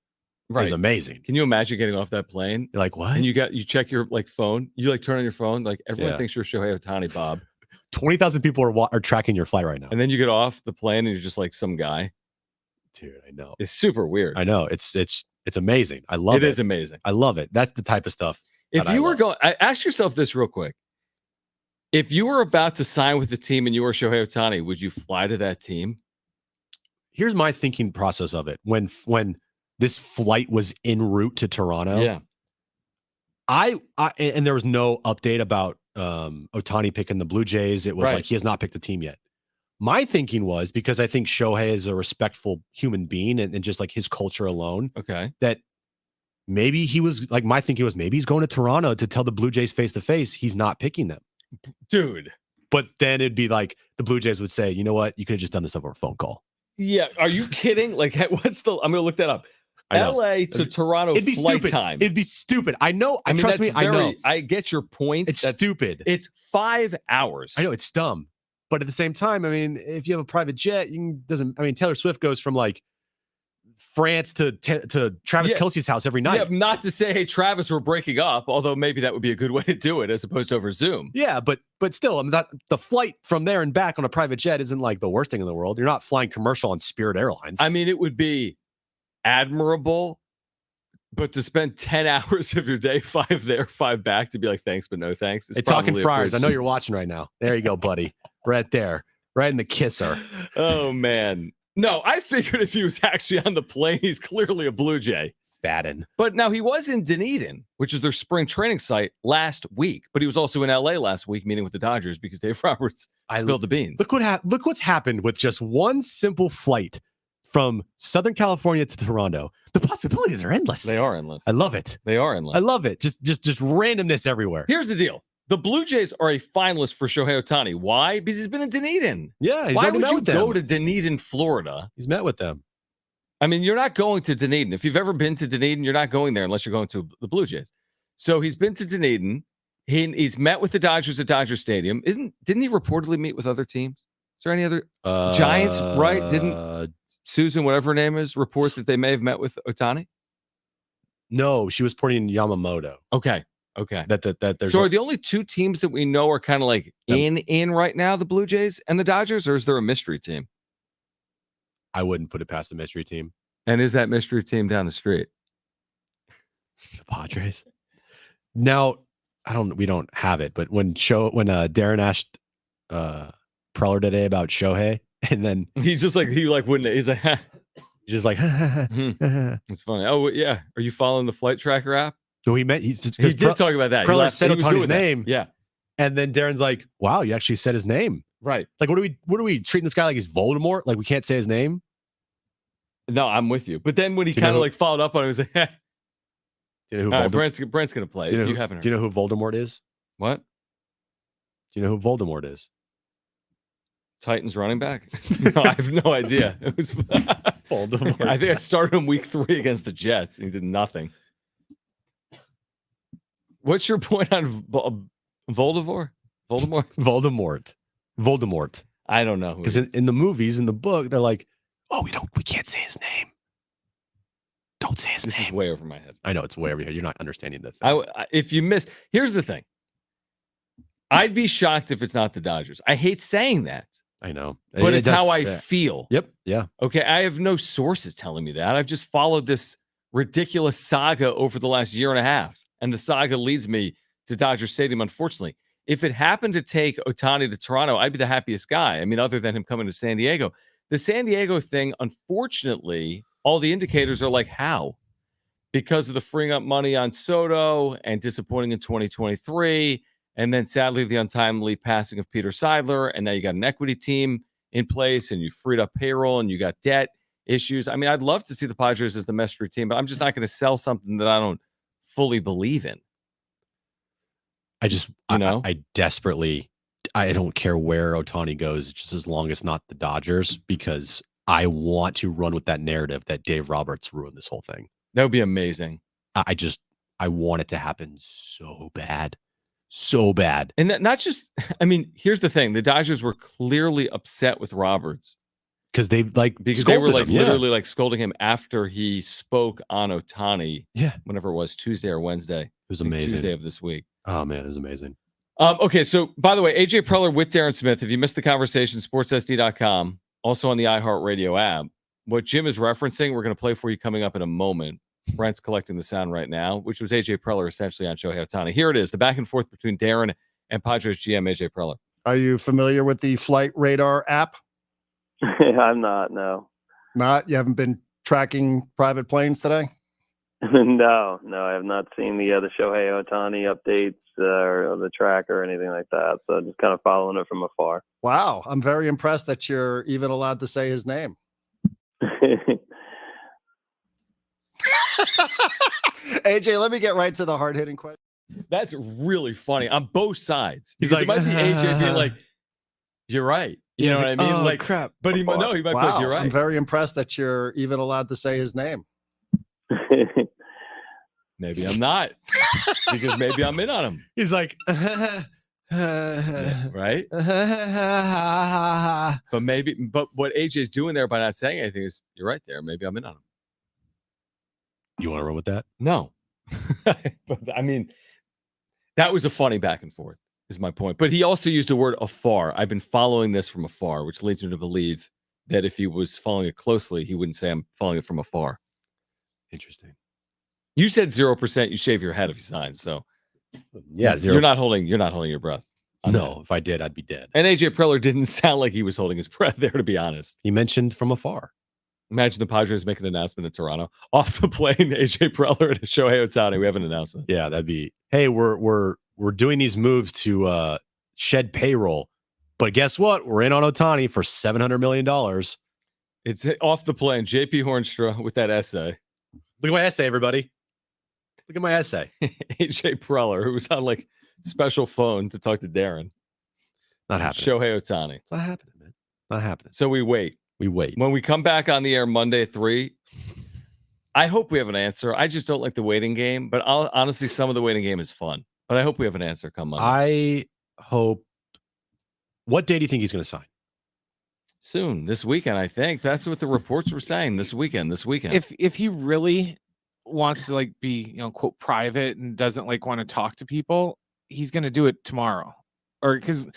is amazing. Can you imagine getting off that plane? You're like, what? And you check your like phone. You like turn on your phone. Like everyone thinks you're Shohei Ohtani, Bob. 20,000 people are tracking your flight right now. And then you get off the plane and you're just like some guy. Dude, I know. It's super weird. I know. It's amazing. I love it. It is amazing. I love it. That's the type of stuff. If you were going, ask yourself this real quick. If you were about to sign with the team and you were Shohei Ohtani, would you fly to that team? Here's my thinking process of it. When this flight was en route to Toronto, and there was no update about Ohtani picking the Blue Jays. It was like he has not picked the team yet. My thinking was, because I think Shohei is a respectful human being and just like his culture alone. Okay. That maybe he was like, my thinking was maybe he's going to Toronto to tell the Blue Jays face to face he's not picking them. Dude. But then it'd be like the Blue Jays would say, you know what? You could have just done this over a phone call. Yeah. Are you kidding? Like, I'm going to look that up. LA to Toronto it'd be flight stupid. time. It'd be stupid. I know. I mean, trust me. I know. I get your point. It's stupid. It's 5 hours. I know it's dumb. But at the same time, I mean, if you have a private jet, Taylor Swift goes from like France to Travis Kelce's house every night. Yeah, not to say, hey, Travis, we're breaking up, although maybe that would be a good way to do it as opposed to over Zoom. Yeah, but still, I mean, the flight from there and back on a private jet isn't like the worst thing in the world. You're not flying commercial on Spirit Airlines. I mean, it would be admirable, but to spend 10 hours of your day, 5 there, 5 back, to be like, thanks, but no thanks. Hey, talking Friars, I know you're watching right now. There you go, buddy. Right there. Right in the kisser. Oh, man. No, I figured if he was actually on the plane, he's clearly a Blue Jay. Batten. But now he was in Dunedin, which is their spring training site, last week. But he was also in LA last week meeting with the Dodgers because Dave Roberts spilled the beans. Look what's happened with just one simple flight from Southern California to Toronto. The possibilities are endless. They are endless. I love it. They are endless. I love it. Just randomness everywhere. Here's the deal. The Blue Jays are a finalist for Shohei Ohtani. Why? Because he's been in Dunedin. Yeah. He's Why would you go to Dunedin, Florida? He's met with them. I mean, you're not going to Dunedin. If you've ever been to Dunedin, you're not going there unless you're going to the Blue Jays. So he's been to Dunedin. He's met with the Dodgers at Dodger Stadium. Didn't he reportedly meet with other teams? Is there any other Giants? Right? Didn't Susan, whatever her name is, report that they may have met with Ohtani? No, she was pointing Yamamoto. Okay. That there's So are the only two teams that we know are kind of like in right now, the Blue Jays and the Dodgers, or is there a mystery team? I wouldn't put it past the mystery team. And is that mystery team down the street? The Padres. Now, we don't have it, but when Darren asked Preller today about Shohei, and then he wouldn't. He's like, just like, it's funny. Oh yeah, are you following the flight tracker app? So he did talk about that. Preller said Ohtani's name. Yeah, and then Darren's like, "Wow, you actually said his name." Right. Like, what are we treating this guy like he's Voldemort? Like we can't say his name? No, I'm with you. But then when he kind of like followed up on it, he was like, do you know who Brent's gonna play. Do you haven't heard. Do you know who Voldemort is? What? Do you know who Voldemort is? Titans running back? No, I have no idea. It was Voldemort. I think I started him week 3 against the Jets. And he did nothing. What's your point on Voldemort? Voldemort. I don't know. Because in the movies, in the book, they're like, "Oh, we can't say his name. Don't say his name." This is way over my head. I know it's way over here. You're not understanding the thing. If you miss, here's the thing. I'd be shocked if it's not the Dodgers. I hate saying that. I know. But it's how I feel. Yep. Yeah. Okay. I have no sources telling me that. I've just followed this ridiculous saga over the last year and a half. And the saga leads me to Dodger Stadium, unfortunately. If it happened to take Ohtani to Toronto, I'd be the happiest guy. I mean, other than him coming to San Diego. The San Diego thing, unfortunately, all the indicators are like, how? Because of the freeing up money on Soto and disappointing in 2023. And then, sadly, the untimely passing of Peter Seidler. And now you got an equity team in place and you freed up payroll and you got debt issues. I mean, I'd love to see the Padres as the mystery team, but I'm just not going to sell something that I don't fully believe in. I desperately, I don't care where Ohtani goes, just as long as not the Dodgers, because I want to run with that narrative that Dave Roberts ruined this whole thing. That would be amazing. I want it to happen so bad. So bad. And that, not just, I mean, here's the thing. The Dodgers were clearly upset with Roberts. Because they were literally like scolding him after he spoke on Ohtani. Yeah. Whenever it was, Tuesday or Wednesday. It was amazing. Tuesday of this week. Oh man, it was amazing. Okay, so by the way, AJ Preller with Darren Smith. If you missed the conversation, sportssd.com, also on the iHeartRadio app. What Jim is referencing, we're going to play for you coming up in a moment. Brent's collecting the sound right now, which was AJ Preller essentially on Shohei Ohtani. Here it is, the back and forth between Darren and Padres GM AJ Preller. Are you familiar with the Flight Radar app? I'm not, no. Not? You haven't been tracking private planes today? No, I have not seen the Shohei Ohtani updates or the track or anything like that. So just kind of following it from afar. Wow. I'm very impressed that you're even allowed to say his name. AJ, let me get right to the hard-hitting question. That's really funny on both sides. He's Because like, it might be AJ being like, "You're right." You know what I mean? Oh, like, crap. But he might be like, "You're right." I'm very impressed that you're even allowed to say his name. Maybe I'm not, because maybe I'm in on him. He's like, right? But what AJ's doing there by not saying anything is, you're right there. Maybe I'm in on him. You want to run with that? No. But I mean, that was a funny back and forth, is my point. But he also used the word afar. I've been following this from afar, which leads me to believe that if he was following it closely, he wouldn't say I'm following it from afar. Interesting. You said 0%. You shave your head if you sign. So yeah, 0. You're not holding your breath. No, if I did, I'd be dead. And AJ Preller didn't sound like he was holding his breath there, to be honest. He mentioned from afar. Imagine the Padres make an announcement in Toronto. Off the plane, AJ Preller and Shohei Ohtani. We have an announcement. Yeah, that'd be, hey, we're doing these moves to shed payroll. But guess what? We're in on Ohtani for $700 million. It's off the plane. JP Hornstra with that essay. Look at my essay, everybody. Look at my essay. AJ Preller, who was on like special phone to talk to Darren. Not happening. Shohei Ohtani. It's not happening, man. Not happening. So we wait. When we come back on the air Monday at 3, I hope we have an answer. I just don't like the waiting game, but honestly, some of the waiting game is fun. But I hope we have an answer come Monday. I hope. What day do you think he's going to sign? Soon, this weekend, I think. That's what the reports were saying. This weekend. If he really wants to like be, quote, private and doesn't like want to talk to people, he's going to do it tomorrow. Or because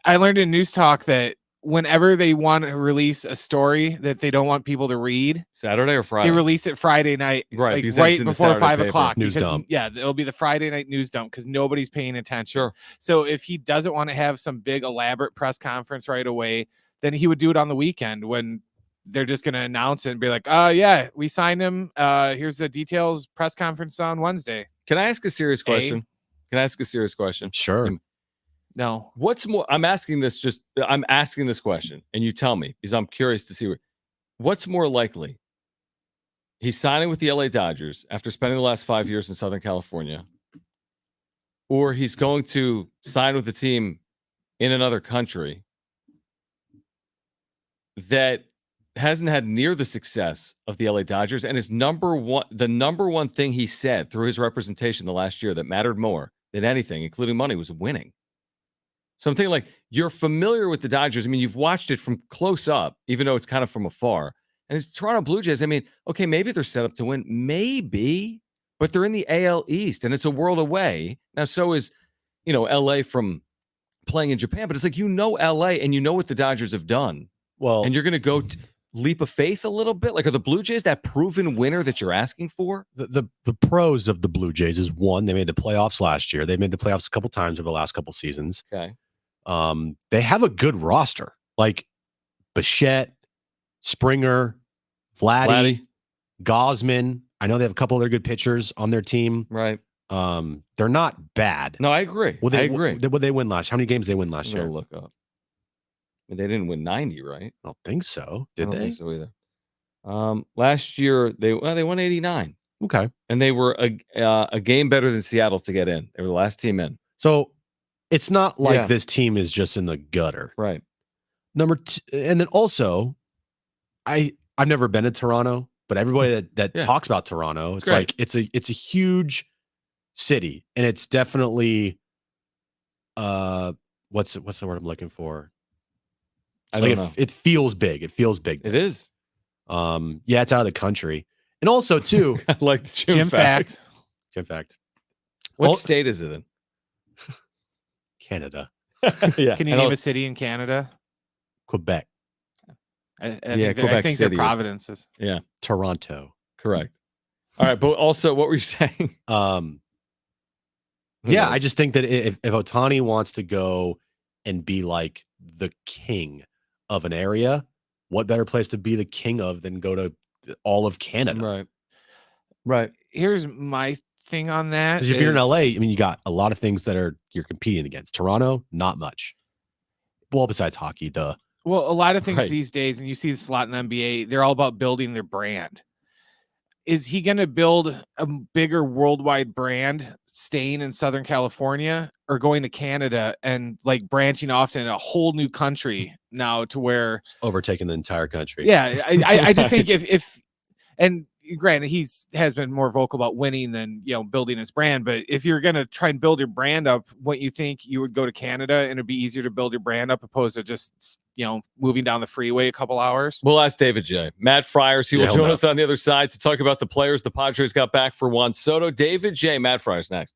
I learned in News Talk that whenever they want to release a story that they don't want people to read, Saturday or Friday, they release it Friday night, right? like Because right it's in the before Saturday 5 paper. o'clock. News Because dump. yeah, it'll be the Friday night news dump because nobody's paying attention. Sure. So if he doesn't want to have some big elaborate press conference right away, then he would do it on the weekend when they're just going to announce it and be like, yeah, we signed him. Here's the details. Press conference on Wednesday. Can I ask a serious question? Sure. No. What's more? I'm asking this question, and you tell me because I'm curious to see what's more likely. He's signing with the LA Dodgers after spending the last 5 years in Southern California, or he's going to sign with a team in another country that hasn't had near the success of the LA Dodgers, and the number one thing he said through his representation the last year that mattered more than anything, including money, was winning. So I'm thinking, like, you're familiar with the Dodgers. I mean, you've watched it from close up, even though it's kind of from afar. And it's Toronto Blue Jays. I mean, okay, maybe they're set up to win. Maybe. But they're in the AL East, and it's a world away. Now, so is, LA from playing in Japan. But it's like, LA, and you know what the Dodgers have done. Well, And you're going to go leap of faith a little bit? Like, are the Blue Jays that proven winner that you're asking for? the pros of the Blue Jays is, one, they made the playoffs last year. They made the playoffs a couple times over the last couple seasons. Okay. They have a good roster, like Bichette, Springer, Vladdy, Gosman. I know they have a couple other good pitchers on their team. Right. They're not bad. No, I agree. I agree. What they win last? How many games they win last I'm gonna year? look up. I mean, they didn't win 90, right? I don't think so. I Did don't they? think so either. Last year they won 89. Okay. And they were a game better than Seattle to get in. They were the last team in. So it's not like Yeah. this team is just in the gutter. Right. Number two, and then also, I've never been to Toronto, but everybody that Yeah. talks about Toronto, it's Great. like it's a huge city, and it's definitely what's the word I'm looking for? I Like don't know. it feels big. It feels big. It is. Yeah, it's out of the country, and also too, I like the Jim fact. Jim fact, What Well- state is it in? Canada, Yeah. Can you name a city in Canada? Quebec, I Quebec think City they're is- providences. Yeah. Toronto. Correct. All right. But also, what were you saying? Yeah, I just think that if Ohtani wants to go and be like the king of an area, what better place to be the king of than go to all of Canada? Right. Right. Here's my thing on that. Because if you're in is- LA, I mean, you got a lot of things that you're competing against. Toronto, not much. Well, besides hockey, duh. Well, a lot of things Right. these days, and you see this a lot in the NBA, they're all about building their brand. Is he going to build a bigger worldwide brand staying in Southern California or going to Canada and like branching off in a whole new country now to where, Overtaking the entire country. yeah, I just think if, and granted, has been more vocal about winning than, building his brand. But if you're going to try and build your brand up, wouldn't you think you would go to Canada and it'd be easier to build your brand up opposed to just, moving down the freeway a couple hours? We'll ask David J. Matt Friars. He will Yeah, join no. us on the other side to talk about the players the Padres got back for Juan Soto. David J. Matt Friars next.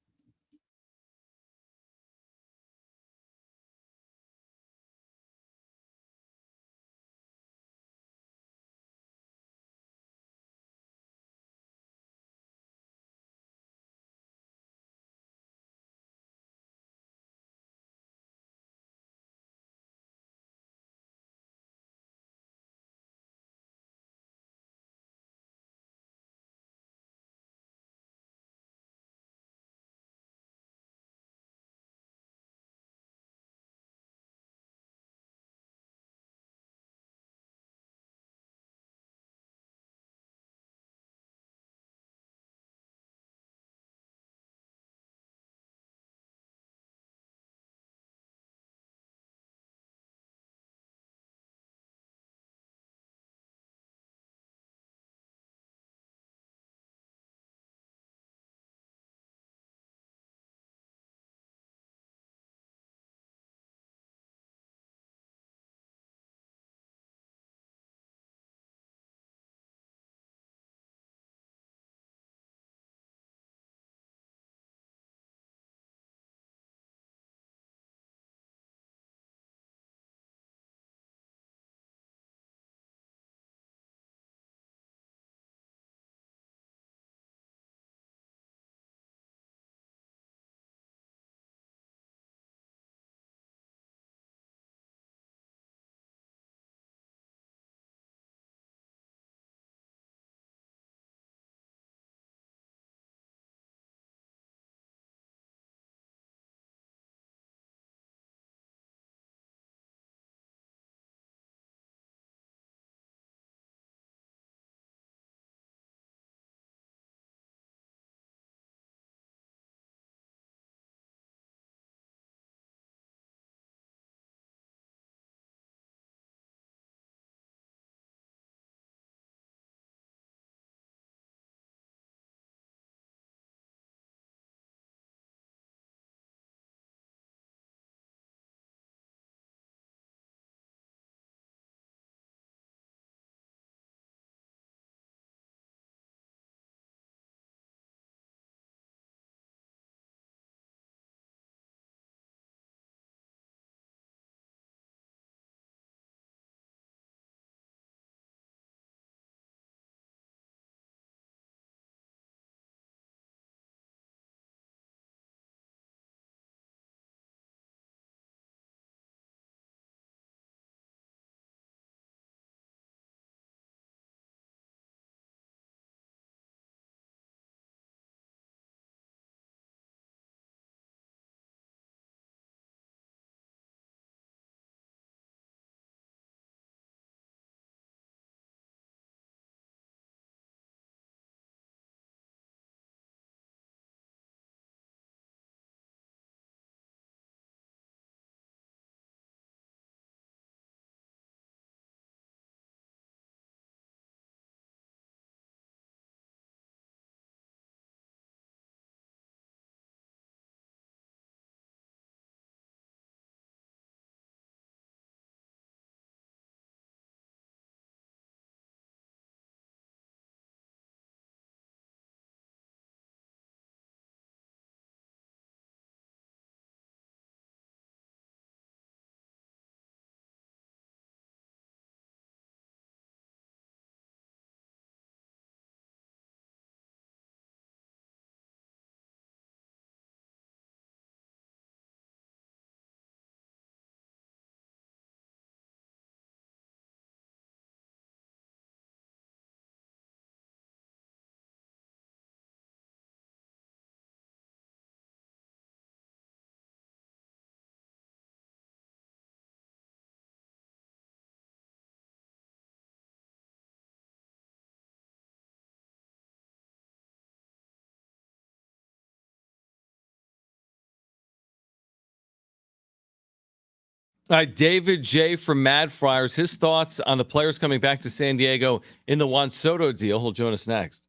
All right, David J. from Mad Friars, his thoughts on the players coming back to San Diego in the Juan Soto deal. He'll join us next.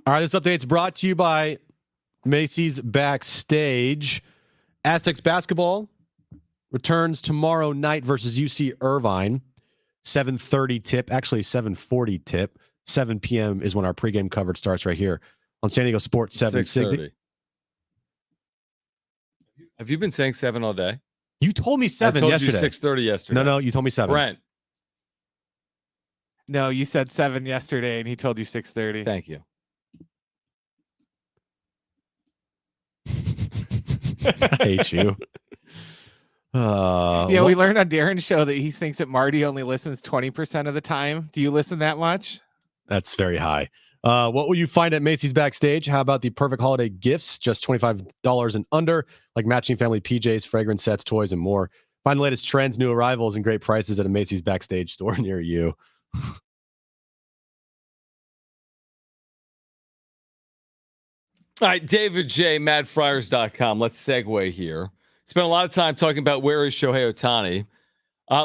All right, this update is brought to you by Macy's Backstage. Aztecs basketball returns tomorrow night versus UC Irvine. 7:30 tip, actually 7:40 tip. 7 p.m. is when our pregame coverage starts right here on San Diego Sports 760. 6:30. Have you been saying 7 all day? You told me 7 I told yesterday. you 6:30 yesterday. No, you told me 7. Brent. No, you said 7 yesterday, and he told you 6:30. Thank you. I hate you. We learned on Darren's show that he thinks that Marty only listens 20% of the time. Do you listen that much? That's very high. What will you find at Macy's Backstage? How about the perfect holiday gifts? Just $25 and under, like matching family PJs, fragrance sets, toys, and more. Find the latest trends, new arrivals, and great prices at a Macy's Backstage store near you. All right, David J, madfriars.com. Let's segue here. Spent a lot of time talking about where is Shohei Ohtani.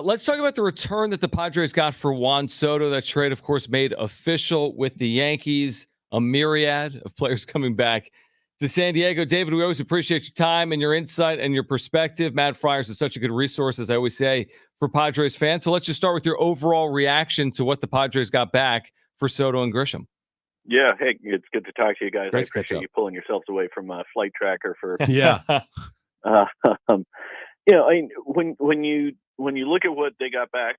Let's talk about the return that the Padres got for Juan Soto. That trade, of course, made official with the Yankees. A myriad of players coming back to San Diego. David, we always appreciate your time and your insight and your perspective. Mad Friars is such a good resource, as I always say, for Padres fans. So let's just start with your overall reaction to what the Padres got back for Soto and Grisham. Yeah, hey, it's good to talk to you guys. Great I appreciate you pulling yourselves away from Flight Tracker for. Yeah. When you look at what they got back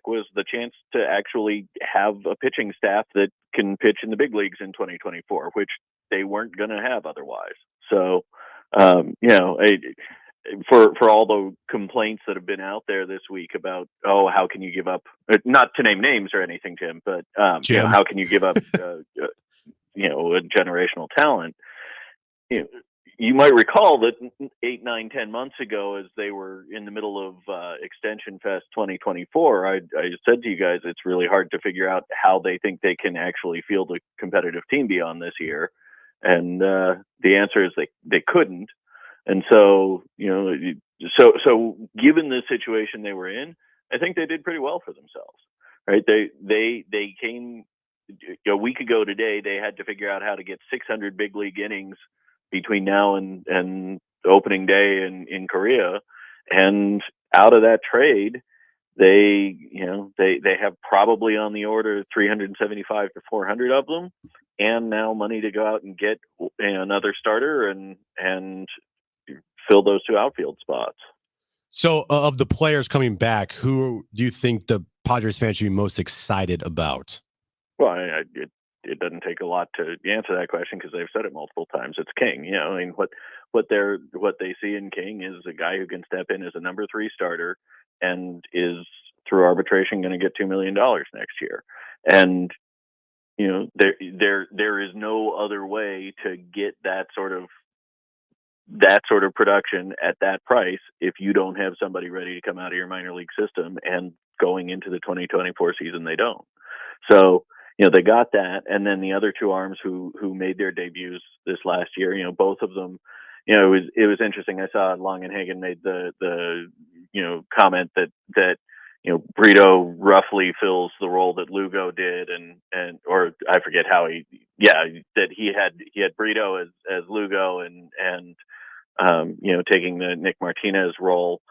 was the chance to actually have a pitching staff that can pitch in the big leagues in 2024, which they weren't going to have otherwise. So, for all the complaints that have been out there this week about, how can you give up, not to name names or anything, Tim, but, how can you give up, a generational talent? You might recall that 8, 9, 10 months ago, as they were in the middle of Extension Fest 2024, I said to you guys, it's really hard to figure out how they think they can actually field a competitive team beyond this year. And the answer is they couldn't. And so, so given the situation they were in, I think they did pretty well for themselves, right? They came a week ago today, they had to figure out how to get 600 big league innings between now and opening day in Korea. And out of that trade, they have probably on the order of 375 to 400 of them, and now money to go out and get another starter and fill those 2 outfield spots. So of the players coming back, who do you think the Padres fans should be most excited about? Well, it doesn't take a lot to answer that question because they've said it multiple times. It's King. What they see in King is a guy who can step in as a number 3 starter and is through arbitration going to get $2 million next year. And there is no other way to get that sort of production at that price if you don't have somebody ready to come out of your minor league system, and going into the 2024 season they don't. So they got that, and then the other 2 arms who made their debuts this last year, both of them, it was interesting. I saw Longenhagen made the comment that Brito roughly fills the role that Lugo did, and or I forget how that he had Brito as Lugo and taking the Nick Martinez role.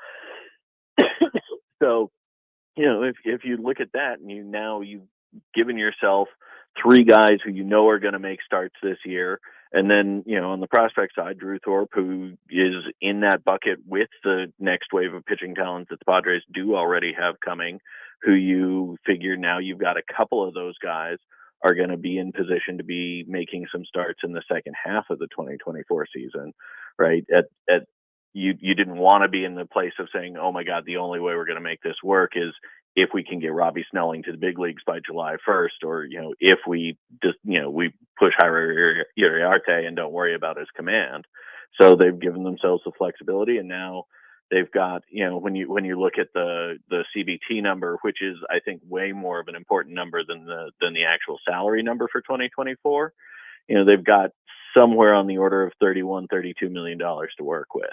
So, if you look at that and you've given yourself 3 guys who are going to make starts this year. And then, on the prospect side, Drew Thorp, who is in that bucket with the next wave of pitching talent that the Padres do already have coming, who you figure now you've got a couple of those guys are going to be in position to be making some starts in the second half of the 2024 season, right? You didn't want to be in the place of saying, oh my God, the only way we're going to make this work is if we can get Robbie Snelling to the big leagues by July 1st, or, if we just, we push Javier Uriarte and don't worry about his command. So they've given themselves the flexibility, and now they've got, when you look at the CBT number, which is, I think, way more of an important number than the actual salary number for 2024, they've got somewhere on the order of $32 million to work with.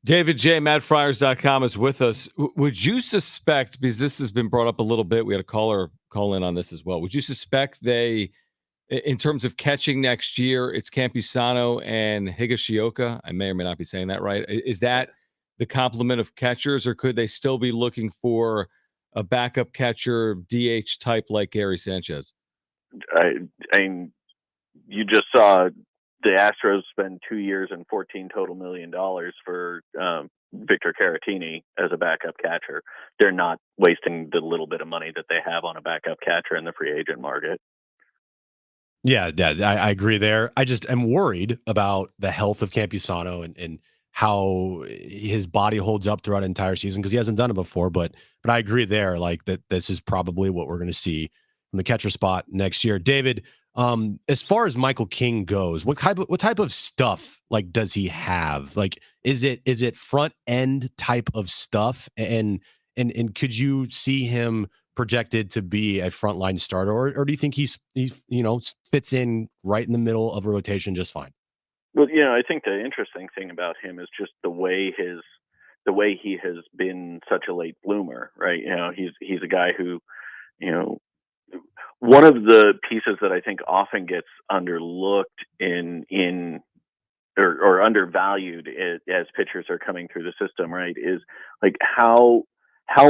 David J. MadFriars.com is with us. Would you suspect, because this has been brought up a little bit, we had a caller call in on this as well. Would you suspect they, in terms of catching next year, it's Campusano and Higashioka? I may or may not be saying that right. Is that the complement of catchers, or could they still be looking for a backup catcher, DH type like Gary Sanchez? I mean, you just saw the Astros spend 2 years and $14 total million for Victor Caratini as a backup catcher. They're not wasting the little bit of money that they have on a backup catcher in the free agent market. Yeah, I agree there. I just am worried about the health of Campusano and how his body holds up throughout an entire season, because he hasn't done it before. But I agree there, like that this is probably what we're going to see from the catcher spot next year. David, as far as Michael King goes, what type of stuff like does he have? Like, is it front end type of stuff? And could you see him projected to be a frontline starter, or do you think he's fits in right in the middle of a rotation just fine? Well, I think the interesting thing about him is just the way he has been such a late bloomer, right? He's a guy who, one of the pieces that I think often gets underlooked or undervalued as pitchers are coming through the system, right, is like how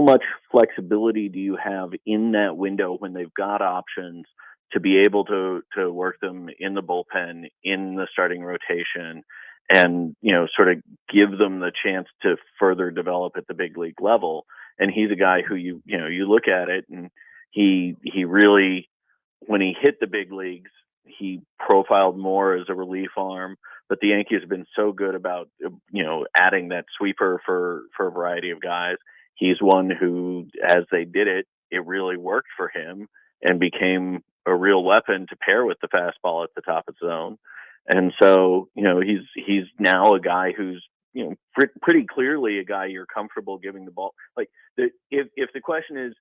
much flexibility do you have in that window when they've got options to be able to work them in the bullpen, in the starting rotation, and sort of give them the chance to further develop at the big league level. And he's a guy who you look at it, and he really, when he hit the big leagues, he profiled more as a relief arm. But the Yankees have been so good about adding that sweeper for a variety of guys. He's one who, as they did it, it really worked for him and became a real weapon to pair with the fastball at the top of the zone. And so, he's now a guy who's, pretty clearly a guy you're comfortable giving the ball. Like, if the question is,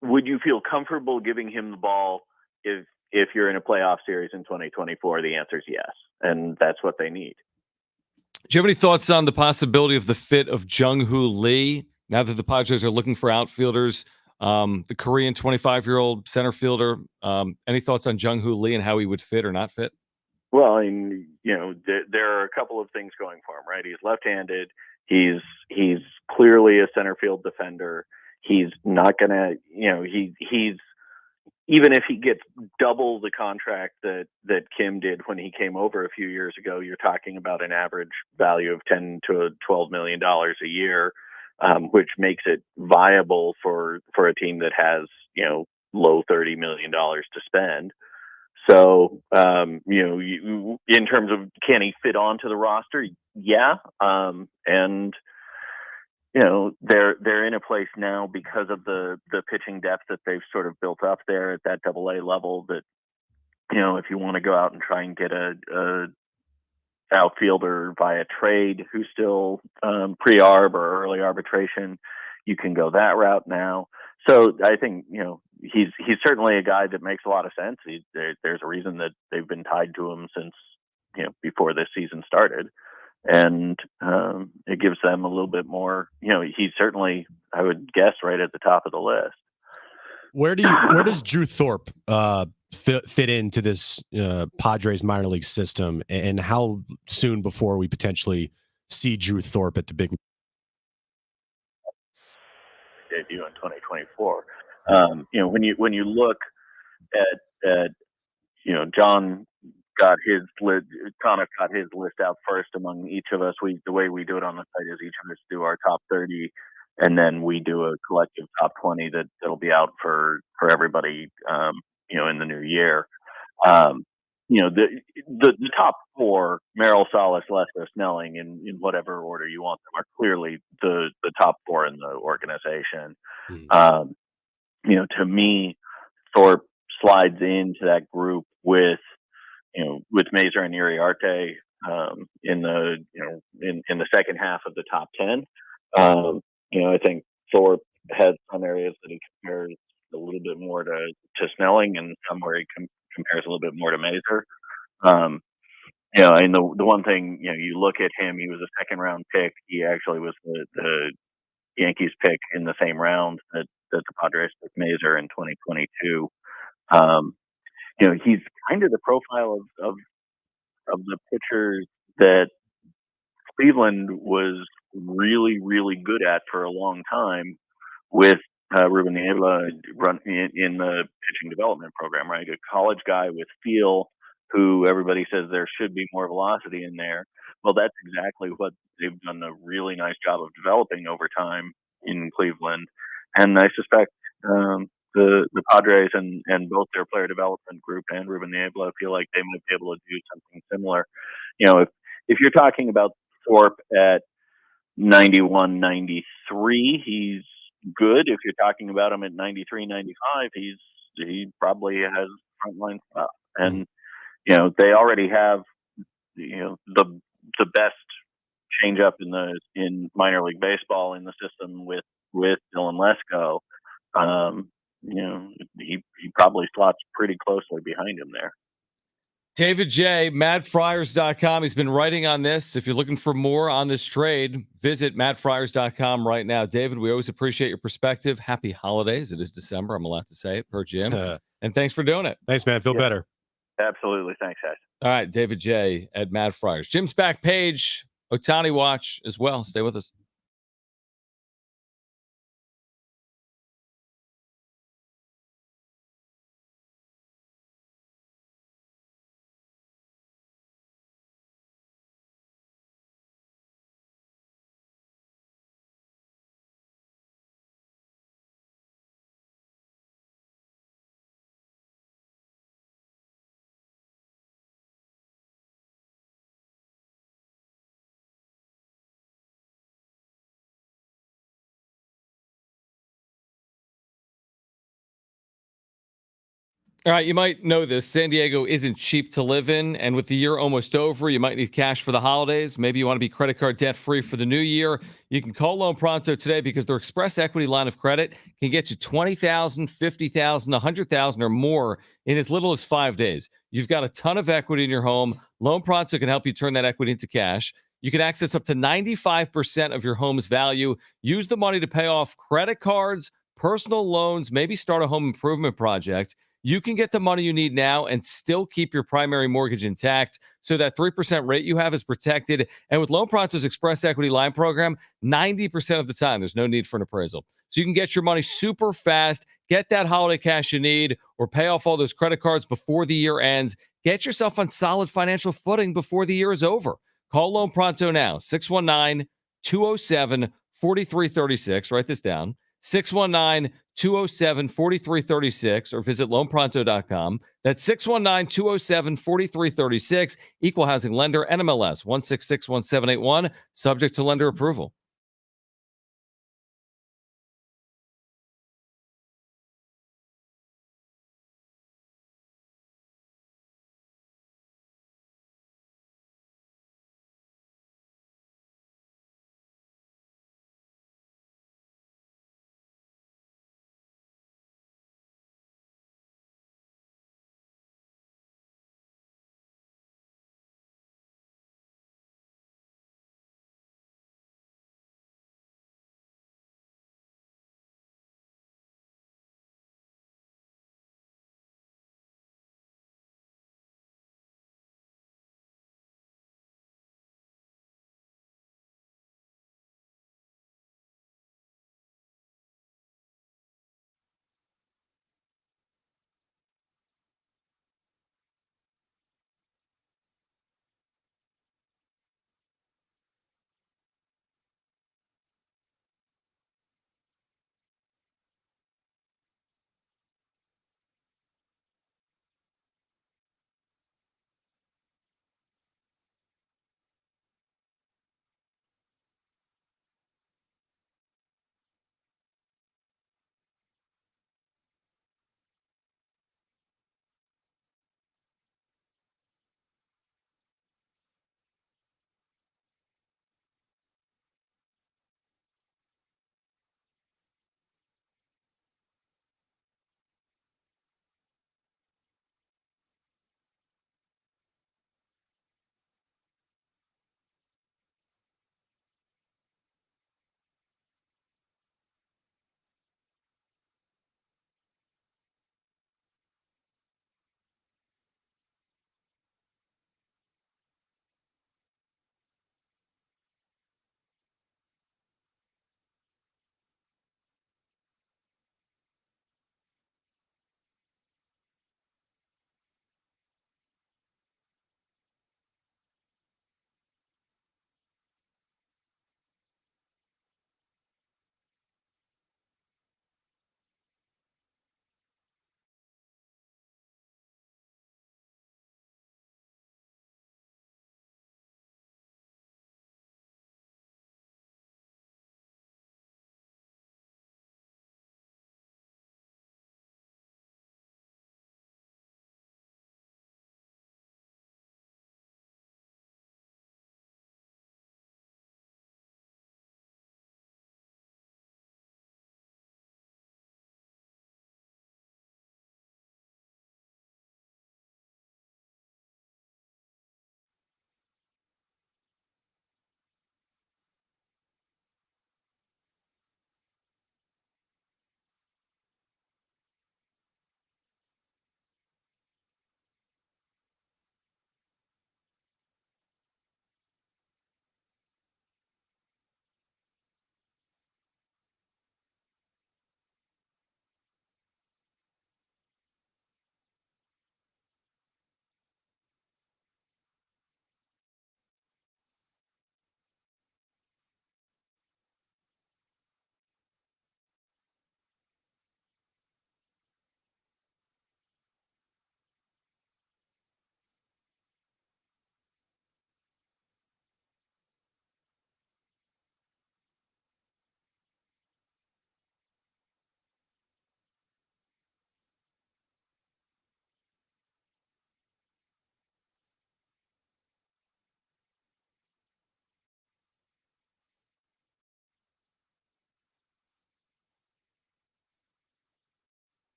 would you feel comfortable giving him the ball if you're in a playoff series in 2024? The answer is yes. And that's what they need. Do you have any thoughts on the possibility of the fit of Jung-Hoo Lee now that the Padres are looking for outfielders? The Korean 25-year-old center fielder. Any thoughts on Jung-Hoo Lee and how he would fit or not fit? Well, there are a couple of things going for him, right? He's left-handed. He's clearly a center field defender. He's not gonna, he's even if he gets double the contract that Kim did when he came over a few years ago, you're talking about an average value of $10 to $12 million a year, which makes it viable for a team that has, low $30 million to spend. So, in terms of can he fit onto the roster? Yeah. And, they're in a place now because of the pitching depth that they've sort of built up there at that AA level that, if you want to go out and try and get a outfielder via trade who's still pre-arb or early arbitration, you can go that route now. So I think, he's certainly a guy that makes a lot of sense. There's a reason that they've been tied to him since, before this season started. And it gives them a little bit more, he's certainly, I would guess, right at the top of the list. Where does Drew Thorp fit into this Padres minor league system, and how soon before we potentially see Drew Thorp at the big debut in 2024? When you look at John got his list, Connor got his list out first among each of us. The way we do it on the site is each of us do our top 30, and then we do a collective top 20 that'll be out for everybody, in the new year. The top four, Merrill, Salas, Lesko, Snelling, in whatever order you want them, are clearly the top four in the organization. To me, Thorpe slides into that group with Mazur and Uriarte in the second half of the top 10. I think Thorpe has some areas that he compares a little bit more to Snelling, and some where he compares a little bit more to Mazur. And the one thing, you look at him, he was a second round pick. He actually was the Yankees pick in the same round that the Padres took Mazur in 2022. He's kind of the profile of the pitchers that Cleveland was really, really good at for a long time with Ruben Niebla in the pitching development program, right? A college guy with feel who everybody says there should be more velocity in there. Well, that's exactly what they've done a really nice job of developing over time in Cleveland. And I suspect the Padres and both their player development group and Ruben Niebla feel like they might be able to do something similar. If you're talking about Thorpe at 91, 93, he's good. If you're talking about him at 93, 95, he probably has frontline stuff. And they already have the best changeup in minor league baseball in the system with Dylan Lesko. He probably slots pretty closely behind him there. David J, MattFryers.com. He's been writing on this. If you're looking for more on this trade, visit MattFryers.com right now. David, we always appreciate your perspective. Happy holidays. It is December. I'm allowed to say it per Jim. And thanks for doing it. Thanks, man. Feel better. Absolutely. Thanks, guys. All right, David J at Matt Fryers. Jim's back page, Ohtani watch as well. Stay with us. All right, you might know this. San Diego isn't cheap to live in, and with the year almost over, you might need cash for the holidays. Maybe you want to be credit card debt-free for the new year. You can call Loan Pronto today because their Express Equity line of credit can get you $20,000, $50,000, $100,000 or more in as little as 5 days. You've got a ton of equity in your home. Loan Pronto can help you turn that equity into cash. You can access up to 95% of your home's value. Use the money to pay off credit cards, personal loans, maybe start a home improvement project, you can get the money you need now and still keep your primary mortgage intact. So that 3% rate you have is protected. And with Loan Pronto's Express Equity Line Program, 90% of the time, there's no need for an appraisal. So you can get your money super fast, get that holiday cash you need, or pay off all those credit cards before the year ends. Get yourself on solid financial footing before the year is over. Call Loan Pronto now, 619-207-4336. Write this down. 619-207-4336 or visit loanpronto.com. That's 619-207-4336. Equal housing lender, NMLS 1661781, subject to lender approval.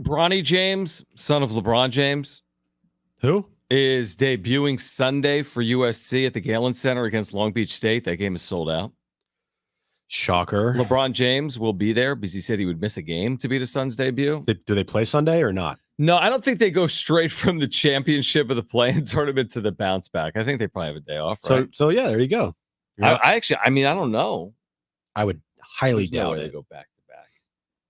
Bronny James, son of LeBron James, who is debuting Sunday for USC at the Galen Center against Long Beach State. That game is sold out. Shocker. LeBron James will be there because he said he would miss a game to be the Suns' debut. Do they play Sunday or not? No, I don't think they go straight from the championship of the play-in tournament to the bounce back. I think they probably have a day off, right? So yeah, there you go. I don't know. I would highly There's no doubt way it. they go back to back.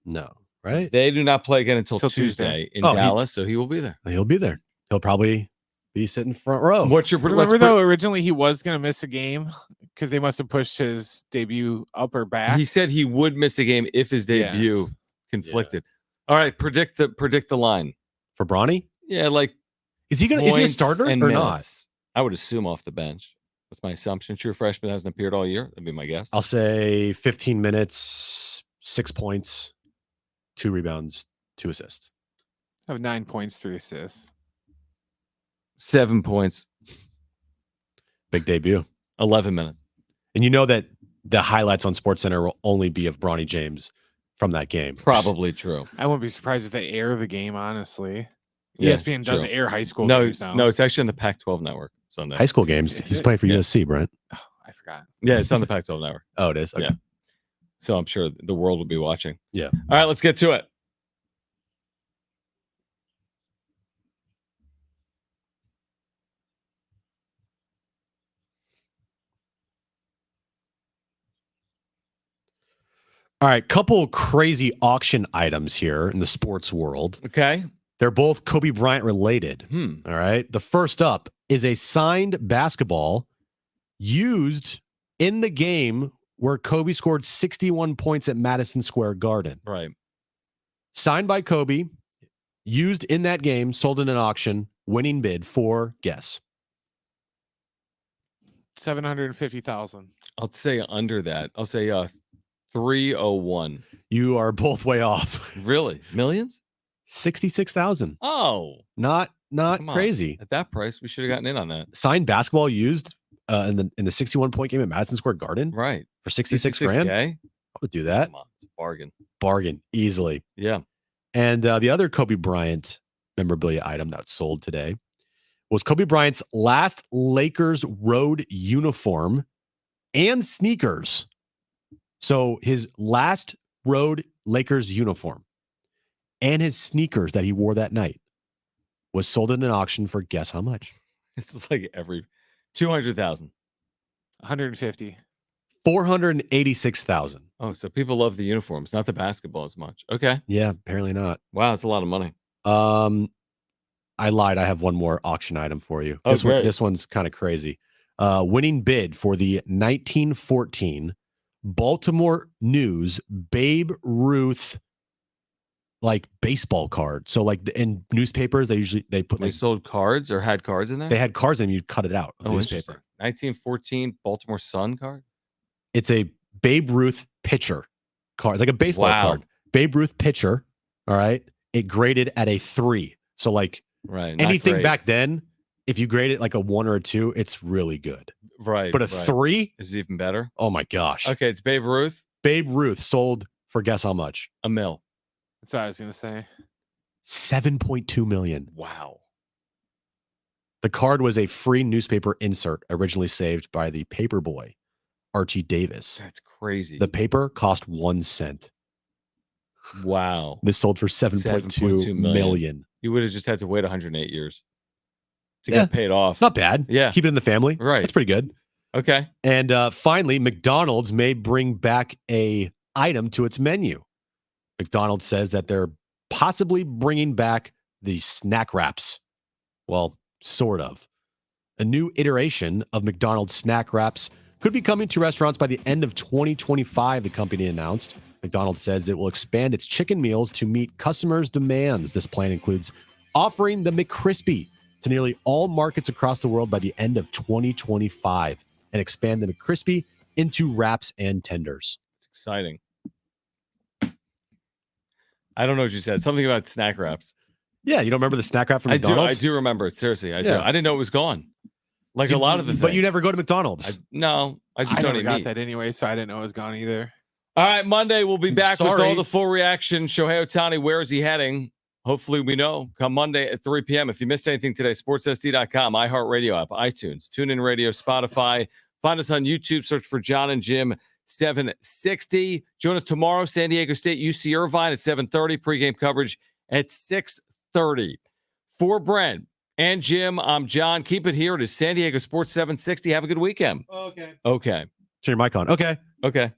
No, right? They do not play again until Till Tuesday in Oh, Dallas, so he will be there. He'll be there. He'll probably be sitting front row. What's your Remember though, originally he was going to miss a game because they must have pushed his debut up or back. He said he would miss a game if his debut conflicted. All right, predict the line for Bronny? Yeah, like is he a starter or not? I would assume off the bench. That's my assumption. True freshman hasn't appeared all year. That'd be my guess. I'll say 15 minutes, 6 points, 2 rebounds, 2 assists. I have 9 points, 3 assists. 7 points. Big debut. 11 minutes. And you know that the highlights on SportsCenter will only be of Bronny James from that game. Probably true. I wouldn't be surprised if they air the game, honestly. Yeah, ESPN does true. air high school No, games now. no, it's actually on the Pac-12 network Sunday. High school games. He's playing for USC, Brent. Oh, I forgot. Yeah, it's on the Pac-12 network. Oh, it is? Okay. Yeah. So I'm sure the world will be watching. Yeah. All right, let's get to it. All right, couple crazy auction items here in the sports world. Okay. They're both Kobe Bryant related. All right. The first up is a signed basketball used in the game where Kobe scored 61 points at Madison Square Garden. Right. Signed by Kobe, used in that game, sold in an auction, winning bid for, guess. 750,000. I'll say under that. I'll say 301. You are both way off. Really? Millions? 66,000. Oh. Not Come on. crazy. At that price, we should have gotten in on that. Signed basketball used in the 61 point game at Madison Square Garden. Right. For 66 grand. I would do that. Come on. It's a bargain. Bargain. Easily. Yeah. And the other Kobe Bryant memorabilia item that sold today was Kobe Bryant's last Lakers road uniform and sneakers. So his last road Lakers uniform and his sneakers that he wore that night was sold in an auction for guess how much? This is like every 200,000. 150. 486,000. Oh, so people love the uniforms, not the basketball as much. Okay. Yeah, apparently not. Wow, that's a lot of money. I lied. I have one more auction item for you. Oh, great. This one's kind of crazy. Winning bid for the 1914 Baltimore News Babe Ruth like baseball card. So like in newspapers, they put They like sold cards or had cards in there? they had cards in them. You'd cut it out of Oh, newspaper. interesting. 1914 Baltimore Sun card? It's a Babe Ruth pitcher card. It's like a baseball Wow. card. Babe Ruth pitcher. All right. It graded at a 3. So like Right. not anything great. back then, if you grade it like a 1 or a 2, it's really good. Right. But a right. 3, is even better. oh my gosh. Okay, it's Babe Ruth, Babe Ruth sold for guess how much? a mill. That's what I was going to say. 7.2 million. Wow. The card was a free newspaper insert originally saved by the paper boy, Archie Davis. That's crazy. The paper cost 1 cent. Wow. This sold for 7.2 million. You would have just had to wait 108 years to Yeah. get paid off. Not bad. Yeah. Keep it in the family. Right. That's pretty good. Okay. And finally, McDonald's may bring back a item to its menu. McDonald's says that they're possibly bringing back the snack wraps. Well, sort of. A new iteration of McDonald's snack wraps could be coming to restaurants by the end of 2025, the company announced. McDonald's says it will expand its chicken meals to meet customers' demands. This plan includes offering the McCrispy to nearly all markets across the world by the end of 2025 and expand the McCrispy into wraps and tenders. It's exciting. I don't know what you said. Something about snack wraps. Yeah, you don't remember the snack wrap from I McDonald's? do remember it. Seriously, I do. Yeah. I didn't know it was gone. Like a lot of the things. But you never go to McDonald's. I just I don't never eat got meat. that anyway, so I didn't know it was gone either. All right, Monday we'll be back with Sorry. all the full reaction. Shohei Ohtani, where is he heading? hopefully we know come Monday at 3 p.m. If you missed anything today, sportssd.com, iHeartRadio app, iTunes, TuneIn Radio, Spotify. Find us on YouTube. Search for Jon and Jim 760. Join us tomorrow, San Diego State, UC Irvine at 7:30. Pregame coverage at 6:30. For Brent and Jim, I'm John. Keep it here. It is San Diego Sports 760. Have a good weekend. Okay. Okay. Turn your mic on. Okay. Okay.